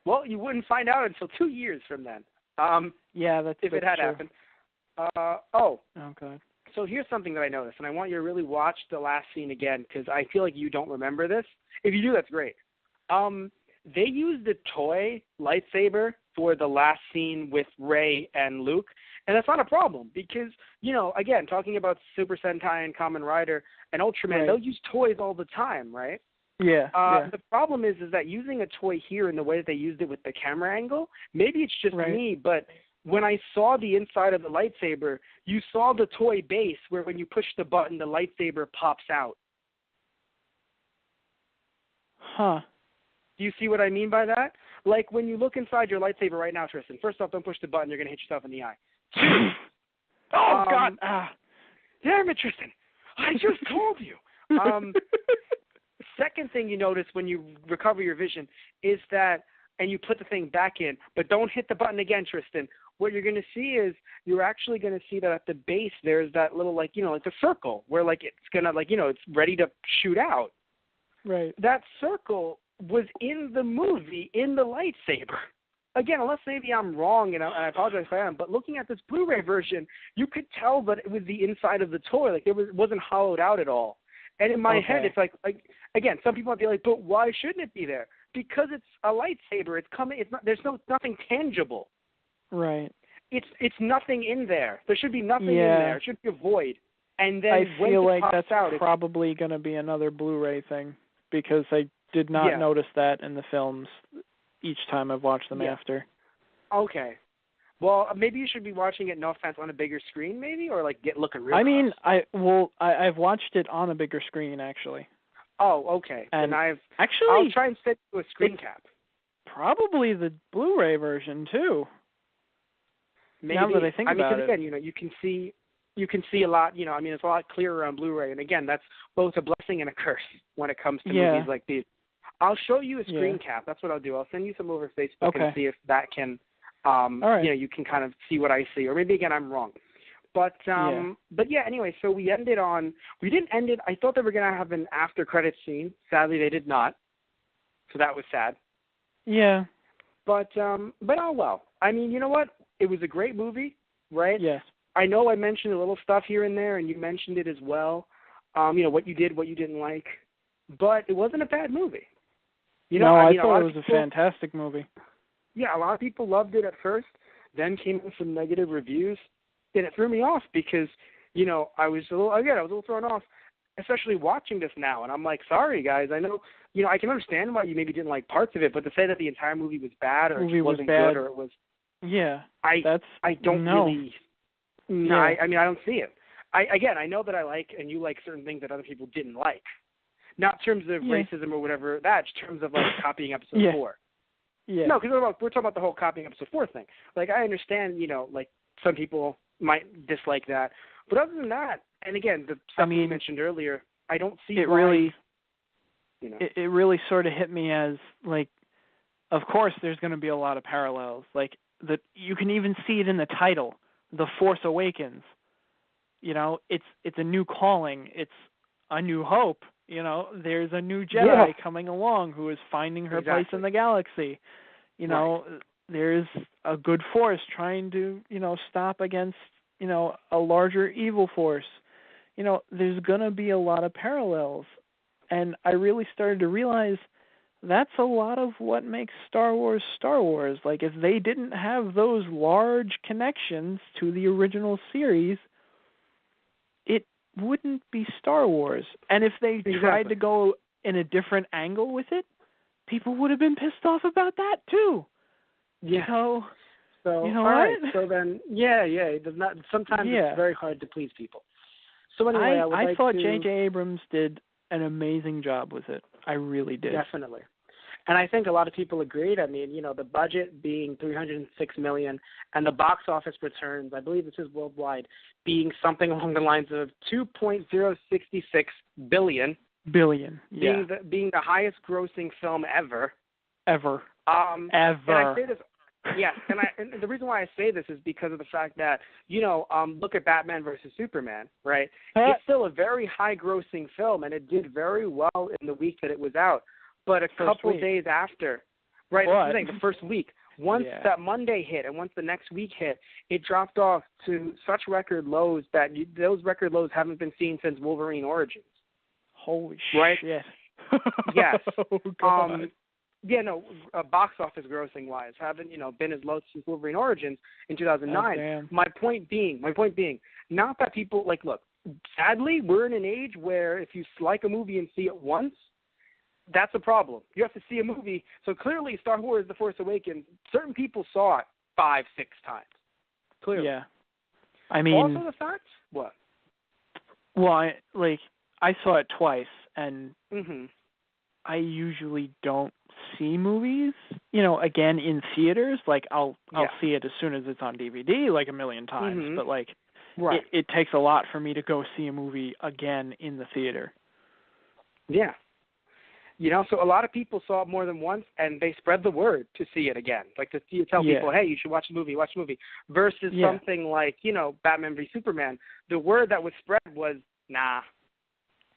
Well, you wouldn't find out until 2 years from then. That's if it had true. happened. Oh, God. So here's something that I noticed, and I want you to really watch the last scene again because I feel like you don't remember this. If you do, that's great. They used the toy lightsaber for the last scene with Rey and Luke, and that's not a problem because, again, talking about Super Sentai and Kamen Rider and Ultraman, they'll use toys all the time, right? Yeah. The problem is that using a toy here in the way that they used it with the camera angle, maybe it's just me, but when I saw the inside of the lightsaber, you saw the toy base where when you push the button, the lightsaber pops out. Huh. Do you see what I mean by that? Like when you look inside your lightsaber right now, Tristan, first off, don't push the button. You're going to hit yourself in the eye. Oh, God. Damn it, Tristan. I just told you. Second thing you notice when you recover your vision is that, and you put the thing back in, but don't hit the button again, Tristan. What you're going to see is you're actually going to see that at the base there's that little, like, you know, like a circle where, like, it's going to, like, you know, it's ready to shoot out. Right. That circle was in the movie, in the lightsaber. Again, unless maybe I'm wrong, and I apologize if I am, but looking at this Blu-ray version, you could tell that it was the inside of the toy. Like, it wasn't hollowed out at all. And in my head, it's like, again, some people might be like, but why shouldn't it be there? Because it's a lightsaber. It's coming. It's not. There's nothing tangible. Right. It's nothing in there. There should be nothing in there. It should be a void. And then I feel like that's out, probably going to be another Blu-ray thing, because I did not notice that in the films each time I've watched them after. Okay. Well, maybe you should be watching it, no offense, on a bigger screen, maybe, or like looking real. I mean, I've watched it on a bigger screen actually. Oh, okay. And I'll try and set to a screen cap. Probably the Blu-ray version too. Maybe. Now that I think about it. Again, you know, you can see a lot. You know, I mean, it's a lot clearer on Blu-ray, and again, that's both a blessing and a curse when it comes to movies like these. I'll show you a screen cap. That's what I'll do. I'll send you some over Facebook and see if that can. You know, you can kind of see what I see, or maybe again I'm wrong. But anyway, so we didn't end it. I thought they were gonna have an after credits scene. Sadly, they did not. So that was sad. Yeah. But oh well. I mean, you know what? It was a great movie, right? Yes. I know I mentioned a little stuff here and there, and you mentioned it as well. You know, what you did, what you didn't like, but it wasn't a bad movie. You know, I thought it was a fantastic movie. Yeah, a lot of people loved it at first, then came in some negative reviews, and it threw me off because, you know, I was a little thrown off, especially watching this now, and I'm like, sorry guys, I know, you know, I can understand why you maybe didn't like parts of it, but to say that the entire movie was bad or it wasn't good or it was, I don't really, no, I mean, I don't see it. I know that I like and you like certain things that other people didn't like, not in terms of racism or whatever, that, in terms of like copying episode 4. Yeah. No, because we're talking about the whole copying episode 4 thing. Like, I understand, you know, like, some people might dislike that. But other than that, and again, the stuff you mentioned earlier, I don't see it why, really, you know. It really sort of hit me as, like, of course there's going to be a lot of parallels. Like, you can even see it in the title, The Force Awakens. You know, it's a new calling. It's a new hope. You know, there's a new Jedi coming along who is finding her place in the galaxy. You know, there's a good force trying to, you know, stop against, you know, a larger evil force. You know, there's going to be a lot of parallels. And I really started to realize that's a lot of what makes Star Wars Star Wars. Like, if they didn't have those large connections to the original series, it wouldn't be Star Wars. And if they tried to go in a different angle with it, people would have been pissed off about that too. Yeah. So you know all right. So then, it does not. Sometimes it's very hard to please people. So anyway, I thought J.J. Abrams did an amazing job with it. I really did. Definitely. And I think a lot of people agreed. I mean, you know, the budget being $306 million and the box office returns, I believe this is worldwide, being something along the lines of $2.066 billion. Being the highest grossing film ever. Ever. And I say this, and the reason why I say this is because of the fact that, you know, look at Batman versus Superman, right? It's still a very high grossing film, and it did very well in the week that it was out. But a couple days after, right, the first week, once that Monday hit and once the next week hit, it dropped off to such record lows that those record lows haven't been seen since Wolverine Origins. Holy shit. Yes. Oh, God. Box office grossing wise, haven't, you know, been as low since Wolverine Origins in 2009. Oh, my point being, not that people, like, look, sadly, we're in an age where if you like a movie and see it once, that's a problem. You have to see a movie. So clearly, Star Wars: The Force Awakens, certain people saw it 5-6 times. Clearly. Yeah. I mean, also the fact, what? Well, I saw it twice, and I usually don't see movies, again in theaters. Like I'll see it as soon as it's on DVD, like a million times. Mm-hmm. But like, right. it takes a lot for me to go see a movie again in the theater. Yeah. So a lot of people saw it more than once, and they spread the word to see it again. Like to tell people, hey, you should watch the movie, versus something like, Batman v Superman. The word that was spread was, nah.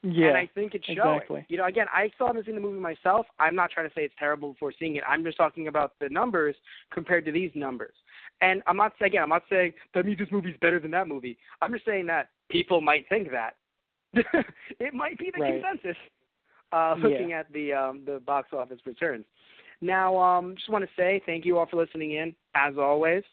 Yeah, and I think it's showing. Exactly. Again, I still haven't seen the movie myself. I'm not trying to say it's terrible before seeing it. I'm just talking about the numbers compared to these numbers. And I'm not saying that means this movie's better than that movie. I'm just saying that people might think that. It might be the consensus. Looking at the box office returns. Now, just want to say thank you all for listening in, as always.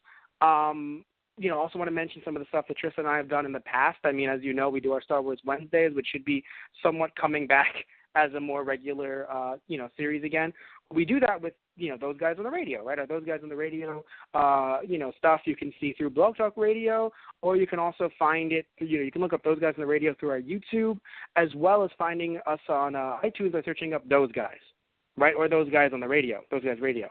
Also want to mention some of the stuff that Tristan and I have done in the past. I mean, as you know, we do our Star Wars Wednesdays, which should be somewhat coming back as a more regular, series again. We do that with, those guys on the radio, right? Those guys on the radio, stuff you can see through Blog Talk Radio, or you can also find it, you can look up Those Guys on the Radio through our YouTube, as well as finding us on iTunes by searching up Those Guys, right? Or Those Guys on the Radio, Those Guys Radio.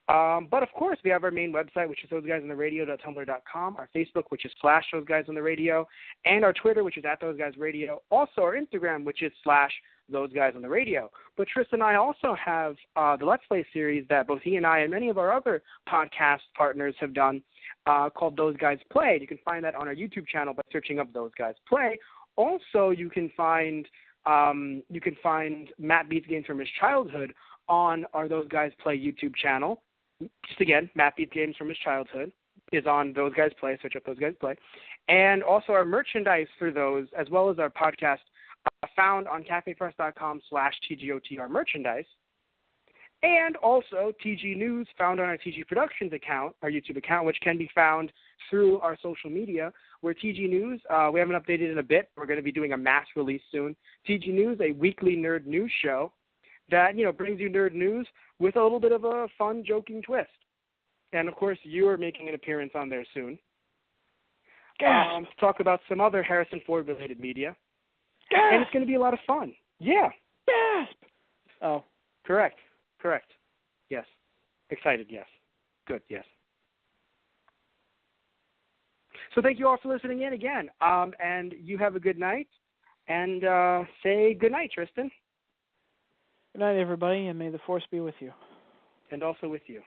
But, of course, we have our main website, which is thoseguysonthe.radio.tumblr.com, our Facebook, which is /ThoseGuysOnTheRadio, and our Twitter, which is @ThoseGuysRadio. Also, our Instagram, which is /ThoseGuysOnTheRadio. But Tristan and I also have the Let's Play series that both he and I and many of our other podcast partners have done called Those Guys Play. You can find that on our YouTube channel by searching up Those Guys Play. Also, you can find Matt Beats Games from his childhood on our Those Guys Play YouTube channel. Just again, Matt Beats Games from his childhood is on Those Guys Play. Search up Those Guys Play. And also our merchandise for those, as well as our podcast, found on cafepress.com/TGOTR merchandise. And also TG News found on our TG Productions account, our YouTube account, which can be found through our social media, where TG News, we haven't updated in a bit. We're going to be doing a mass release soon. TG News, a weekly nerd news show that, brings you nerd news with a little bit of a fun, joking twist. And, of course, you are making an appearance on there soon. To talk about some other Harrison Ford-related media. Gasp. And it's going to be a lot of fun. Yeah. Gasp! Oh. Correct. Yes. Excited, yes. Good, yes. So thank you all for listening in again. And you have a good night. And say good night, Tristan. Good night, everybody, and may the Force be with you. And also with you.